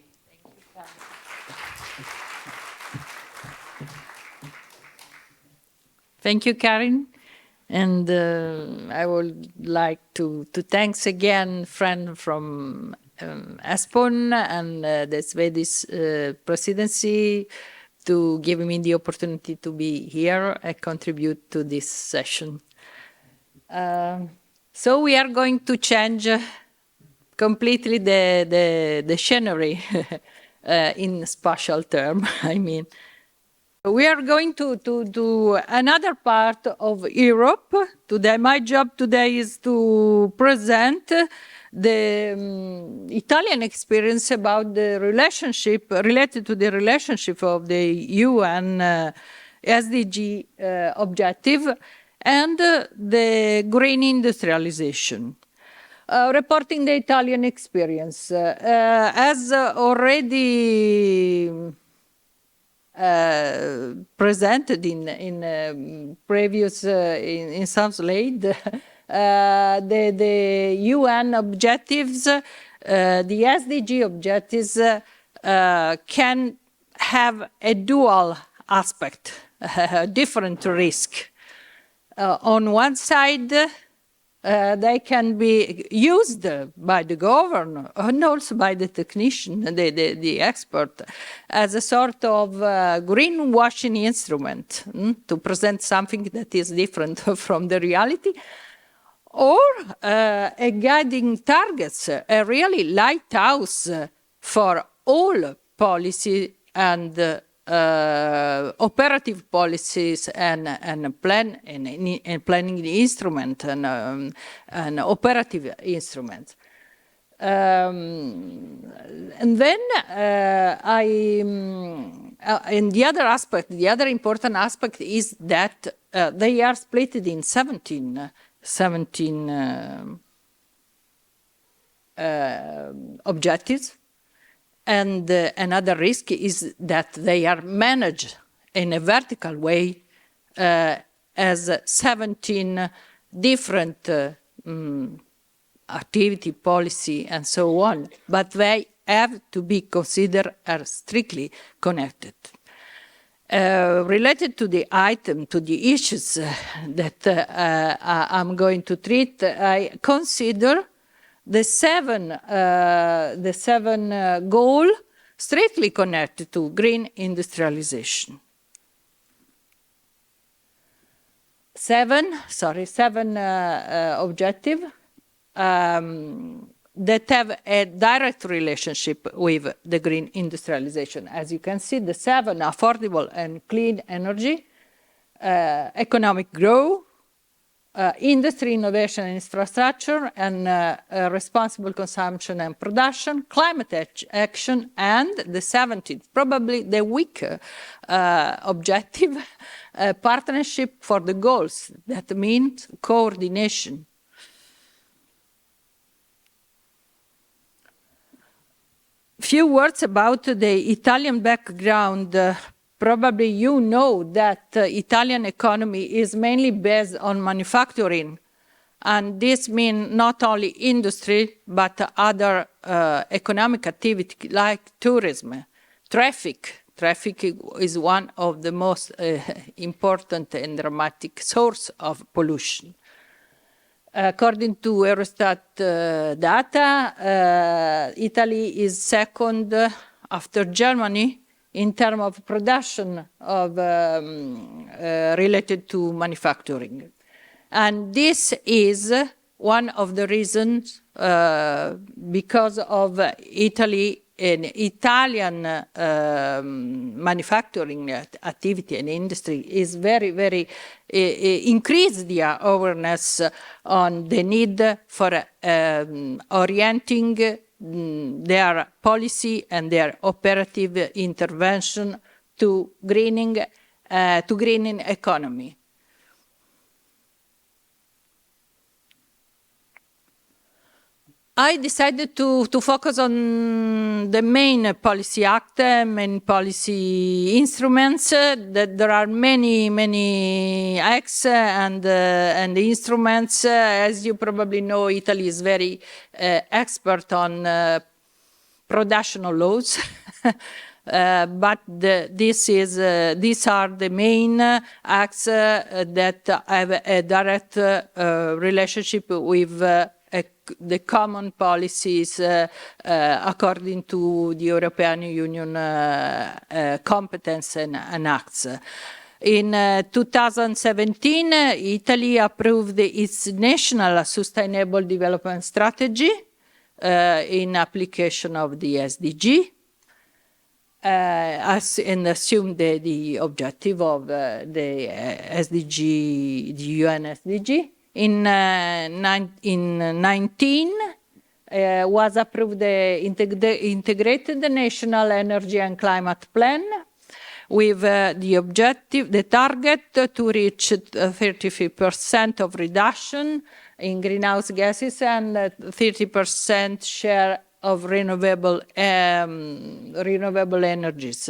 O: Thank you, Karin. And I would like to thanks again friend from ESPON and the Swedish presidency to give me the opportunity to be here and contribute to this session. So we are going to change completely the scenery in spatial term, I mean. We are going to another part of Europe. Today, my job today is to present the Italian experience about the relationship, related to the relationship of the UN SDG objective and the green industrialization. Reporting the Italian experience. As already presented in previous, in some slide, the UN objectives, the SDG objectives can have a dual aspect, a different risk. On one side, they can be used by the governor and also by the technician, the expert, as a sort of greenwashing instrument to present something that is different from the reality, or a guiding targets, a really lighthouse for all policy and operative policies and planning instrument and operative instruments. And then and the other aspect, the other important aspect is that they are split in 17 objectives. And another risk is that they are managed in a vertical way as 17 different activity, policy, and so on. But they have to be considered as strictly connected. Related to the item, to the issues that I'm going to treat, I consider the seven goal strictly connected to green industrialization. Seven objectives that have a direct relationship with the green industrialization. As you can see, the 7: affordable and clean energy, economic growth, industry, innovation and infrastructure, and responsible consumption and production, climate action, and the 17th, probably the weaker objective, partnership for the goals. That means coordination. Few words about the Italian background. Probably you know that the Italian economy is mainly based on manufacturing. And this means not only industry, but other economic activity like tourism, traffic. Traffic is one of the most important and dramatic source of pollution. According to Eurostat data, Italy is second after Germany in terms of production of related to manufacturing. And this is one of the reasons because of Italy and Italian manufacturing activity and industry is very, very increased their awareness on the need for orienting their policy and their operative intervention to greening economy. I decided to focus on the main policy act, main policy instruments. That there are many acts and instruments. As you probably know, Italy is very expert on production laws. But these are the main acts that have a direct relationship with the common policies according to the European Union competence and acts. In 2017, Italy approved its national sustainable development strategy in application of the SDG. And assume the objective of the SDG, the UN SDG. In 19 was approved the integrated national energy and climate plan with the objective, the target to reach 35% of reduction in greenhouse gases and 30% share of renewable energies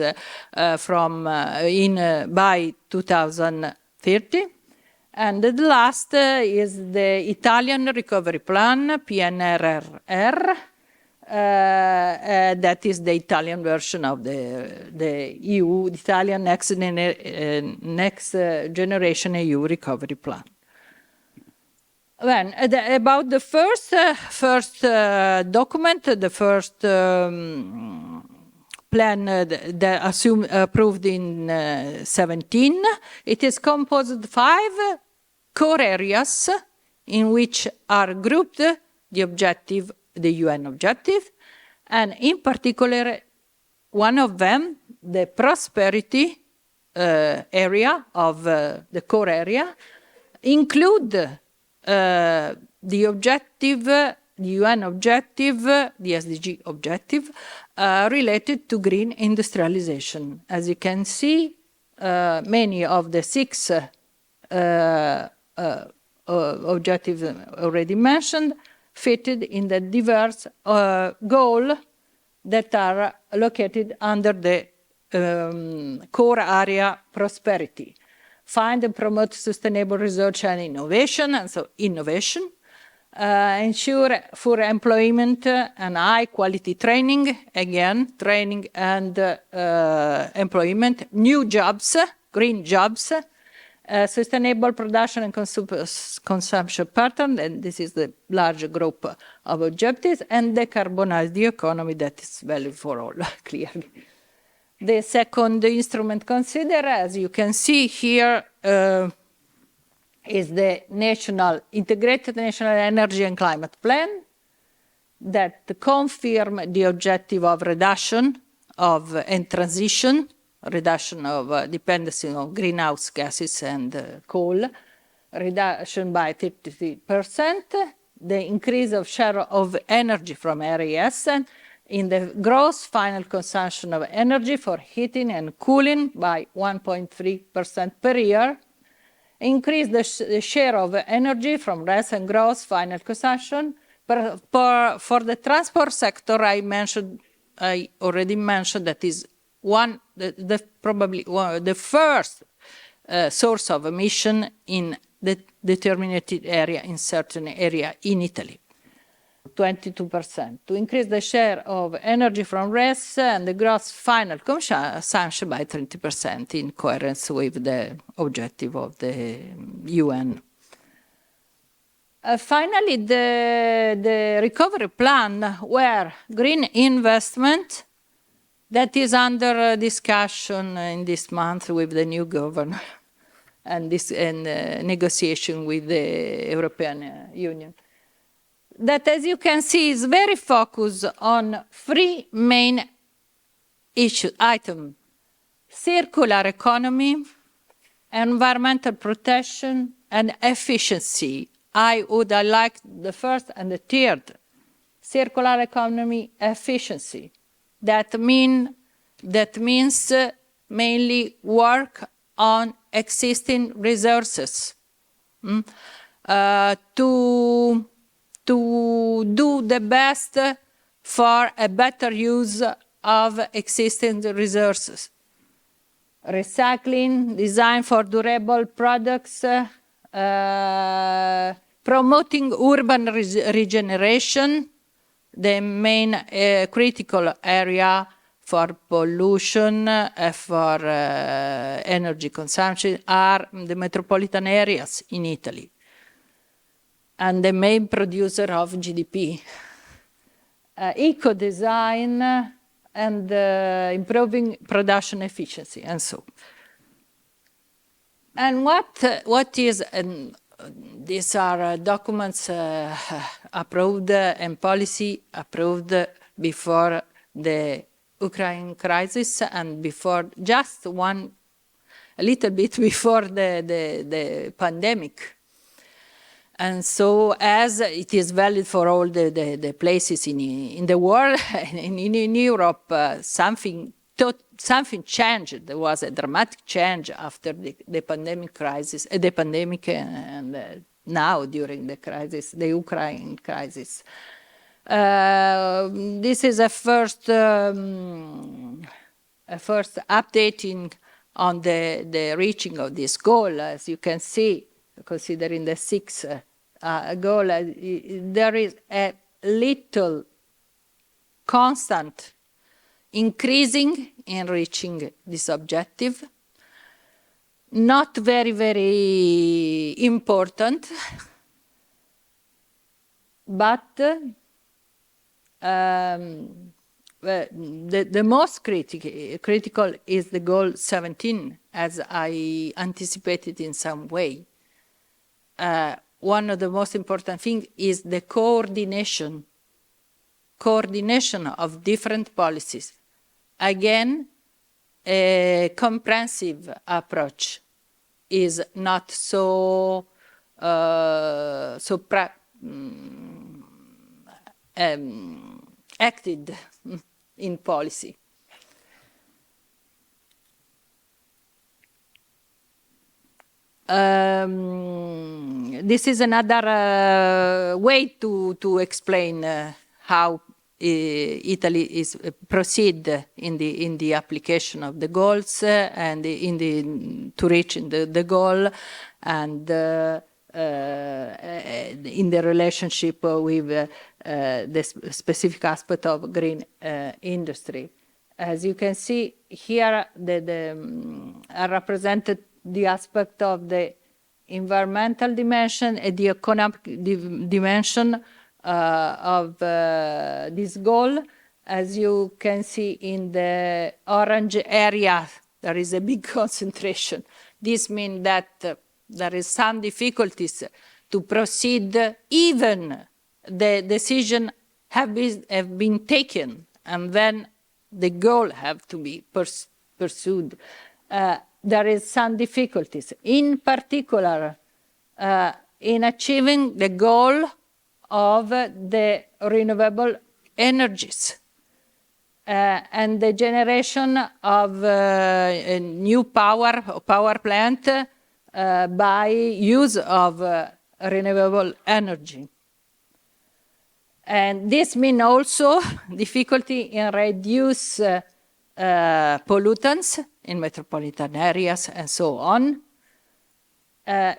O: by 2030. And the last is the Italian recovery plan, PNRR. That is the Italian version of the EU, the Italian next generation EU recovery plan. Then, about the first document, the first plan approved in 17, it is composed of 5 core areas in which are grouped the objective, the UN objective, and in particular, one of them, the prosperity area of the core area, include the objective, the UN objective, the SDG objective, related to green industrialization. As you can see, many of the 6 objectives already mentioned fitted in the diverse goals that are located under the core area prosperity. Find and promote sustainable research and innovation, and so innovation. Ensure for employment and high quality training, again, training and employment, new jobs, green jobs, sustainable production and consumption pattern, and this is the larger group of objectives, and decarbonize the economy, that is valid for all, clearly. The second instrument considered, as you can see here, is the integrated national energy and climate plan that confirm the objective of reduction and transition, reduction of dependency on greenhouse gases and coal, reduction by 30%, the increase of share of energy from RES, in the gross final consumption of energy for heating and cooling by 1.3% per year, increase the share of energy from RES and gross final consumption. For the transport sector, I already mentioned that is probably the first source of emission in the determined area, in certain area in Italy. 22%, to increase the share of energy from RES and the gross final consumption by 30% in coherence with the objective of the UN. Finally, the recovery plan, where green investment, that is under discussion in this month with the new governor and negotiation with the European Union. That, as you can see, is very focused on 3 main items: circular economy, environmental protection, and efficiency. I would like the first and the third. Circular economy, efficiency. That means mainly work on existing resources. To do the best for a better use of existing resources. Recycling, design for durable products, promoting urban regeneration, the main critical area for pollution, for energy consumption are the metropolitan areas in Italy, and the main producer of GDP. Eco-design and improving production efficiency, and so. And what is these are documents approved and policy approved before the Ukraine crisis and before just a little bit before the pandemic. And so as it is valid for all the places in the world, in Europe, something changed. There was a dramatic change after the pandemic crisis, and now during the crisis, the Ukraine crisis. This is a first updating on the reaching of this goal. As you can see, considering the 6 goal, there is a little constant increasing in reaching this objective. Not very, very important, but the most critical is the goal 17, as I anticipated in some way. One of the most important things is the coordination of different policies. Again, a comprehensive approach is not so acted in policy. This is another way to explain how Italy is proceed in the application of the goals and to reach the goal, and in the relationship with the specific aspect of green industry. As you can see here, I represented the aspect of the environmental dimension and the economic dimension of this goal. As you can see in the orange area, there is a big concentration. This means that there is some difficulties to proceed, even the decision have been taken, and then the goal have to be pursued. There is some difficulties, in particular, in achieving the goal of the renewable energies and the generation of a new power plant by use of renewable energy. And this means also difficulty in reduce pollutants in metropolitan areas and so on.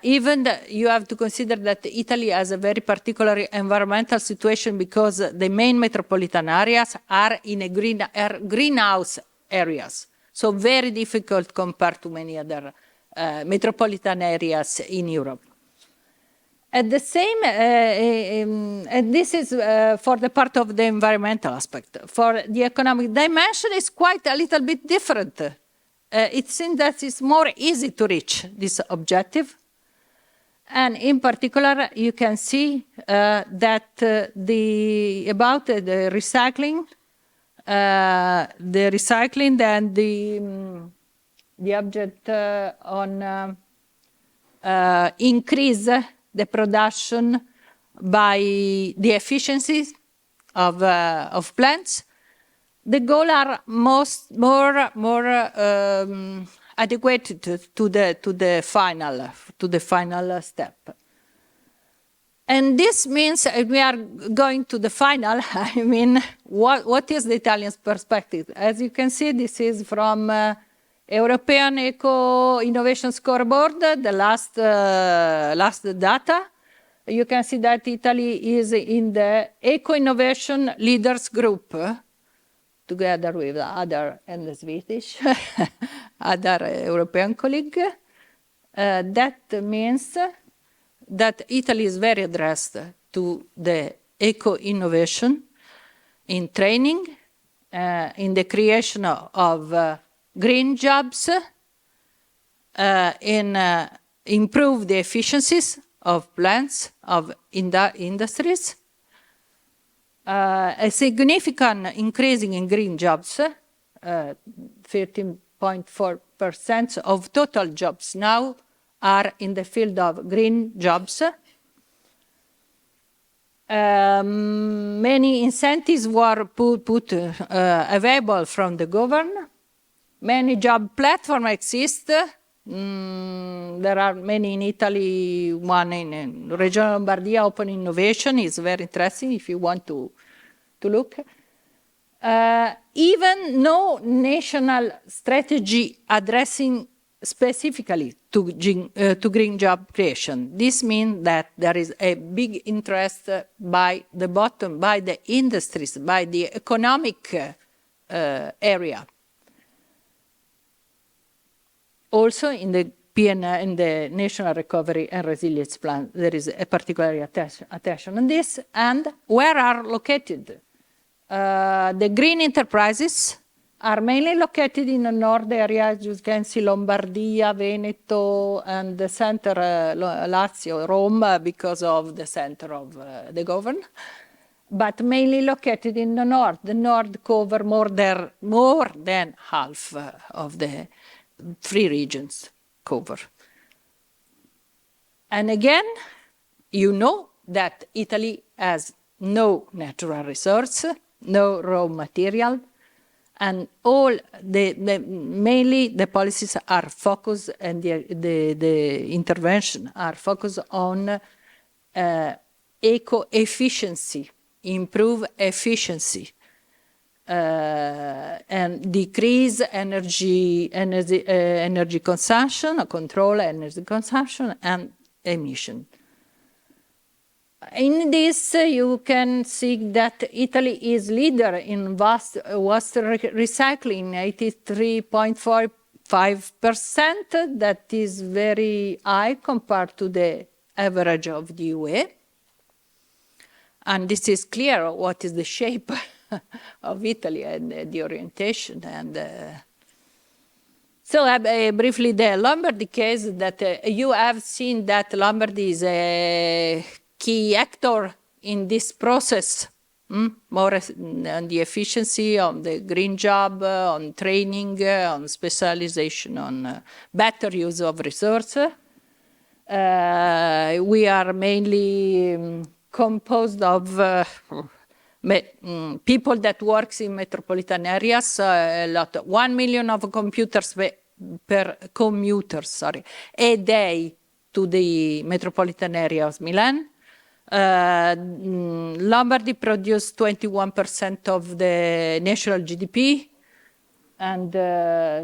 O: You have to consider that Italy has a very particular environmental situation because the main metropolitan areas are in greenhouse areas. So very difficult compared to many other metropolitan areas in Europe. At the same, and this is for the part of the environmental aspect. For the economic dimension, it's quite a little bit different. It seems that it's more easy to reach this objective. And in particular, you can see that about the recycling and the object on increase the production by the efficiencies of plants. The goals are more adequate to the final step. And this means we are going to the final. I mean, what is the Italian perspective? As you can see, this is from European Eco Innovation Scoreboard, the last data. You can see that Italy is in the Eco Innovation Leaders Group, together with other, and the Swedish, other European colleague. That means that Italy is very addressed to the eco-innovation in training, in the creation of green jobs, in improve the efficiencies of plants, of industries, a significant increasing in green jobs, 13.4% of total jobs now are in the field of green jobs. Many incentives were put available from the government. Many job platforms exist. There are many in Italy, one in Region Lombardia, Open Innovation is very interesting if you want to look. Even no national strategy addressing specifically to green job creation. This means that there is a big interest by the bottom, by the industries, by the economic area. Also in the in the National Recovery and Resilience Plan, there is a particular attention on this. And where are located? The green enterprises are mainly located in the north area, as you can see, Lombardia, Veneto, and the center, Lazio, Rome, because of the center of the government, but mainly located in the north. The north cover more than half of the 3 regions cover. And again, you know that Italy has no natural resource, no raw material, and all mainly the policies are focused and the intervention are focused on eco-efficiency, improve efficiency, and decrease energy consumption, control energy consumption and emission. In this, you can see that Italy is leader in waste recycling, 83.45%. That is very high compared to the average of the UE. And this is clear what is the shape of Italy and the orientation. And so briefly, the Lombardy case that you have seen that Lombardy is a key actor in this process, more on the efficiency, on the green job, on training, on specialization, on better use of resources. We are mainly composed of people that works in metropolitan areas, a lot, 1 million of computers per commuters, a day to the metropolitan area of Milan. Lombardy produced 21% of the national GDP, and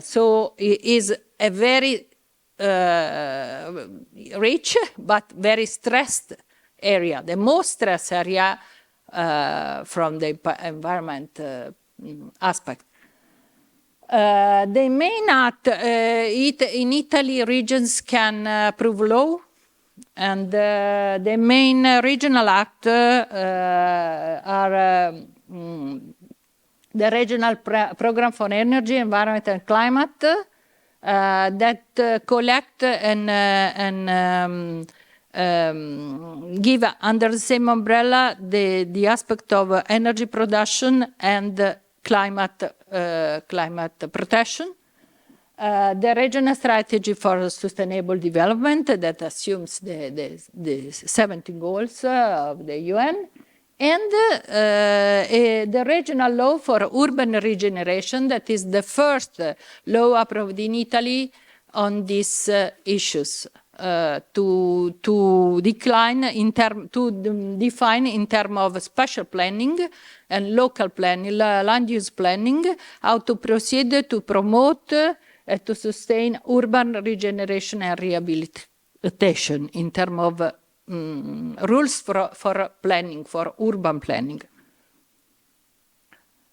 O: so it is a very rich but very stressed area, the most stressed area from the environment aspect. The main act in Italy, regions can approve law, and the main regional act are the Regional Program for Energy, Environment and Climate that collect and give under the same umbrella the aspect of energy production and climate protection. The regional strategy for sustainable development that assumes the 17 goals of the UN, and the regional law for urban regeneration that is the first law approved in Italy on these issues to define in terms of spatial planning and local planning, land use planning, how to proceed to promote to sustain urban regeneration and rehabilitation in terms of rules for planning, for urban planning.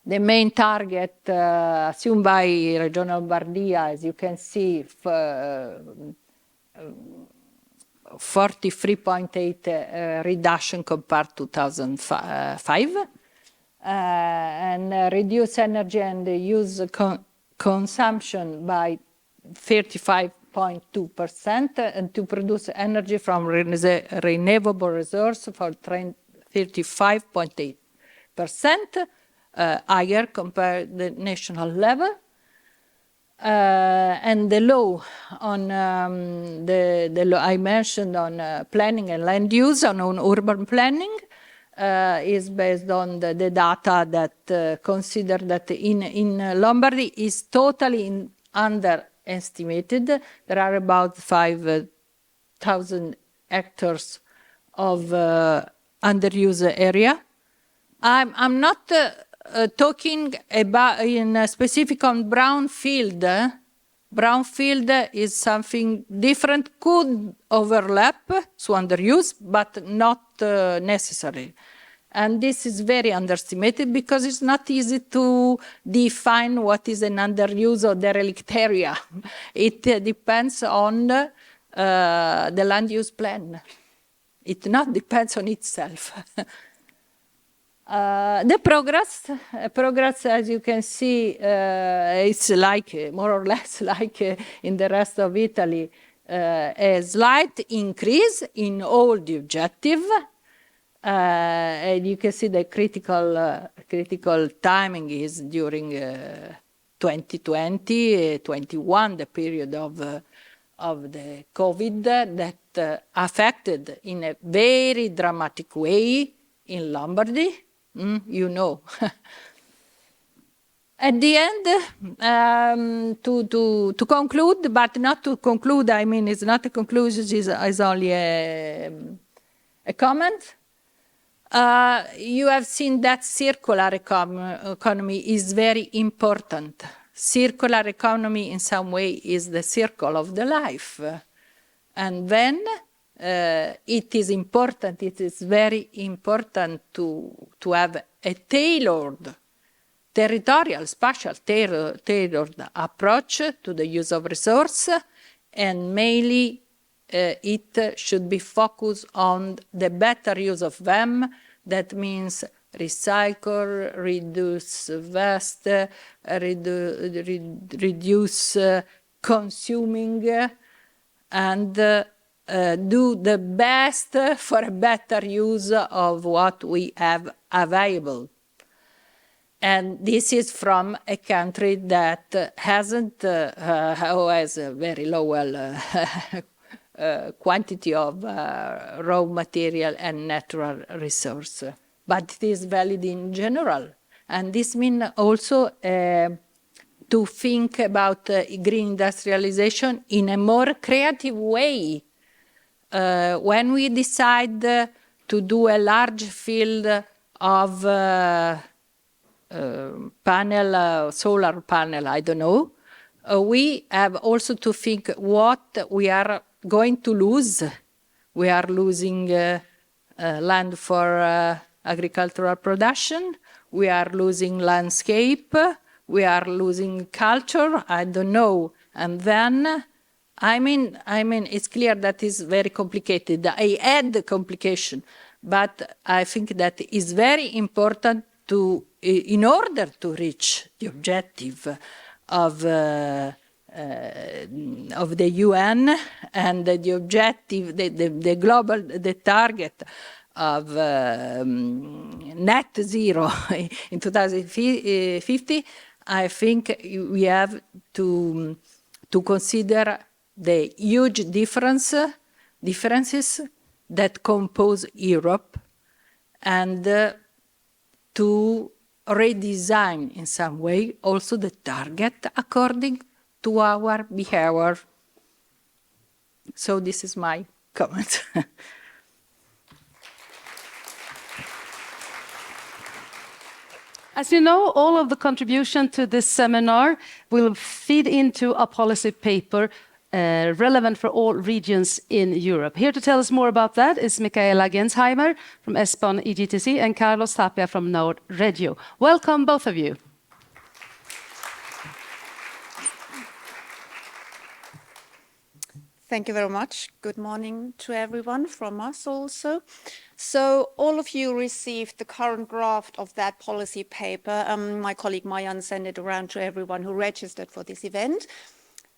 O: The main target assumed by Regione Lombardia, as you can see, 43.8 reduction compared to 2005, and reduce energy and use consumption by 35% 30.2% and to produce energy from renewable resources for 35.8%, higher compared to the national level. And the law on the law I mentioned on planning and land use, on urban planning, is based on the data that consider that in Lombardy is totally underestimated. There are about 5,000 hectares of underused area. I'm not talking about in a specific on brownfield. Brownfield is something different, could overlap, so underuse, but not necessary. And this is very underestimated because it's not easy to define what is an underuse or derelict area. It depends on the land use plan. It not depends on itself. The progress, as you can see, it's like more or less like in the rest of Italy, a slight increase in all the objective. And you can see the critical timing is during 2020, 21, the period of the COVID that affected in a very dramatic way in Lombardy. You know. At the end, to conclude, but not to conclude, I mean, it's not a conclusion, it's only a comment. You have seen that circular economy is very important. Circular economy in some way is the circle of the life. And then it is important, it is very important to have a tailored, territorial, spatial tailored approach to the use of resource, and mainly it should be focused on the better use of them. That means recycle, reduce waste, reduce consuming, and do the best for a better use of what we have available. And this is from a country that hasn't, has a very low quantity of raw material and natural resource. But it is valid in general. And this means also to think about green industrialization in a more creative way. When we decide to do a large field of solar panel, I don't know, we have also to think what we are going to lose. We are losing land for agricultural production. We are losing landscape. We are losing culture. I don't know. And then, I mean, it's clear that it's very complicated. I add the complication, but I think that is very important to, in order to reach the objective of the UN and the objective, the global, the target of net zero in 2050, I think we have to consider the huge differences that compose Europe, and to redesign in some way also the target according to our behavior. So this is my comment.
A: As you know, all of the contribution to this seminar will feed into a policy paper relevant for all regions in Europe. Here to tell us more about that is Michaela Gensheimer from ESPON EGTC and Carlos Tapia from Nord Regio. Welcome, both of you.
P: Thank you very much. Good morning to everyone from us also. So all of you received the current draft of that policy paper. My colleague Mayan sent it around to everyone who registered for this event.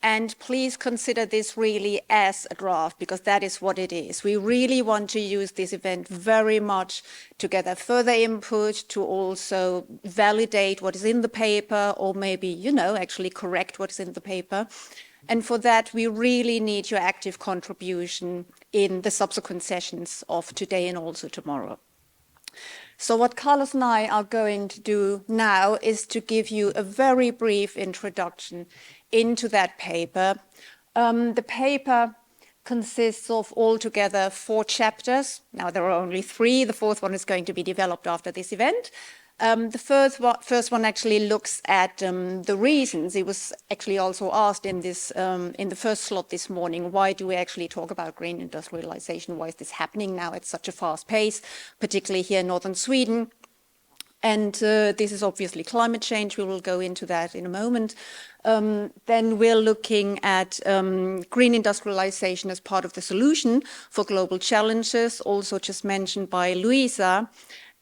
P: And please consider this really as a draft, because that is what it is. We really want to use this event very much to gather further input, to also validate what is in the paper, or maybe, you know, actually correct what is in the paper. And for that, we really need your active contribution in the subsequent sessions of today and also tomorrow. So what Carlos and I are going to do now is to give you a very brief introduction into that paper. The paper consists of altogether 4 chapters. Now there are only 3. The 4th one is going to be developed after this event. The first one actually looks at the reasons. It was actually also asked in this in the first slot this morning, why do we actually talk about green industrialization? Why is this happening now at such a fast pace, particularly here in northern Sweden? And this is obviously climate change. We will go into that in a moment. Then we're looking at green industrialization as part of the solution for global challenges, also just mentioned by Luisa.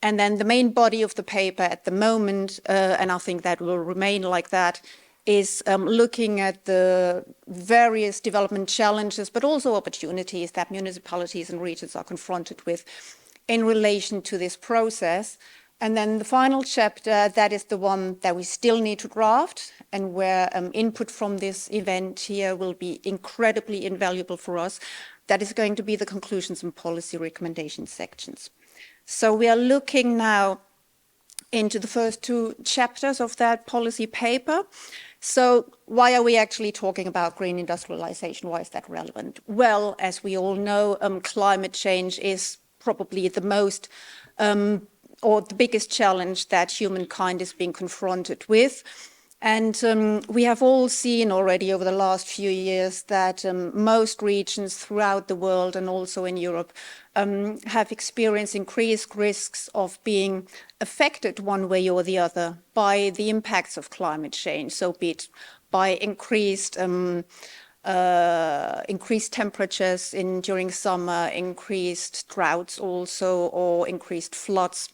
P: And then the main body of the paper at the moment, and I think that will remain like that, is looking at the various development challenges, but also opportunities that municipalities and regions are confronted with in relation to this process. And then the final chapter, that is the one that we still need to draft, and where input from this event here will be incredibly invaluable for us. That is going to be the conclusions and policy recommendation sections. So we are looking now into the first 2 chapters of that policy paper. So why are we actually talking about green industrialization? Why is that relevant? Well, as we all know, climate change is probably the most or the biggest challenge that humankind is being confronted with. And we have all seen already over the last few years that most regions throughout the world and also in Europe have experienced increased risks of being affected one way or the other by the impacts of climate change. So be it by increased temperatures during summer, increased droughts also, or increased floods.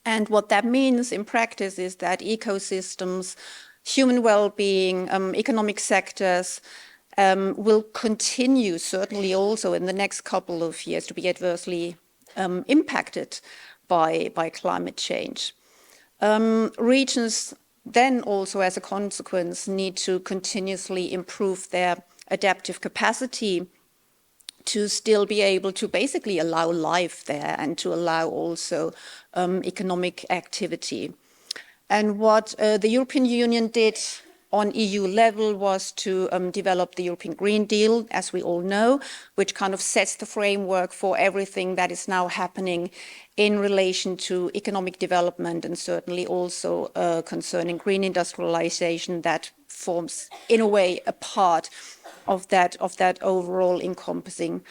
P: And what that means in practice is that ecosystems, human well-being, economic sectors will continue, certainly also in the next couple of years, to be adversely impacted by climate change. Regions then also, as a consequence, need to continuously improve their adaptive capacity to still be able to basically allow life there and to allow also economic activity. And what the European Union did on EU level was to develop the European Green Deal, as we all know, which kind of sets the framework for everything that is now happening in relation to economic development, and certainly also concerning green industrialization that forms, in a way, a part of that overall encompassing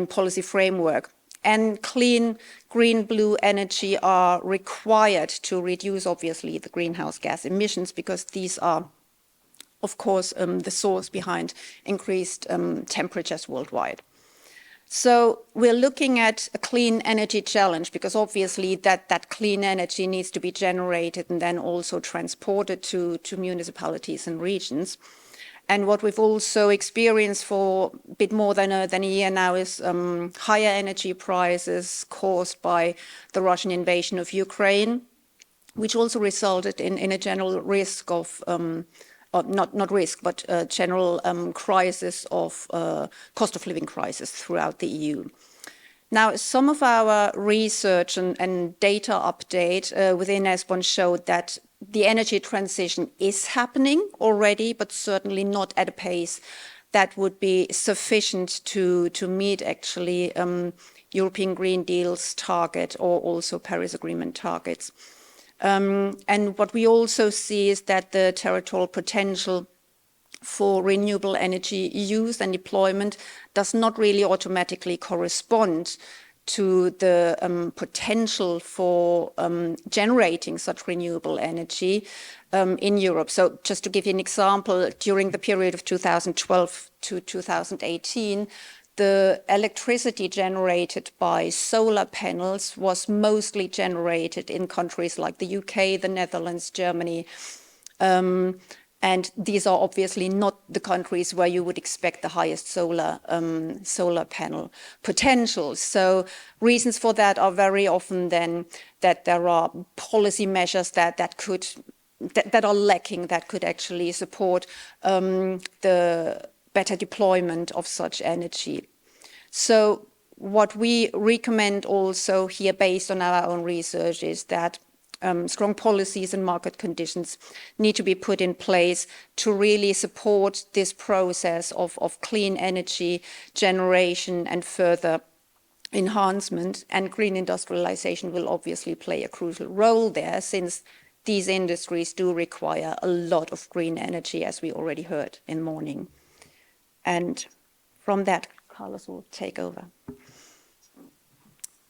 P: policy framework. And clean, green, blue energy are required to reduce, obviously, the greenhouse gas emissions, because these are, of course, the source behind increased temperatures worldwide. So we're looking at a clean energy challenge, because obviously that clean energy needs to be generated and then also transported to municipalities and regions. And what we've also experienced for a bit more than a year now is higher energy prices caused by the Russian invasion of Ukraine, which also resulted in a general risk of, not risk, but general crisis of cost of living crisis throughout the EU. Now, some of our research and data update within ESPON showed that the energy transition is happening already, but certainly not at a pace that would be sufficient to meet actually European Green Deal's target or also Paris Agreement targets. And what we also see is that the territorial potential for renewable energy use and deployment does not really automatically correspond to the potential for generating such renewable energy in Europe. So just to give you an example, during the period of 2012 to 2018, the electricity generated by solar panels was mostly generated in countries like the UK, the Netherlands, Germany, And these are obviously not the countries where you would expect the highest solar panel potential. So reasons for that are very often then that there are policy measures that are lacking, that could actually support the better deployment of such energy. So what we recommend also here, based on our own research, is that strong policies and market conditions need to be put in place to really support this process of clean energy generation and further enhancement. And green industrialization will obviously play a crucial role there, since these industries do require a lot of green energy, as we already heard in the morning. And from that, Carlos will take over.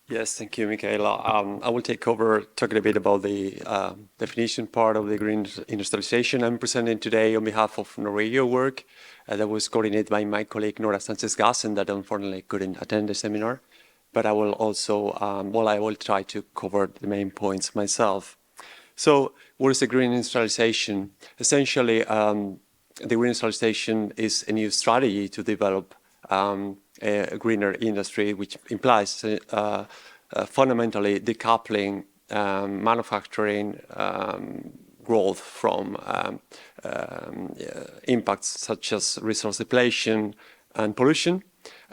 Q: Yes, thank you, Michaela. I will take over talking a bit about the definition part of the green industrialization. I'm presenting today on behalf of Norwegia work that was coordinated by my colleague Nora Sanchez-Gassen, that unfortunately couldn't attend the seminar. But I will also, I will try to cover the main points myself. So what is the green industrialization? Essentially, the green industrialization is a new strategy to develop a greener industry, which implies fundamentally decoupling manufacturing growth from impacts such as resource depletion and pollution.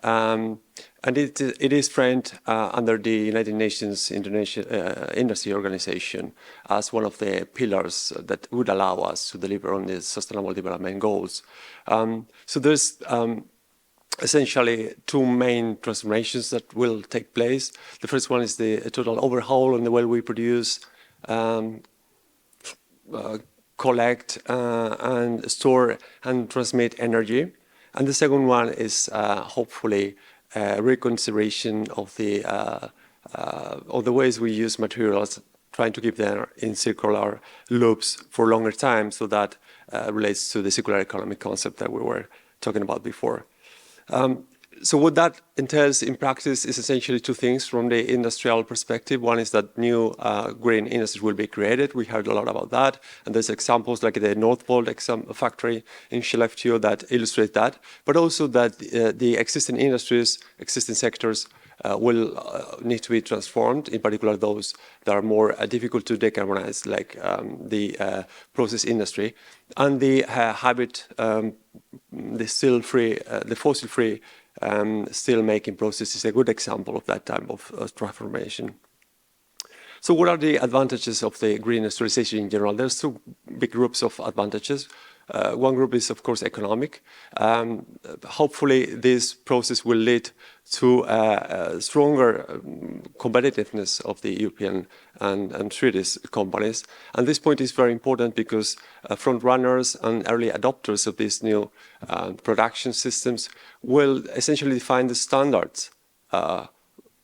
Q: And it is framed under the United Nations Industry Organization as one of the pillars that would allow us to deliver on the Sustainable Development Goals. So there's essentially two main transformations that will take place. The first one is the total overhaul on the way we produce, collect, and store and transmit energy. And the second one is hopefully reconsideration of the ways we use materials, trying to keep them in circular loops for longer time. So that relates to the circular economy concept that we were talking about before. So what that entails in practice is essentially two things from the industrial perspective. One is that new green industries will be created. We heard a lot about that. And there's examples like the Northvolt factory in Skellefteå that illustrate that. But also that the existing industries, existing sectors will need to be transformed, in particular those that are more difficult to decarbonize, like the process industry. And the hybrid, the fossil-free steel making process is a good example of that type of transformation. So what are the advantages of the green industrialization in general? There's two big groups of advantages. One group is, of course, economic. Hopefully, this process will lead to stronger competitiveness of the European and Swedish companies. And this point is very important because front runners and early adopters of these new production systems will essentially define the standards,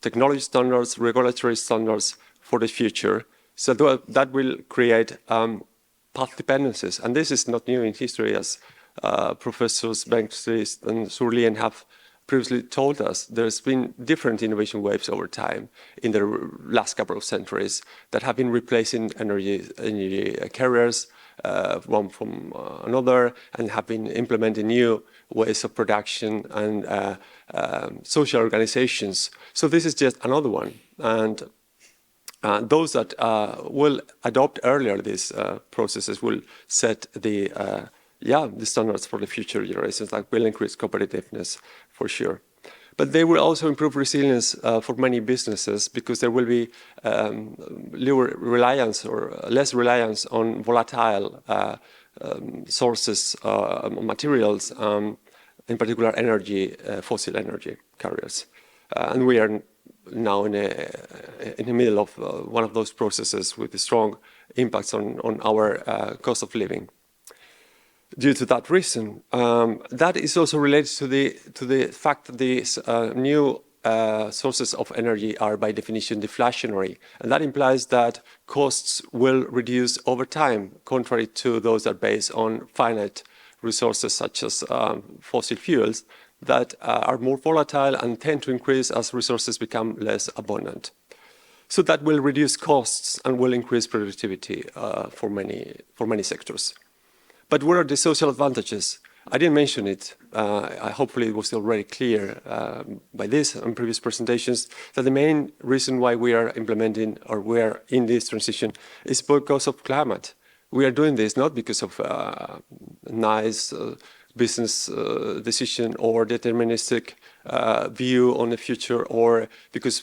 Q: technology standards, regulatory standards for the future. So that will create path dependencies. And this is not new in history, as Professors Bengtqvist and Lulea have previously told us. There's been different innovation waves over time in the last couple of centuries that have been replacing energy carriers one from another, and have been implementing new ways of production and social organizations. So this is just another one. And those that will adopt earlier these processes will set the standards for the future generations, that will increase competitiveness for sure. But they will also improve resilience for many businesses, because there will be lower reliance or less reliance on volatile sources, materials, in particular energy, fossil energy carriers. And we are now in the middle of one of those processes with strong impacts on our cost of living. Due to that reason, that is also related to the fact that these new sources of energy are by definition deflationary, and that implies that costs will reduce over time, contrary to those that are based on finite resources such as fossil fuels that are more volatile and tend to increase as resources become less abundant. So that will reduce costs and will increase productivity for many sectors. But what are the social advantages? I didn't mention it. Hopefully it was already clear by this and previous presentations that the main reason why we are implementing or we are in this transition is because of climate. We are doing this not because of nice business decision or deterministic view on the future, or because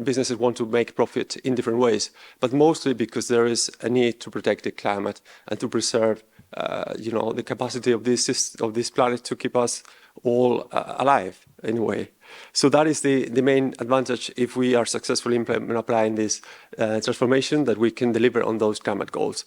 Q: businesses want to make profit in different ways, but mostly because there is a need to protect the climate and to preserve the capacity of this planet to keep us all alive in a way. So that is the main advantage if we are successfully applying this transformation, that we can deliver on those climate goals.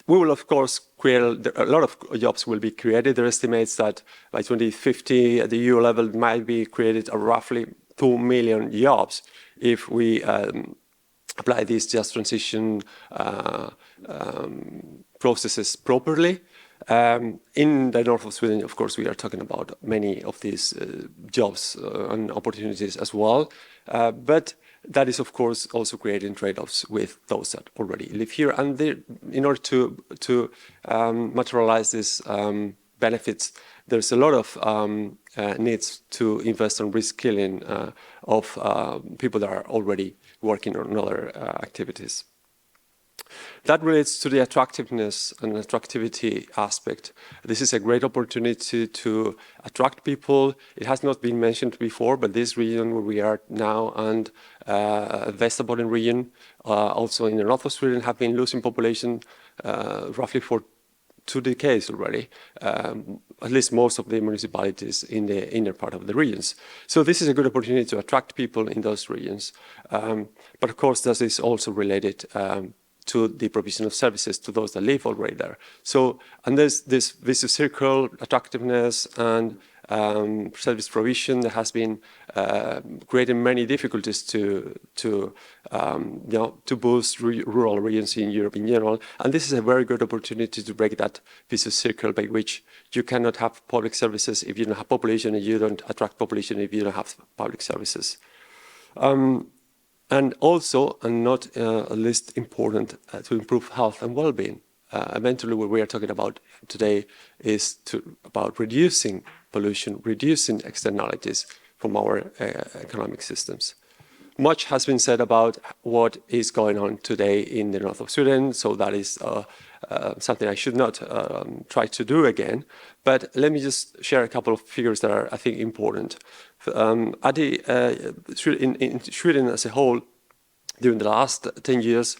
Q: We will, of course, create a lot of jobs will be created. There are estimates that by 2050 at the EU level might be created roughly 2 million jobs if we apply these just transition processes properly. In the north of Sweden, of course, we are talking about many of these jobs and opportunities as well. But that is, of course, also creating trade-offs with those that already live here. And in order to materialize these benefits, there's a lot of needs to invest in reskilling of people that are already working on other activities. That relates to the attractiveness and attractivity aspect. This is a great opportunity to attract people. It has not been mentioned before, but this region where we are now and Västerbotten region, also in the north of Sweden, have been losing population roughly for 2 decades already, at least most of the municipalities in the inner part of the regions. So this is a good opportunity to attract people in those regions. But of course, this is also related to the provision of services to those that live already there. So, and there's this vicious circle, attractiveness and service provision that has been creating many difficulties to boost rural regions in Europe in general. And this is a very good opportunity to break that vicious circle by which you cannot have public services if you don't have population, and you don't attract population if you don't have public services. And also, and not least important, to improve health and well-being. Eventually, what we are talking about today is about reducing pollution, reducing externalities from our economic systems. Much has been said about what is going on today in the north of Sweden, so that is something I should not try to do again. But let me just share a couple of figures that are, I think, important. In Sweden as a whole, during the last 10 years,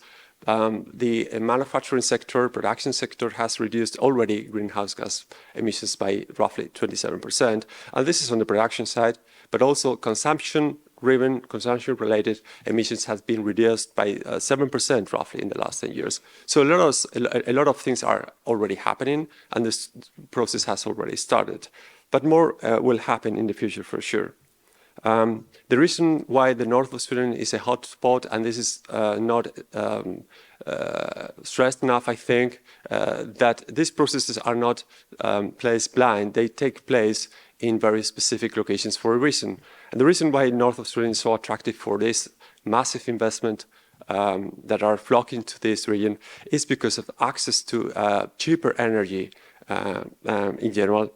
Q: the manufacturing sector, production sector has reduced already greenhouse gas emissions by roughly 27%. And this is on the production side, but also consumption-driven, consumption-related emissions have been reduced by 7% roughly in the last 10 years. So a lot of things are already happening, and this process has already started. But more will happen in the future for sure. The reason why the north of Sweden is a hot spot, and this is not stressed enough, I think, that these processes are not placed blind. They take place in very specific locations for a reason. And the reason why north of Sweden is so attractive for this massive investment that are flocking to this region is because of access to cheaper energy in general,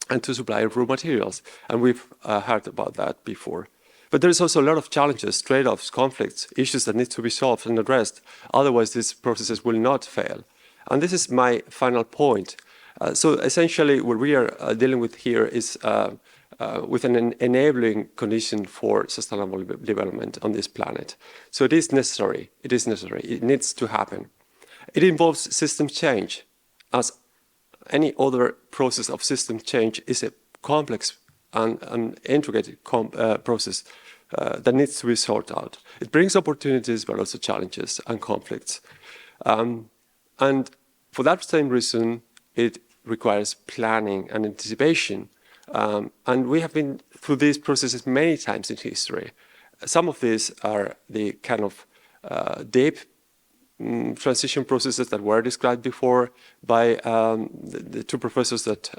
Q: and to supply of raw materials. And we've heard about that before. But there's also a lot of challenges, trade-offs, conflicts, issues that need to be solved and addressed. Otherwise, these processes will not fail. And this is my final point. So essentially, what we are dealing with here is with an enabling condition for sustainable development on this planet. So it is necessary. It is necessary. It needs to happen. It involves system change, as any other process of system change is a complex and intricate process that needs to be sorted out. It brings opportunities, but also challenges and conflicts. And for that same reason, it requires planning and anticipation. And we have been through these processes many times in history. Some of these are the kind of deep transition processes that were described before by the two professors that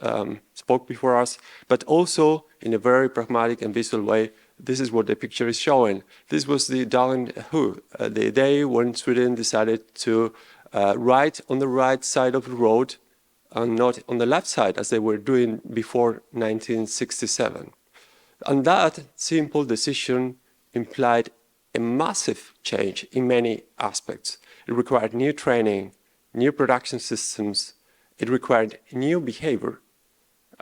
Q: spoke before us, but also in a very pragmatic and visual way. This is what the picture is showing. This was the day when Sweden decided to ride on the right side of the road and not on the left side as they were doing before 1967. And that simple decision implied a massive change in many aspects. It required new training, new production systems. It required new behavior.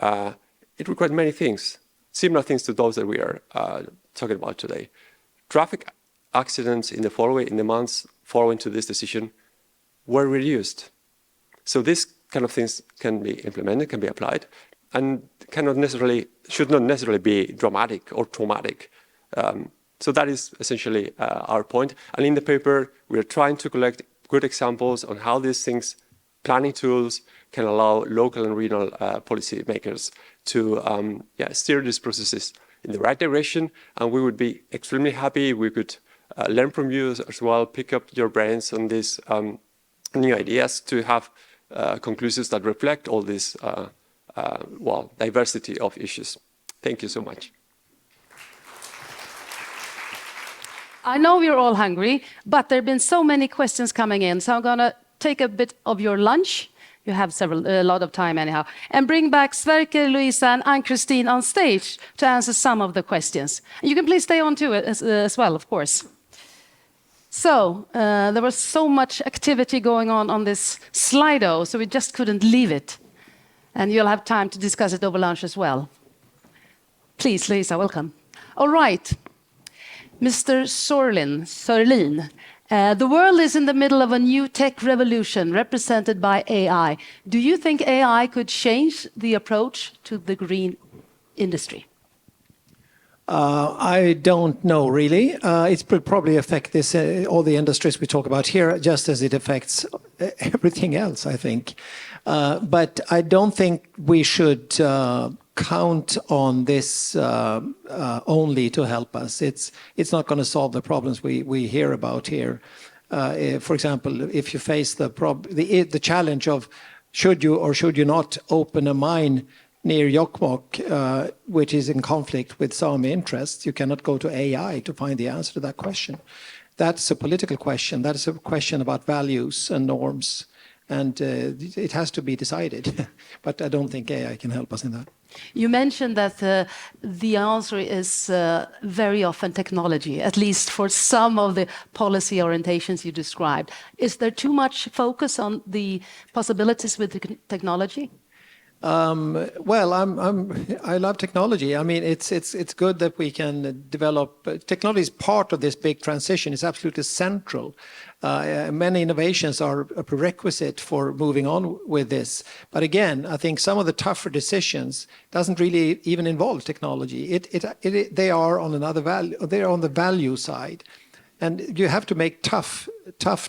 Q: It required many things, similar things to those that we are talking about today. Traffic accidents in the months following to this decision were reduced. So these kind of things can be implemented, can be applied, and should not necessarily be dramatic or traumatic. So that is essentially our point. And in the paper, we are trying to collect good examples on how these things, planning tools, can allow local and regional policymakers to steer these processes in the right direction. And we would be extremely happy if we could learn from you as well, pick up your brains on these new ideas to have conclusions that reflect all this diversity of issues. Thank you so much.
A: I know you're all hungry, but there have been so many questions coming in, so I'm going to take a bit of your lunch. You have a lot of time anyhow, and bring back Sverker, Louisa, and Ann-Christine on stage to answer some of the questions. You can please stay on to it as well, of course. So there was so much activity going on this Slido, so we just couldn't leave it. And you'll have time to discuss it over lunch as well. Please, Louisa, welcome. All right. Mr. Sorlin, the world is in the middle of a new tech revolution represented by AI. Do you think AI could change the approach to the green industry?
M: I don't know, really. It will probably affect all the industries we talk about here, just as it affects everything else, I think. But I don't think we should count on this only to help us. It's not going to solve the problems we hear about here. For example, if you face the challenge of should you or should you not open a mine near Jokkmokk, which is in conflict with Sami interests, you cannot go to AI to find the answer to that question. That's a political question. That's a question about values and norms. And it has to be decided. But I don't think AI can help us in that.
A: You mentioned that the answer is very often technology, at least for some of the policy orientations you described. Is there too much focus on the possibilities with the technology?
M: Well, I love technology. I mean, it's good that we can develop. Technology is part of this big transition. It's absolutely central. Many innovations are a prerequisite for moving on with this. But again, I think some of the tougher decisions doesn't really even involve technology. They are on another value. They are on the value side. And you have to make tough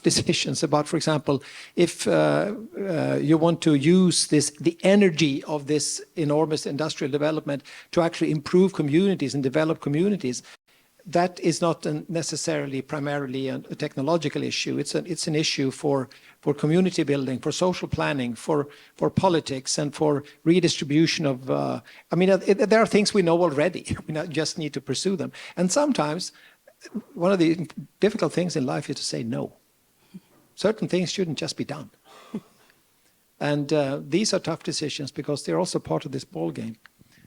M: decisions about, for example, if you want to use the energy of this enormous industrial development to actually improve communities and develop communities. That is not necessarily primarily a technological issue. It's an issue for community building, for social planning, for politics, and for redistribution of. I mean, there are things we know already. We just need to pursue them. And sometimes one of the difficult things in life is to say no. Certain things shouldn't just be done. And these are tough decisions because they're also part of this ball game.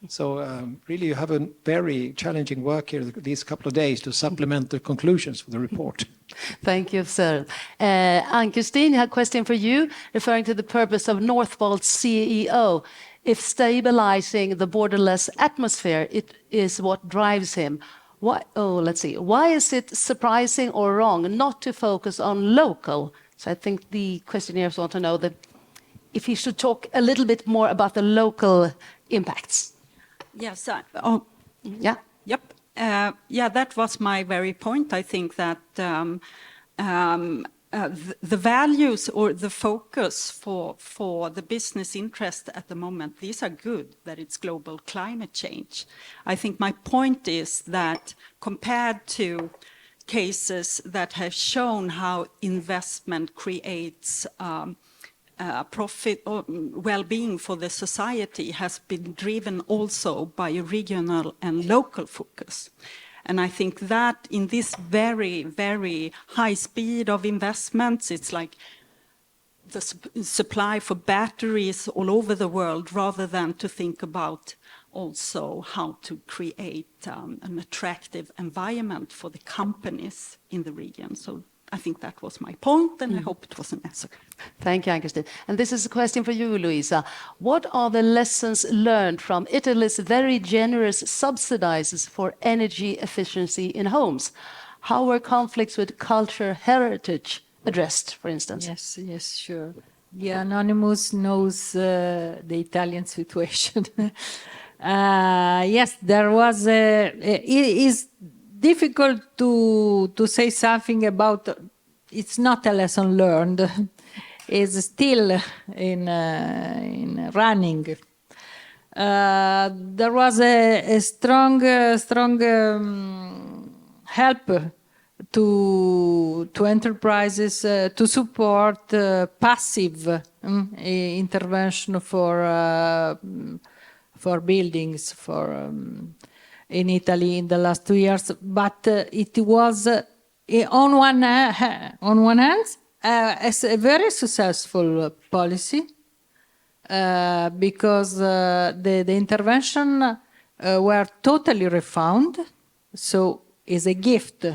M: So really you have a very challenging work here these couple of days to supplement the conclusions for the report.
A: Thank you, sir. Ann-Christine, I had a question for you, referring to the purpose of Northvolt's CEO. If stabilizing the borderless atmosphere is what drives him, why is it surprising or wrong not to focus on local? So I think the questionnaires want to know if he should talk a little bit more about the local impacts.
N: Yes.
A: Yeah.
N: Yep. That was my very point. I think that the values or the focus for the business interest at the moment, these are good, that it's global climate change. I think my point is that compared to cases that have shown how investment creates profit or well-being for the society has been driven also by a regional and local focus. And I think that in this very, very high speed of investments, it's like the supply for batteries all over the world, rather than to think about also how to create an attractive environment for the companies in the region. So I think that was my point, and I hope it was an answer.
A: Thank you, Ann-Kristin. And this is a question for you, Luisa. What are the lessons learned from Italy's very generous subsidies for energy efficiency in homes? How were conflicts with culture heritage addressed, for instance?
O: Yes, sure. The Anonymous knows the Italian situation. Yes, there was it is difficult to say something about. It's not a lesson learned. It's still in running. There was a strong help to enterprises to support passive intervention for buildings in Italy in the last 2 years, but it was on one hand a very successful policy because the intervention were totally refunded, so is a gift.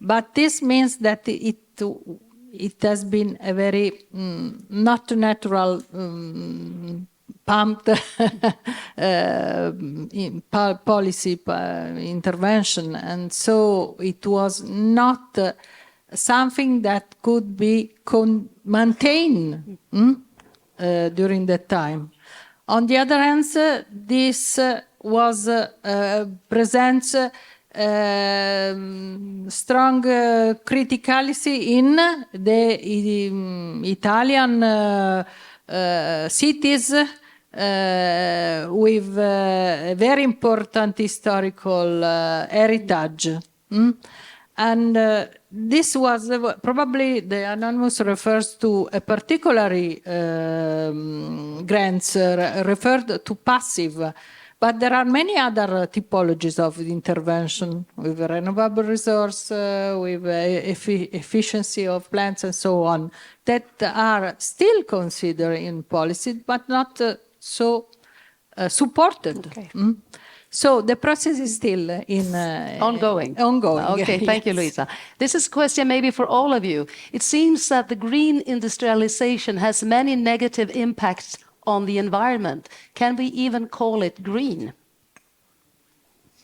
O: But this means that it has been a very not natural pumped policy intervention, and so it was not something that could be maintained during that time. On the other hand, this was presents strong criticality in the Italian cities with very important historical heritage. And this was probably the Anonymous refers to a particularly grants referred to passive. But there are many other typologies of intervention with renewable resource, with efficiency of plants and so on, that are still considered in policy, but not so supported. Okay. So the process is still
A: ongoing. Okay, thank you, Luisa. This is a question maybe for all of you. It seems that the green industrialization has many negative impacts on the environment. Can we even call it green?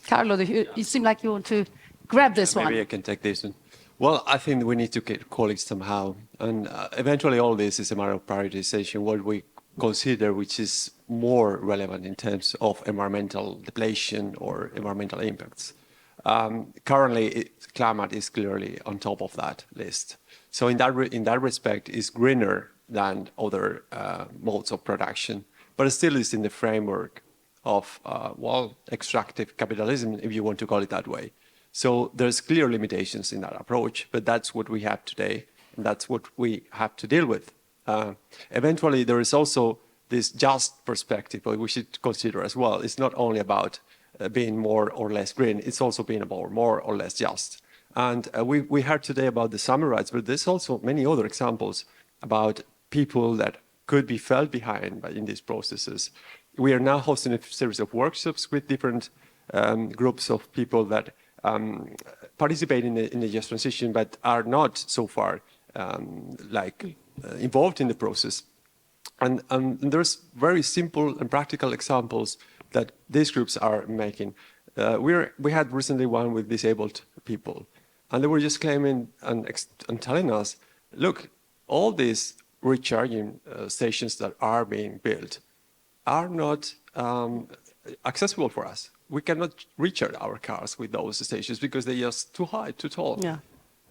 A: Carlo, you seem like you want to grab this one.
Q: Maybe I can take this one. Well, I think we need to call it somehow. And eventually all this is a matter of prioritization, what we consider which is more relevant in terms of environmental depletion or environmental impacts. Currently, climate is clearly on top of that list. So in that respect, it's greener than other modes of production, but it still is in the framework of, well, extractive capitalism, if you want to call it that way. So there's clear limitations in that approach, but that's what we have today, and that's what we have to deal with. Eventually, there is also this just perspective that we should consider as well. It's not only about being more or less green, it's also being about more or less just. And we heard today about the samurais, but there's also many other examples about people that could be felt behind in these processes. We are now hosting a series of workshops with different groups of people that participate in the just transition, but are not so far involved in the process. And there's very simple and practical examples that these groups are making. We had recently one with disabled people, and they were just claiming and telling us, look, all these recharging stations that are being built are not accessible for us. We cannot recharge our cars with those stations because they're just too high, too tall.
A: Yeah.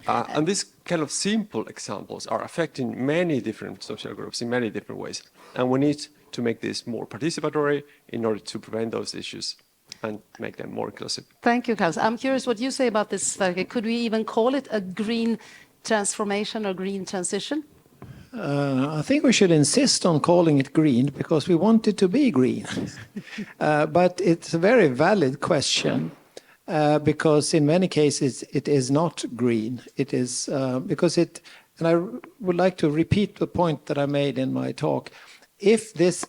Q: And these kind of simple examples are affecting many different social groups in many different ways. And we need to make this more participatory in order to prevent those issues and make them more inclusive.
A: Thank you, Carlos. I'm curious what you say about this. Could we even call it a green transformation or green transition?
M: I think we should insist on calling it green because we want it to be green. But it's a very valid question because in many cases it is not green. It is because it and I would like to repeat the point that I made in my talk, if this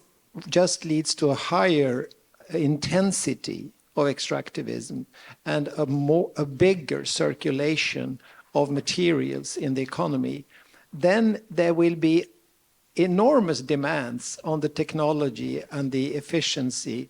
M: just leads to a higher intensity of extractivism and a bigger circulation of materials in the economy, then there will be enormous demands on the technology and the efficiency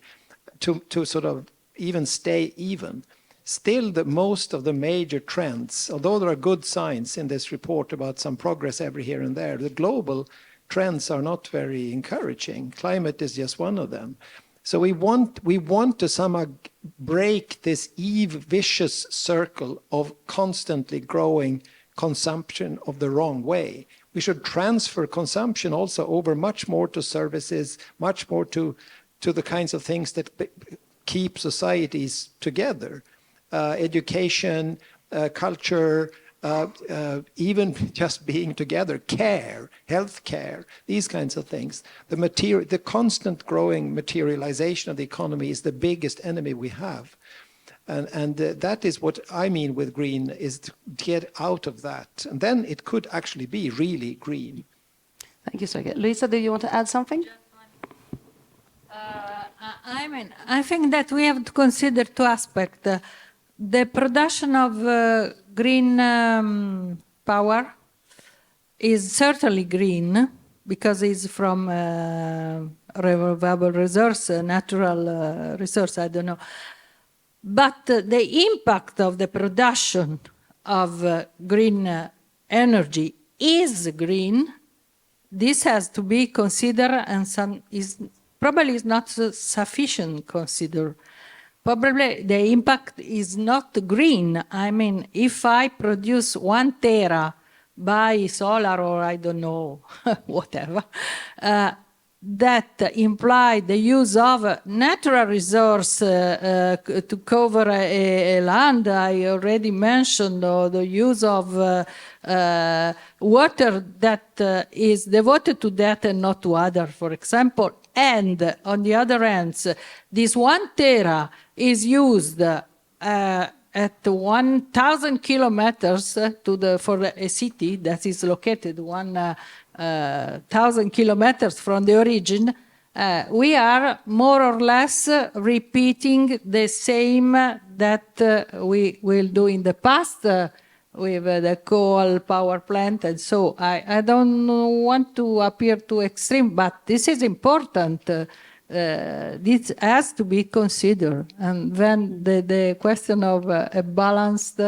M: to sort of even stay even. Still, most of the major trends, although there are good signs in this report about some progress every here and there, the global trends are not very encouraging. Climate is just one of them. So we want to somehow break this vicious circle of constantly growing consumption of the wrong way. We should transfer consumption also over much more to services, much more to the kinds of things that keep societies together. Education, culture, even just being together, care, health care, these kinds of things. The constant growing materialization of the economy is the biggest enemy we have. And that is what I mean with green, is to get out of that. And then it could actually be really green.
A: Thank you, Sergey. Luisa, do you want to add something?
O: I think that we have to consider two aspects. The production of green power is certainly green because it's from renewable resource, natural resource, I don't know. But the impact of the production of green energy is green. This has to be considered, and probably is not sufficient considered. Probably the impact is not green. I mean, if I produce 1 tera by solar or I don't know, whatever, that imply the use of natural resource to cover a land, I already mentioned, or the use of water that is devoted to that and not to other, for example. And on the other hand, this 1 tera is used at 1,000 kilometers for a city that is located 1,000 kilometers from the origin. We are more or less repeating the same that we will do in the past with the coal power plant. And so I don't want to appear too extreme, but this is important. This has to be considered. And then the question of a balanced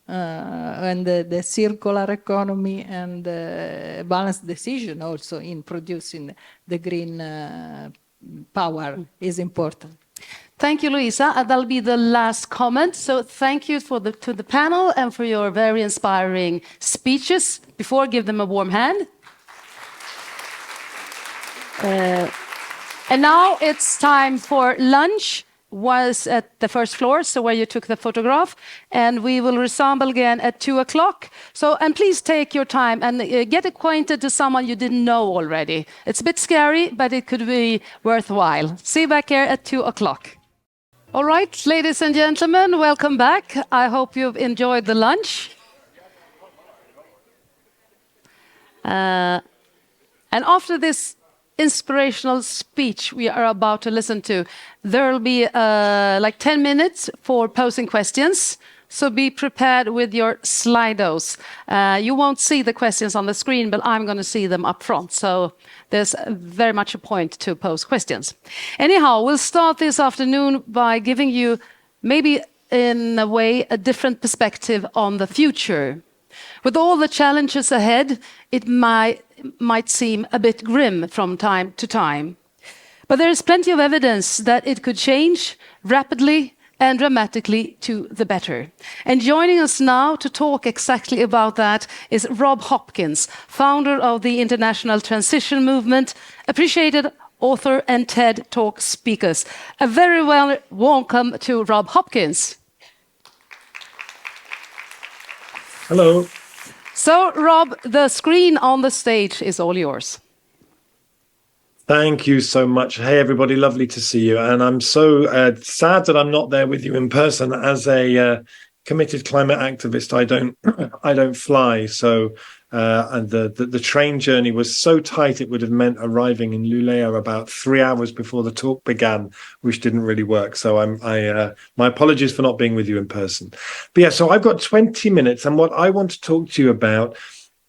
O: and the circular economy and a balanced decision also in producing the green power is important.
A: Thank you, Luisa. That'll be the last comment. So thank you to the panel and for your very inspiring speeches. Before, give them a warm hand. And now it's time for lunch. Was at the first floor, so where you took the photograph, and we will reassemble again at 2 o'clock. So, and please take your time and get acquainted to someone you didn't know already. It's a bit scary, but it could be worthwhile. See you back here at 2 o'clock. All right, ladies and gentlemen, welcome back. I hope you've enjoyed the lunch. And after this inspirational speech we are about to listen to, there will be like 10 minutes for posing questions. So be prepared with your Slidos. You won't see the questions on the screen, but I'm going to see them up front. So there's very much a point to pose questions. Anyhow, we'll start this afternoon by giving you maybe in a way a different perspective on the future. With all the challenges ahead, it might seem a bit grim from time to time. But there is plenty of evidence that it could change rapidly and dramatically to the better. And joining us now to talk exactly about that is Rob Hopkins, founder of the International Transition Movement, appreciated author and TED Talk speakers. A very well welcome to Rob Hopkins.
R: Hello.
A: So, Rob, the screen on the stage is all yours.
R: Thank you so much. Hey, everybody. Lovely to see you. And I'm so sad that I'm not there with you in person as a committed climate activist, I don't I don't fly. So and the train journey was so tight it would have meant arriving in Lulea about 3 hours before the talk began, which didn't really work. So my apologies for not being with you in person. But yeah, so I've got 20 minutes, and what I want to talk to you about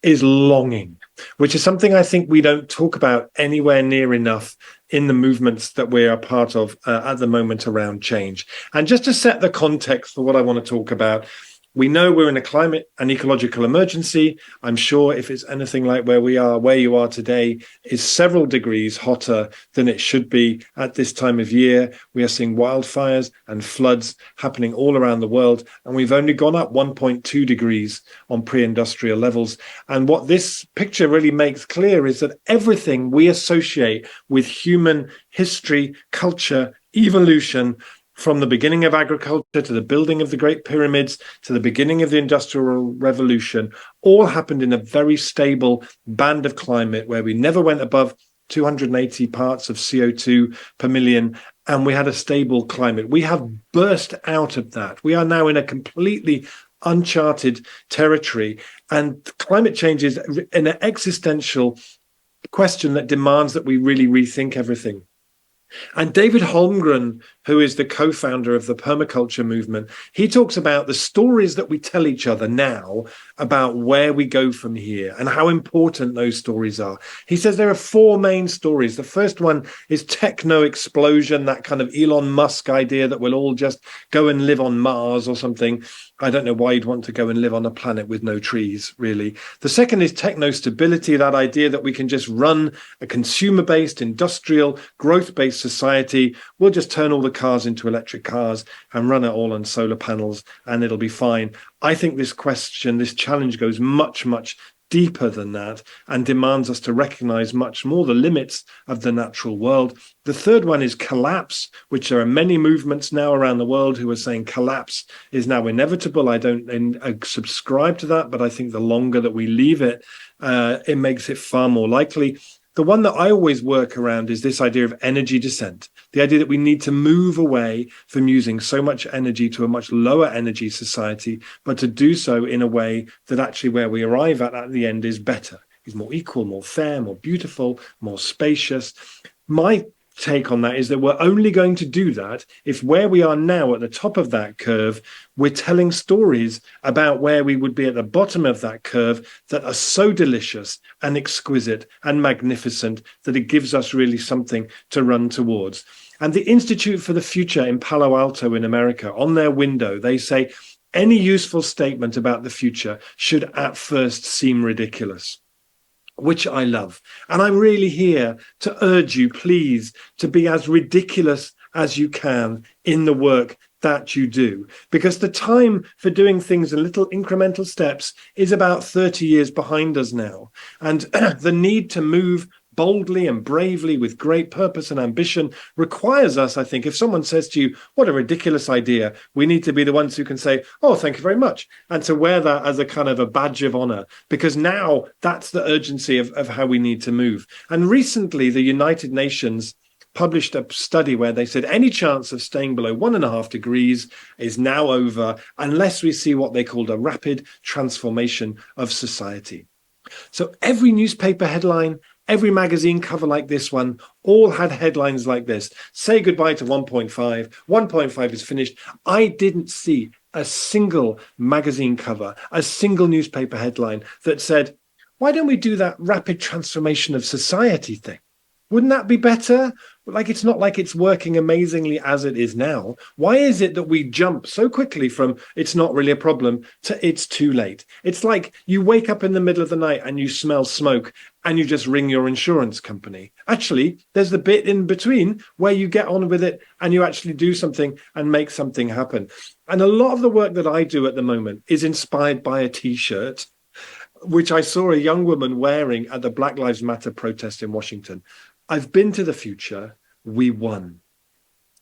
R: is longing, which is something I think we don't talk about anywhere near enough in the movements that we are part of at the moment around change. And just to set the context for what I want to talk about, we know we're in a climate and ecological emergency. I'm sure if it's anything like where you are today, is several degrees hotter than it should be at this time of year. We are seeing wildfires and floods happening all around the world, and we've only gone up 1.2 degrees on pre-industrial levels. And what this picture really makes clear is that everything we associate with human history, culture, evolution, from the beginning of agriculture to the building of the Great Pyramids to the beginning of the Industrial Revolution, all happened in a very stable band of climate where we never went above 280 parts of CO2 per million, and we had a stable climate. We have burst out of that. We are now in a completely uncharted territory, and climate change is an existential question that demands that we really rethink everything. And David Holmgren, who is the co-founder of the permaculture movement, he talks about the stories that we tell each other now about where we go from here and how important those stories are. He says there are 4 main stories. The first one is techno explosion, that kind of Elon Musk idea that we'll all just go and live on Mars or something. I don't know why you'd want to go and live on a planet with no trees, really. The second is techno stability, that idea that we can just run a consumer-based, industrial, growth-based society. We'll just turn all the cars into electric cars and run it all on solar panels and it'll be fine. I think this challenge goes much, much deeper than that and demands us to recognize much more the limits of the natural world. The third one is collapse, which there are many movements now around the world who are saying collapse is now inevitable. I don't subscribe to that, but I think the longer that we leave it, it makes it far more likely. The one that I always work around is this idea of energy descent, the idea that we need to move away from using so much energy to a much lower energy society, but to do so in a way that actually where we arrive at the end is better, is more equal, more fair, more beautiful, more spacious. My take on that is that we're only going to do that if where we are now at the top of that curve, we're telling stories about where we would be at the bottom of that curve that are so delicious and exquisite and magnificent that it gives us really something to run towards. And the Institute for the Future in Palo Alto in America, on their window, they say any useful statement about the future should at first seem ridiculous, which I love. And I'm really here to urge you, please, to be as ridiculous as you can in the work that you do, because the time for doing things in little incremental steps is about 30 years behind us now. And the need to move boldly and bravely with great purpose and ambition requires us, I think, if someone says to you, what a ridiculous idea, we need to be the ones who can say, oh, thank you very much, and to wear that as a kind of a badge of honor, because now that's the urgency of how we need to move. And recently, the United Nations published a study where they said any chance of staying below 1.5 degrees is now over unless we see what they called a rapid transformation of society. So every newspaper headline, every magazine cover like this one, all had headlines like this. Say goodbye to 1.5. 1.5 is finished. I didn't see a single magazine cover, a single newspaper headline that said, why don't we do that rapid transformation of society thing? Wouldn't that be better? Like, it's not like it's working amazingly as it is now. Why is it that we jump so quickly from it's not really a problem to it's too late? It's like you wake up in the middle of the night and you smell smoke and you just ring your insurance company. Actually, there's the bit in between where you get on with it and you actually do something and make something happen. And a lot of the work that I do at the moment is inspired by a T-shirt, which I saw a young woman wearing at the Black Lives Matter protest in Washington. I've been to the future. We won.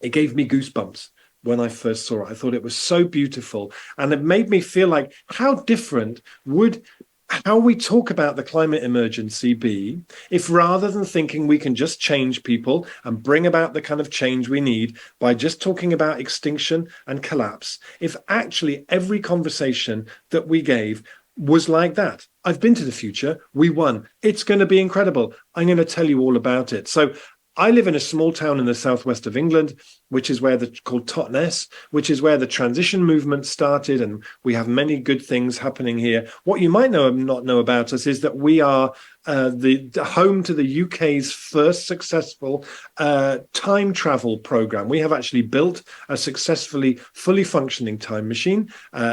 R: It gave me goosebumps when I first saw it. I thought it was so beautiful. And it made me feel like, how different would how we talk about the climate emergency be if rather than thinking we can just change people and bring about the kind of change we need by just talking about extinction and collapse, if actually every conversation that we gave was like that. I've been to the future. We won. It's going to be incredible. I'm going to tell you all about it. So I live in a small town in the southwest of England, which is where called Totnes, which is where the transition movement started, and we have many good things happening here. What you might not know about us is that we are the home to the UK's first successful time travel program. We have actually built a successfully fully functioning time machine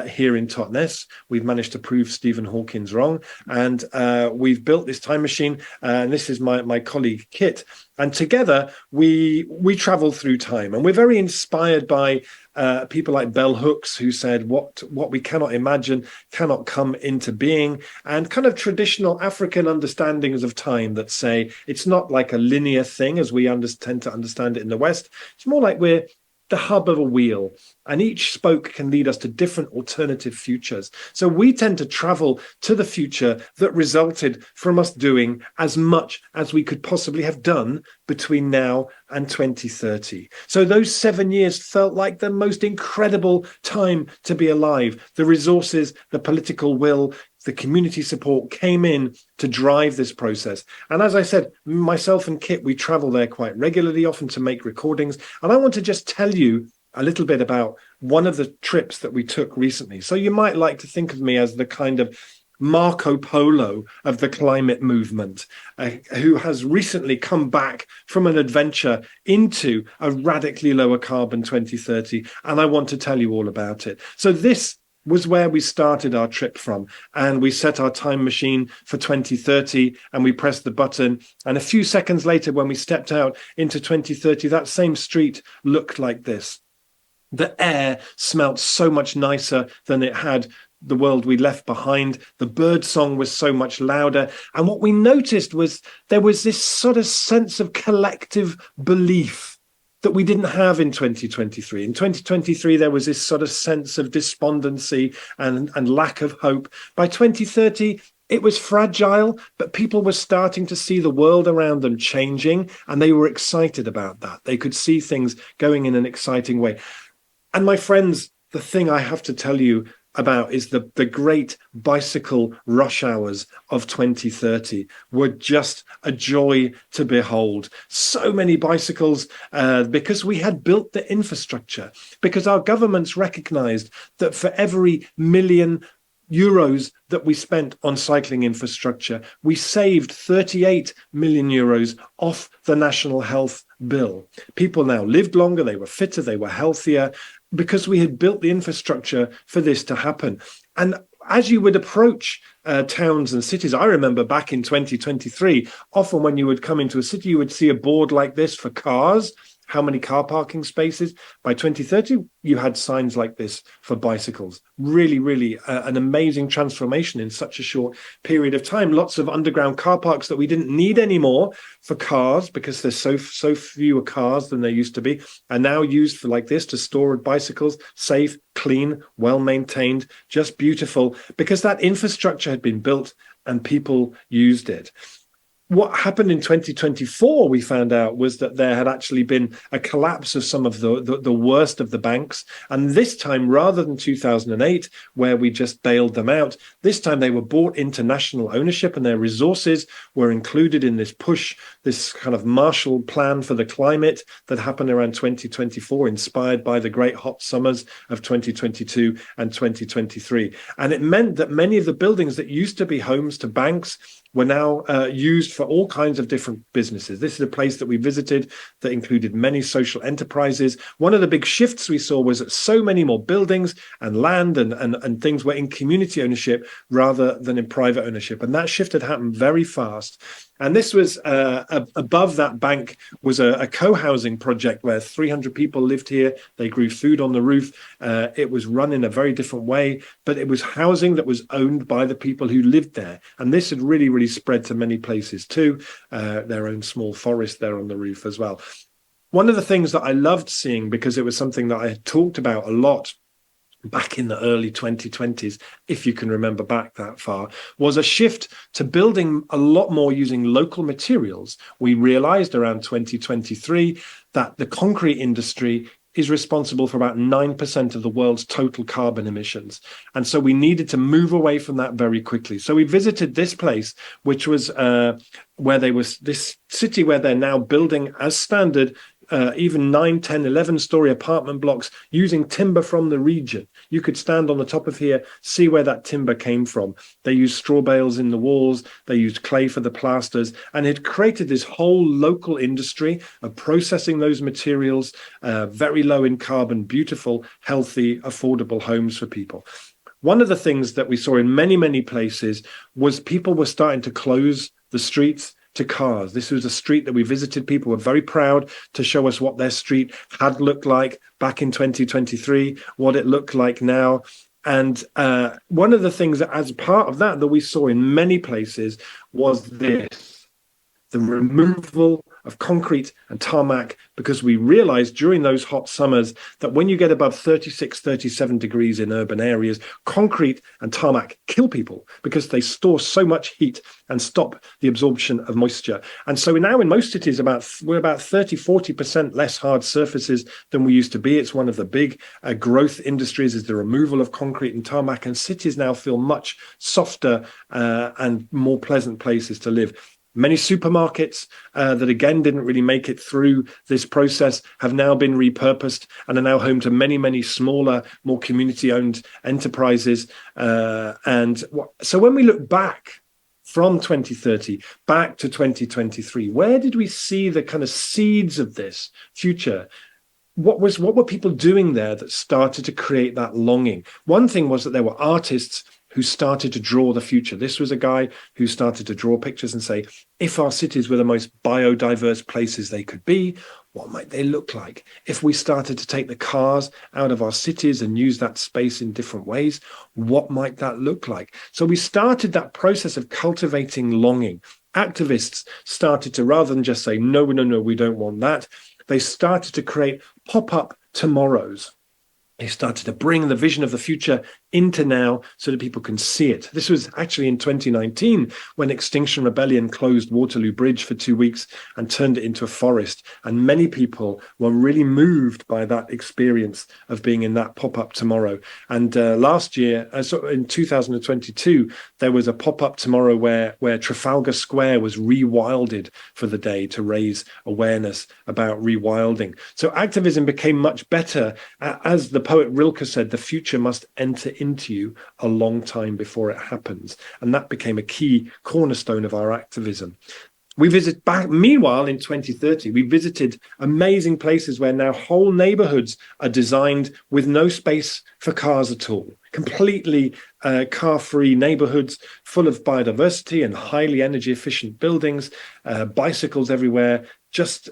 R: here in Totnes. We've managed to prove Stephen Hawking's wrong, and we've built this time machine. And this is my colleague Kit. And together we travel through time, and we're very inspired by people like Bell Hooks, who said what we cannot imagine cannot come into being, and kind of traditional African understandings of time that say it's not like a linear thing as we tend to understand it in the West. It's more like we're the hub of a wheel, and each spoke can lead us to different alternative futures. So we tend to travel to the future that resulted from us doing as much as we could possibly have done between now and 2030. So those 7 years felt like the most incredible time to be alive. The resources, the political will, the community support came in to drive this process. And as I said, myself and Kit, we travel there quite regularly, often to make recordings. And I want to just tell you a little bit about one of the trips that we took recently. So you might like to think of me as the kind of Marco Polo of the climate movement, who has recently come back from an adventure into a radically lower carbon 2030. And I want to tell you all about it. So this was where we started our trip from, and we set our time machine for 2030, and we pressed the button, and a few seconds later when we stepped out into 2030, that same street looked like this. The air smelt so much nicer than it had the world we left behind. The bird song was so much louder, and what we noticed was there was this sort of sense of collective belief that we didn't have in 2023. In 2023, there was this sort of sense of despondency and lack of hope. By 2030, it was fragile, but people were starting to see the world around them changing, and they were excited about that. They could see things going in an exciting way. And my friends, the thing I have to tell you about is the great bicycle rush hours of 2030 were just a joy to behold. So many bicycles because we had built the infrastructure, because our governments recognized that for every million euros that we spent on cycling infrastructure, we saved 38 million euros off the national health bill. People now lived longer, they were fitter, they were healthier, because we had built the infrastructure for this to happen. And as you would approach towns and cities, I remember back in 2023, often when you would come into a city, you would see a board like this for cars, how many car parking spaces. By 2030, you had signs like this for bicycles. Really, really an amazing transformation in such a short period of time. Lots of underground car parks that we didn't need anymore for cars, because there's so fewer cars than there used to be, are now used for like this to store bicycles, safe, clean, well maintained, just beautiful, because that infrastructure had been built and people used it. What happened in 2024, we found out, was that there had actually been a collapse of some of the worst of the banks. And this time, rather than 2008, where we just bailed them out, this time they were bought into national ownership, and their resources were included in this push, this kind of Marshall Plan for the climate that happened around 2024, inspired by the great hot summers of 2022 and 2023. And it meant that many of the buildings that used to be homes to banks were now used for all kinds of different businesses. This is a place that we visited that included many social enterprises. One of the big shifts we saw was that so many more buildings and land and things were in community ownership rather than in private ownership. And that shift had happened very fast. And this was above that bank was a co-housing project where 300 people lived here. They grew food on the roof. It was run in a very different way, but it was housing that was owned by the people who lived there. And this had really, really spread to many places too. Their own small forest there on the roof as well. One of the things that I loved seeing, because it was something that I had talked about a lot back in the early 2020s, if you can remember back that far, was a shift to building a lot more using local materials. We realized around 2023 that the concrete industry is responsible for about 9% of the world's total carbon emissions. And so we needed to move away from that very quickly. So we visited this place, which was where they was this city where they're now building as standard even 9, 10, 11-story apartment blocks using timber from the region. You could stand on the top of here, see where that timber came from. They used straw bales in the walls, they used clay for the plasters, and it created this whole local industry of processing those materials, very low in carbon, beautiful, healthy, affordable homes for people. One of the things that we saw in many, many places was people were starting to close the streets to cars. This was a street that we visited. People were very proud to show us what their street had looked like back in 2023, what it looked like now. And one of the things that, as part of that we saw in many places was this, the removal of concrete and tarmac, because we realized during those hot summers that when you get above 36, 37 degrees in urban areas, concrete and tarmac kill people because they store so much heat and stop the absorption of moisture. And so now in most cities, we're about 30, 40% less hard surfaces than we used to be. It's one of the big growth industries is the removal of concrete and tarmac, and cities now feel much softer and more pleasant places to live. Many supermarkets that, again, didn't really make it through this process have now been repurposed and are now home to many, many smaller, more community-owned enterprises. So when we look back from 2030 back to 2023, where did we see the kind of seeds of this future? What were people doing there that started to create that longing? One thing was that there were artists who started to draw the future. This was a guy who started to draw pictures and say, if our cities were the most biodiverse places they could be, what might they look like? If we started to take the cars out of our cities and use that space in different ways, what might that look like? So we started that process of cultivating longing. Activists started to, rather than just say, no, we don't want that, they started to create pop-up tomorrows. They started to bring the vision of the future into now so that people can see it. This was actually in 2019 when Extinction Rebellion closed Waterloo Bridge for 2 weeks and turned it into a forest. And many people were really moved by that experience of being in that pop-up tomorrow. And last year, in 2022, there was a pop-up tomorrow where Trafalgar Square was rewilded for the day to raise awareness about rewilding. So activism became much better. As the poet Rilke said, the future must enter into you a long time before it happens. And that became a key cornerstone of our activism. Meanwhile, in 2030, we visited amazing places where now whole neighborhoods are designed with no space for cars at all. Completely car-free neighborhoods full of biodiversity and highly energy efficient buildings, bicycles everywhere, just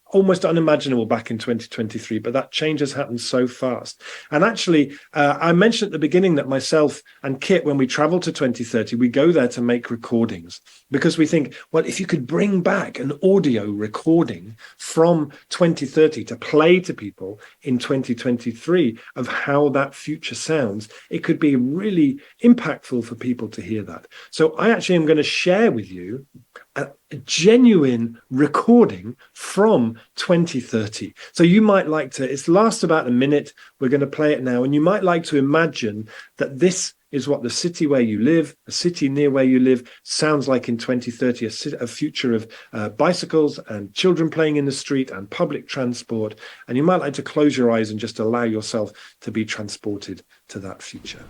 R: almost unimaginable back in 2023, but that change has happened so fast. And actually, I mentioned at the beginning that myself and Kit, when we travel to 2030, we go there to make recordings because we think, well, if you could bring back an audio recording from 2030 to play to people in 2023 of how that future sounds, it could be really impactful for people to hear that. So I actually am going to share with you a genuine recording from 2030. So you might like to, it lasts about a minute. We're going to play it now. And you might like to imagine that this is what the city where you live, a city near where you live, sounds like in 2030, a future of bicycles and children playing in the street and public transport. And you might like to close your eyes and just allow yourself to be transported to that future.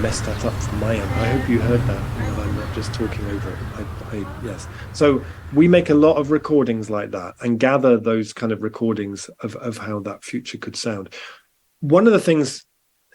R: messed that up from my end. I hope you heard that and that I'm not just talking over it. Yes. So we make a lot of recordings like that and gather those kind of recordings of how that future could sound. One of the things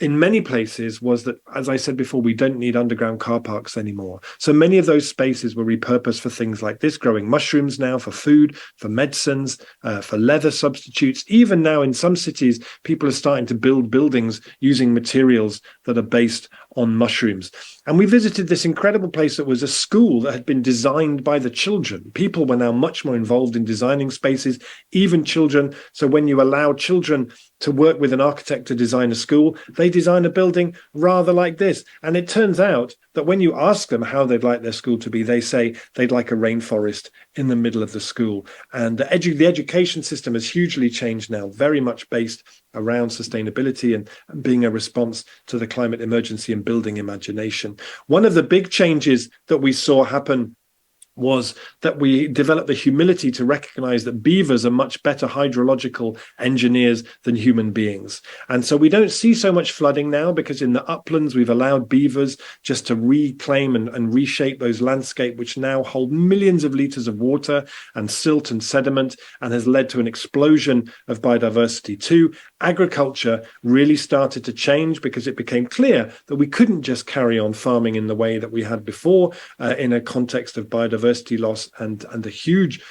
R: in many places was that, as I said before, we don't need underground car parks anymore. So many of those spaces were repurposed for things like this, growing mushrooms now for food, for medicines, for leather substitutes. Even now in some cities, people are starting to build buildings using materials that are based on mushrooms. And we visited this incredible place that was a school that had been designed by the children. People were now much more involved in designing spaces, even children. So when you allow children to work with an architect to design a school, they design a building rather like this. And it turns out that when you ask them how they'd like their school to be, they say they'd like a rainforest in the middle of the school. And the education system has hugely changed now, very much based around sustainability and being a response to the climate emergency and building imagination. One of the big changes that we saw happen was that we developed the humility to recognize that beavers are much better hydrological engineers than human beings. And so we don't see so much flooding now because in the uplands, we've allowed beavers just to reclaim and reshape those landscapes, which now hold millions of liters of water and silt and sediment, and has led to an explosion of biodiversity too. Agriculture really started to change because it became clear that we couldn't just carry on farming in the way that we had before in a context of biodiversity loss and a huge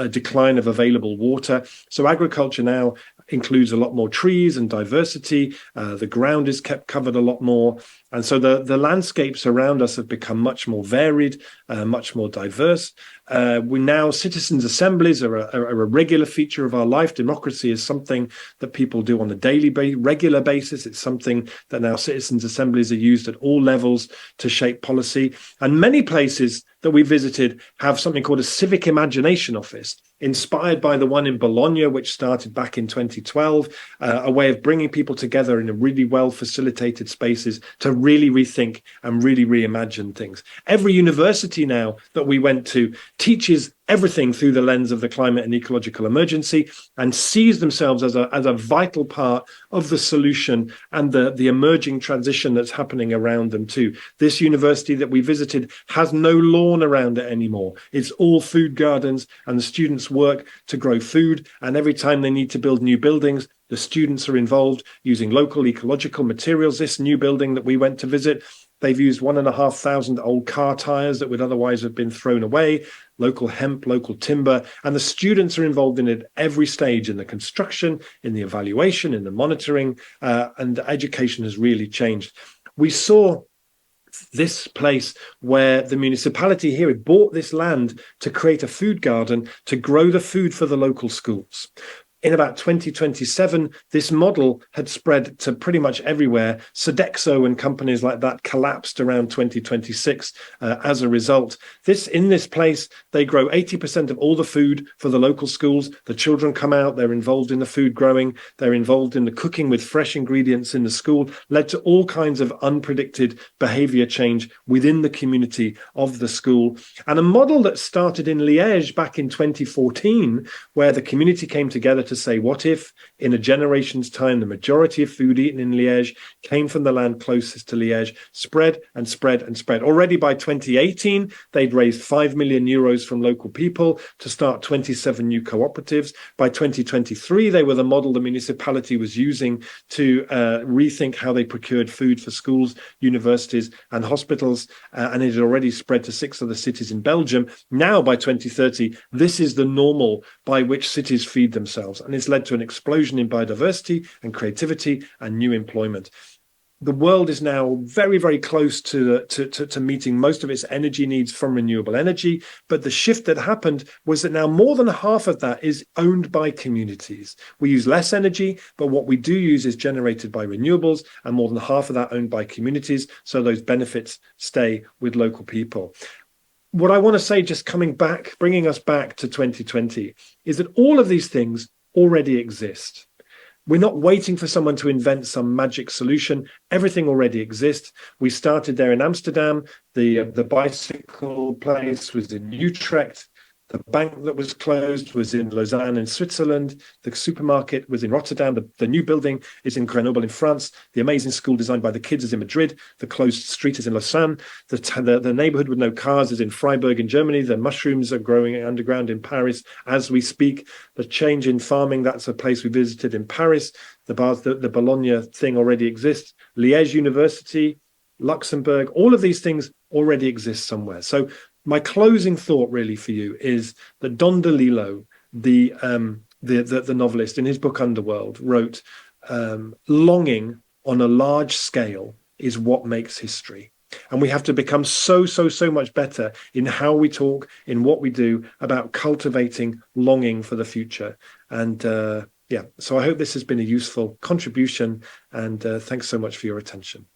R: decline of available water. So agriculture now includes a lot more trees and diversity. The ground is kept covered a lot more. And so the landscapes around us have become much more varied, much more diverse. Citizens' assemblies are a regular feature of our life. Democracy is something that people do on a regular basis. It's something that now citizens' assemblies are used at all levels to shape policy. And many places that we visited have something called a civic imagination office, inspired by the one in Bologna, which started back in 2012, a way of bringing people together in a really well-facilitated spaces to really rethink and really reimagine things. Every university now that we went to teaches everything through the lens of the climate and ecological emergency and sees themselves as a vital part of the solution and the emerging transition that's happening around them too. This university that we visited has no lawn around it anymore. It's all food gardens, and the students work to grow food, and every time they need to build new buildings, the students are involved using local ecological materials. This new building that we went to visit, they've used 1,500 old car tires that would otherwise have been thrown away, local hemp, local timber, and the students are involved in it at every stage, in the construction, in the evaluation, in the monitoring, and the education has really changed. We saw this place where the municipality here had bought this land to create a food garden to grow the food for the local schools. In about 2027, this model had spread to pretty much everywhere. Sodexo and companies like that collapsed around 2026 as a result. In this place, they grow 80% of all the food for the local schools. The children come out, they're involved in the food growing, they're involved in the cooking with fresh ingredients in the school, led to all kinds of unpredicted behavior change within the community of the school. And a model that started in Liège back in 2014, where the community came together to say, what if in a generation's time the majority of food eaten in Liège came from the land closest to Liège, spread and spread and spread. Already by 2018, they'd raised 5 million euros from local people to start 27 new cooperatives. By 2023, they were the model the municipality was using to rethink how they procured food for schools, universities and hospitals, and it had already spread to 6 other cities in Belgium. Now by 2030, this is the normal by which cities feed themselves. And it's led to an explosion in biodiversity and creativity and new employment. The world is now very, very close to meeting most of its energy needs from renewable energy. But the shift that happened was that now more than half of that is owned by communities. We use less energy, but what we do use is generated by renewables, and more than half of that owned by communities. So those benefits stay with local people. What I want to say, just bringing us back to 2020, is that all of these things already exist. We're not waiting for someone to invent some magic solution. Everything already exists. We started there in Amsterdam. The bicycle place was in Utrecht. The bank that was closed was in Lausanne in Switzerland. The supermarket was in Rotterdam. The new building is in Grenoble in France. The amazing school designed by the kids is in Madrid. The closed street is in Lausanne. The neighborhood with no cars is in Freiburg in Germany. The mushrooms are growing underground in Paris as we speak. The change in farming, that's a place we visited in Paris. The Bologna thing already exists. Liège University, Luxembourg, all of these things already exist somewhere. So my closing thought really for you is that Don DeLillo, the novelist, in his book Underworld, wrote, longing on a large scale is what makes history. And we have to become so much better in how we talk, in what we do, about cultivating longing for the future. And so I hope this has been a useful contribution, and thanks so much for your attention.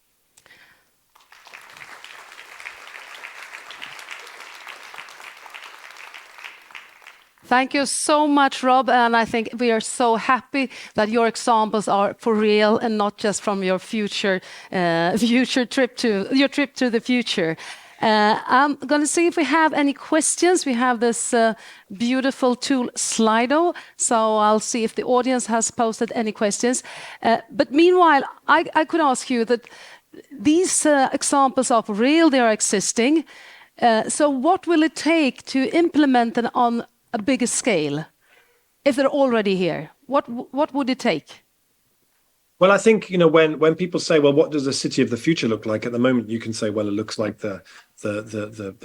A: Thank you so much, Rob, and I think we are so happy that your examples are for real and not just from your future trip to the future. I'm going to see if we have any questions. We have this beautiful tool, Slido, so I'll see if the audience has posted any questions. But meanwhile, I could ask you that these examples are for real, they are existing. So what will it take to implement them on a bigger scale, if they're already here? What would it take?
R: Well, I think, when people say, well, what does the city of the future look like? At the moment, you can say, well, it looks like the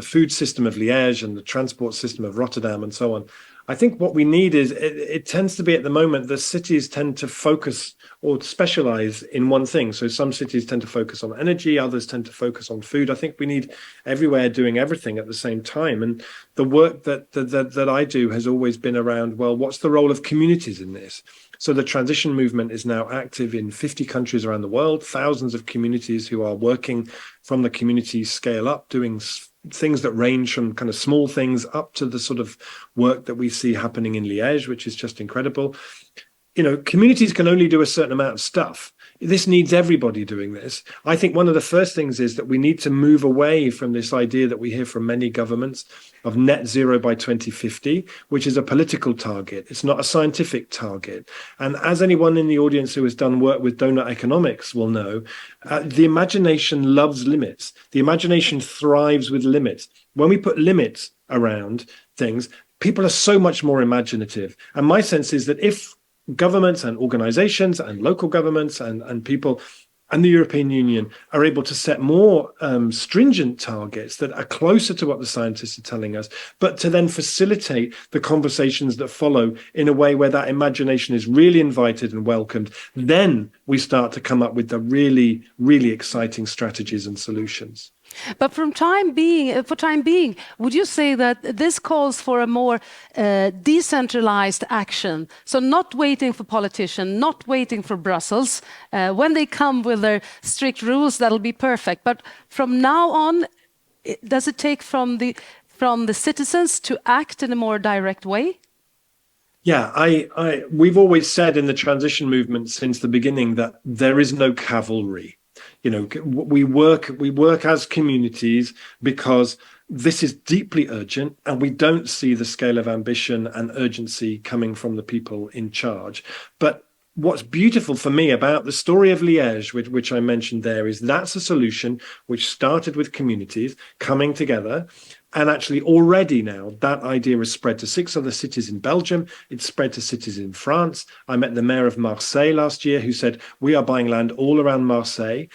R: food system of Liège and the transport system of Rotterdam and so on. I think what we need is, it tends to be at the moment, the cities tend to focus or specialize in one thing. So some cities tend to focus on energy, others tend to focus on food. I think we need everywhere doing everything at the same time. And the work that I do has always been around, well, what's the role of communities in this? So the transition movement is now active in 50 countries around the world, thousands of communities who are working from the community scale up, doing things that range from kind of small things up to the sort of work that we see happening in Liège, which is just incredible. Communities can only do a certain amount of stuff. This needs everybody doing this. I think one of the first things is that we need to move away from this idea that we hear from many governments of net zero by 2050, which is a political target. It's not a scientific target. And as anyone in the audience who has done work with donut economics will know, the imagination loves limits. The imagination thrives with limits. When we put limits around things, people are so much more imaginative. And my sense is that if governments and organizations and local governments and people and the European Union are able to set more stringent targets that are closer to what the scientists are telling us, but to then facilitate the conversations that follow in a way where that imagination is really invited and welcomed, then we start to come up with the really, really exciting strategies and solutions.
A: But for time being, would you say that this calls for a more decentralized action? So not waiting for politicians, not waiting for Brussels. When they come with their strict rules, that'll be perfect. But from now on, does it take from the citizens to act in a more direct way?
R: Yeah, we've always said in the transition movement since the beginning that there is no cavalry. We work as communities because this is deeply urgent, and we don't see the scale of ambition and urgency coming from the people in charge. But what's beautiful for me about the story of Liège, which I mentioned there, is that's a solution which started with communities coming together. And actually already now that idea has spread to 6 other cities in Belgium. It's spread to cities in France. I met the mayor of Marseille last year who said, we are buying land all around Marseille.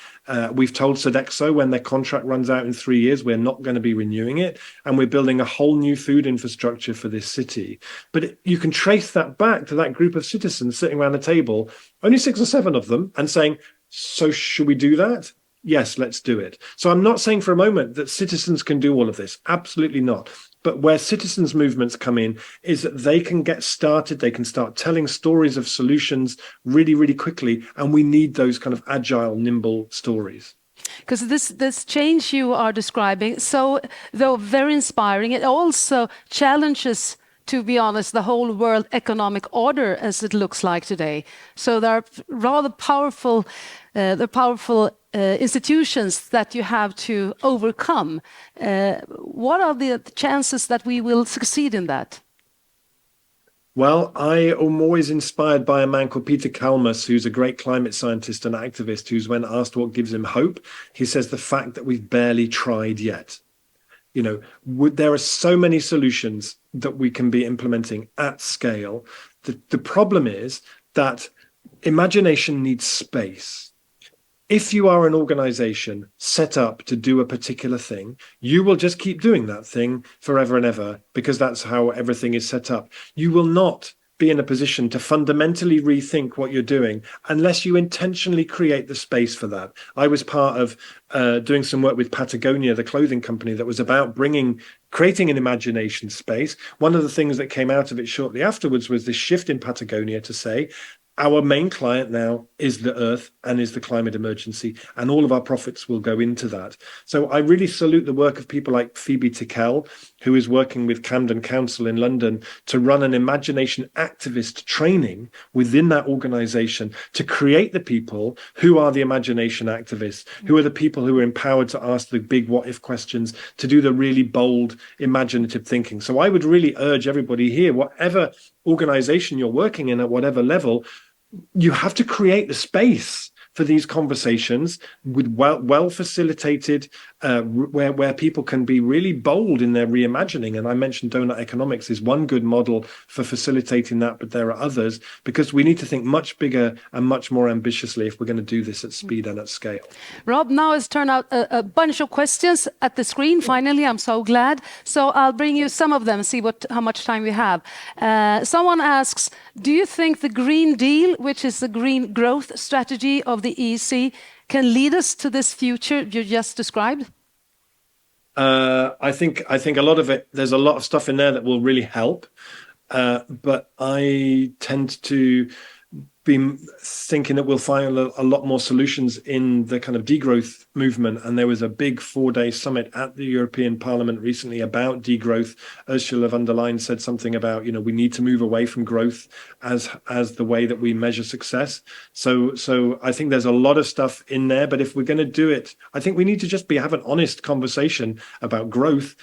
R: We've told Sodexo when their contract runs out in 3 years, we're not going to be renewing it. And we're building a whole new food infrastructure for this city. But you can trace that back to that group of citizens sitting around a table, only 6 or 7 of them, and saying, so should we do that? Yes, let's do it. So I'm not saying for a moment that citizens can do all of this. Absolutely not. But where citizens' movements come in is that they can get started. They can start telling stories of solutions really, really quickly. And we need those kind of agile, nimble stories.
A: Because this change you are describing, so though very inspiring, it also challenges, to be honest, the whole world economic order as it looks like today. So there are rather powerful institutions that you have to overcome. What are the chances that we will succeed in that?
R: Well, I am always inspired by a man called Peter Kalmus, who's a great climate scientist and activist, who's, when asked what gives him hope, he says the fact that we've barely tried yet. You know, there are so many solutions that we can be implementing at scale. The problem is that imagination needs space. If you are an organization set up to do a particular thing, you will just keep doing that thing forever and ever, because that's how everything is set up. You will not be in a position to fundamentally rethink what you're doing unless you intentionally create the space for that. I was part of doing some work with Patagonia, the clothing company, that was about creating an imagination space. One of the things that came out of it shortly afterwards was this shift in Patagonia to say, our main client now is the Earth and is the climate emergency, and all of our profits will go into that. So I really salute the work of people like Phoebe Tickell, who is working with Camden Council in London to run an imagination activist training within that organization to create the people who are the imagination activists, who are the people who are empowered to ask the big what if questions, to do the really bold imaginative thinking. So I would really urge everybody here, whatever organization you're working in at whatever level, you have to create the space for these conversations with well facilitated, where people can be really bold in their reimagining. And I mentioned donut economics is one good model for facilitating that, but there are others, because we need to think much bigger and much more ambitiously if we're going to do this at speed and at scale.
A: Rob, now has turned out a bunch of questions at the screen. Finally, I'm so glad. So I'll bring you some of them, see how much time we have. Someone asks, do you think the Green Deal, which is the green growth strategy of the EC, can lead us to this future you just described?
R: I think a lot of it, there's a lot of stuff in there that will really help. But I tend to be thinking that we'll find a lot more solutions in the kind of degrowth movement. And there was a big 4-day summit at the European Parliament recently about degrowth. Ursula von der Leyen said something about, you know, we need to move away from growth as the way that we measure success. So I think there's a lot of stuff in there, but if we're going to do it, I think we need to just have an honest conversation about growth.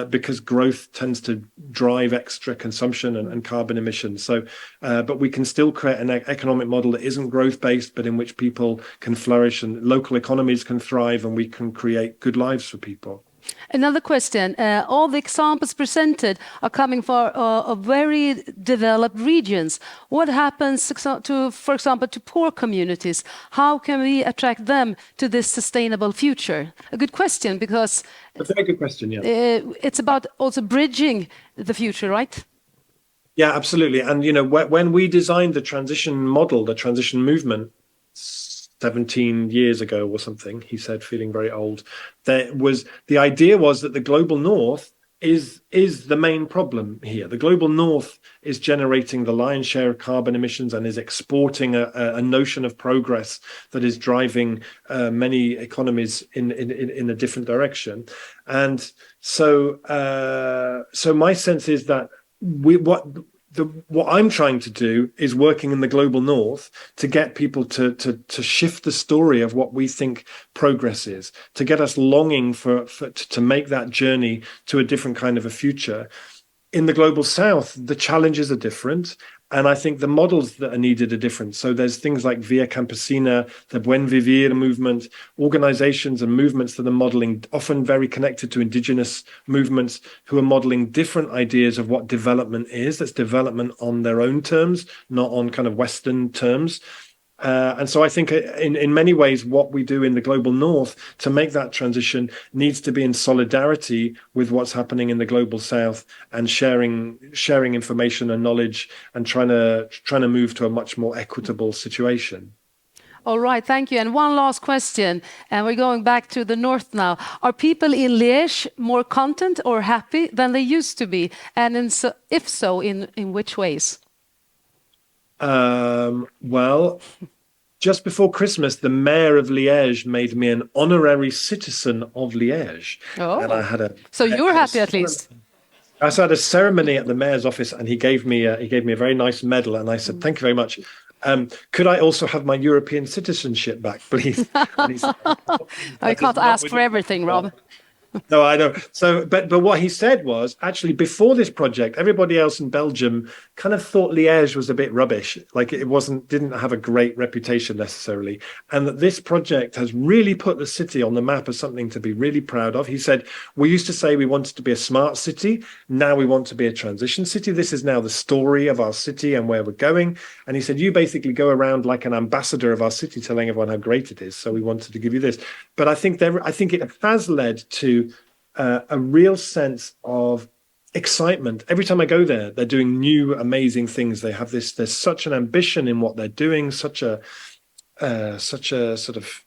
R: Because growth tends to drive extra consumption and carbon emissions. So, but we can still create an economic model that isn't growth-based, but in which people can flourish and local economies can thrive, and we can create good lives for people.
A: Another question. All the examples presented are coming from very developed regions. What happens to, for example, to poor communities? How can we attract them to this sustainable future? A good question, because
R: a very good question. Yeah,
A: it's about also bridging the future, right?
R: Yeah, absolutely. And you know, when we designed the transition model, the transition movement, 17 years ago or something, he said, feeling very old, the idea was that the global north is the main problem here. The global north is generating the lion's share of carbon emissions and is exporting a notion of progress that is driving many economies in a different direction. And so my sense is that what I'm trying to do is working in the global north to get people to shift the story of what we think progress is, to get us longing to make that journey to a different kind of a future. In the global south, the challenges are different. And I think the models that are needed are different. So there's things like Via Campesina, the Buen Vivir movement, organizations and movements that are modeling, often very connected to indigenous movements, who are modeling different ideas of what development is. That's development on their own terms, not on kind of Western terms. And so I think in many ways, what we do in the global north to make that transition needs to be in solidarity with what's happening in the global south, and sharing information and knowledge, and trying to move to a much more equitable situation.
A: All right, thank you. And one last question, and we're going back to the north now. Are people in Liège more content or happy than they used to be? And if so, in which ways?
R: Well, just before Christmas, the mayor of Liège made me an honorary citizen of Liège.
A: Oh,
R: and I had
A: so you're happy at least.
R: I had a ceremony at the mayor's office, and he gave me a very nice medal, and I said, "Thank you very much." Could I also have my European citizenship back, please? And he said,
A: I can't ask for everything, Rob.
R: No, I know. So, but what he said was actually before this project, everybody else in Belgium kind of thought Liège was a bit rubbish, like it didn't have a great reputation necessarily, and that this project has really put the city on the map as something to be really proud of. He said, we used to say we wanted to be a smart city, now we want to be a transition city. This is now the story of our city and where we're going. And he said, you basically go around like an ambassador of our city, telling everyone how great it is. So we wanted to give you this. But I think it has led to a real sense of excitement. Every time I go there, they're doing new, amazing things. They have this. There's such an ambition in what they're doing. Such a sort of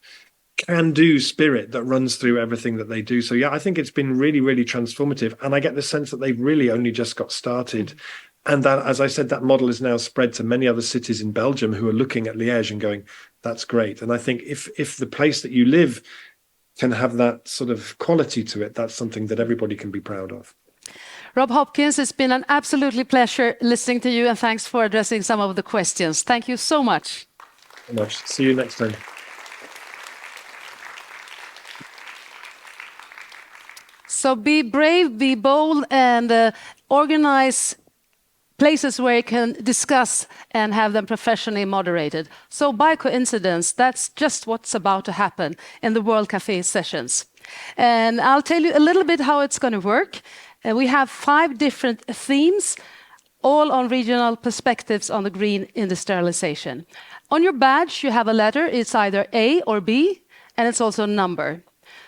R: can-do spirit that runs through everything that they do. So yeah, I think it's been really, really transformative. And I get the sense that they've really only just got started. And that, as I said, that model is now spread to many other cities in Belgium who are looking at Liège and going, "That's great." And I think if the place that you live can have that sort of quality to it, that's something that everybody can be proud of.
A: Rob Hopkins, it's been an absolutely pleasure listening to you, and thanks for addressing some of the questions. Thank you so much.
R: So much. See you next time.
A: So be brave, be bold, and organize places where you can discuss and have them professionally moderated. So by coincidence, that's just what's about to happen in the World Café sessions. And I'll tell you a little bit how it's going to work. We have 5 different themes, all on regional perspectives on the green industrialization. On your badge, you have a letter. It's either A or B, and it's also a number.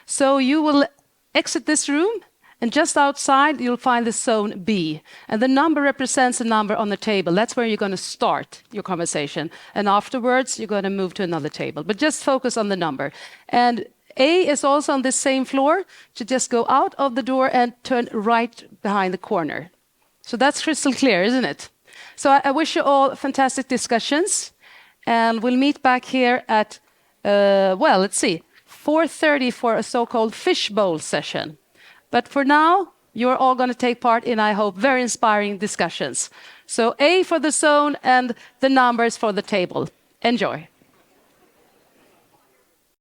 A: So you will exit this room, and just outside, you'll find the zone B. And the number represents a number on the table. That's where you're going to start your conversation. And afterwards, you're going to move to another table. But just focus on the number. And A is also on this same floor, to just go out of the door and turn right behind the corner. So that's crystal clear, isn't it? So I wish you all fantastic discussions. And we'll meet back here at, 4:30 for a so-called fishbowl session. But for now, you're all going to take part in, I hope, very inspiring discussions. So A for the zone and the numbers for the table. Enjoy.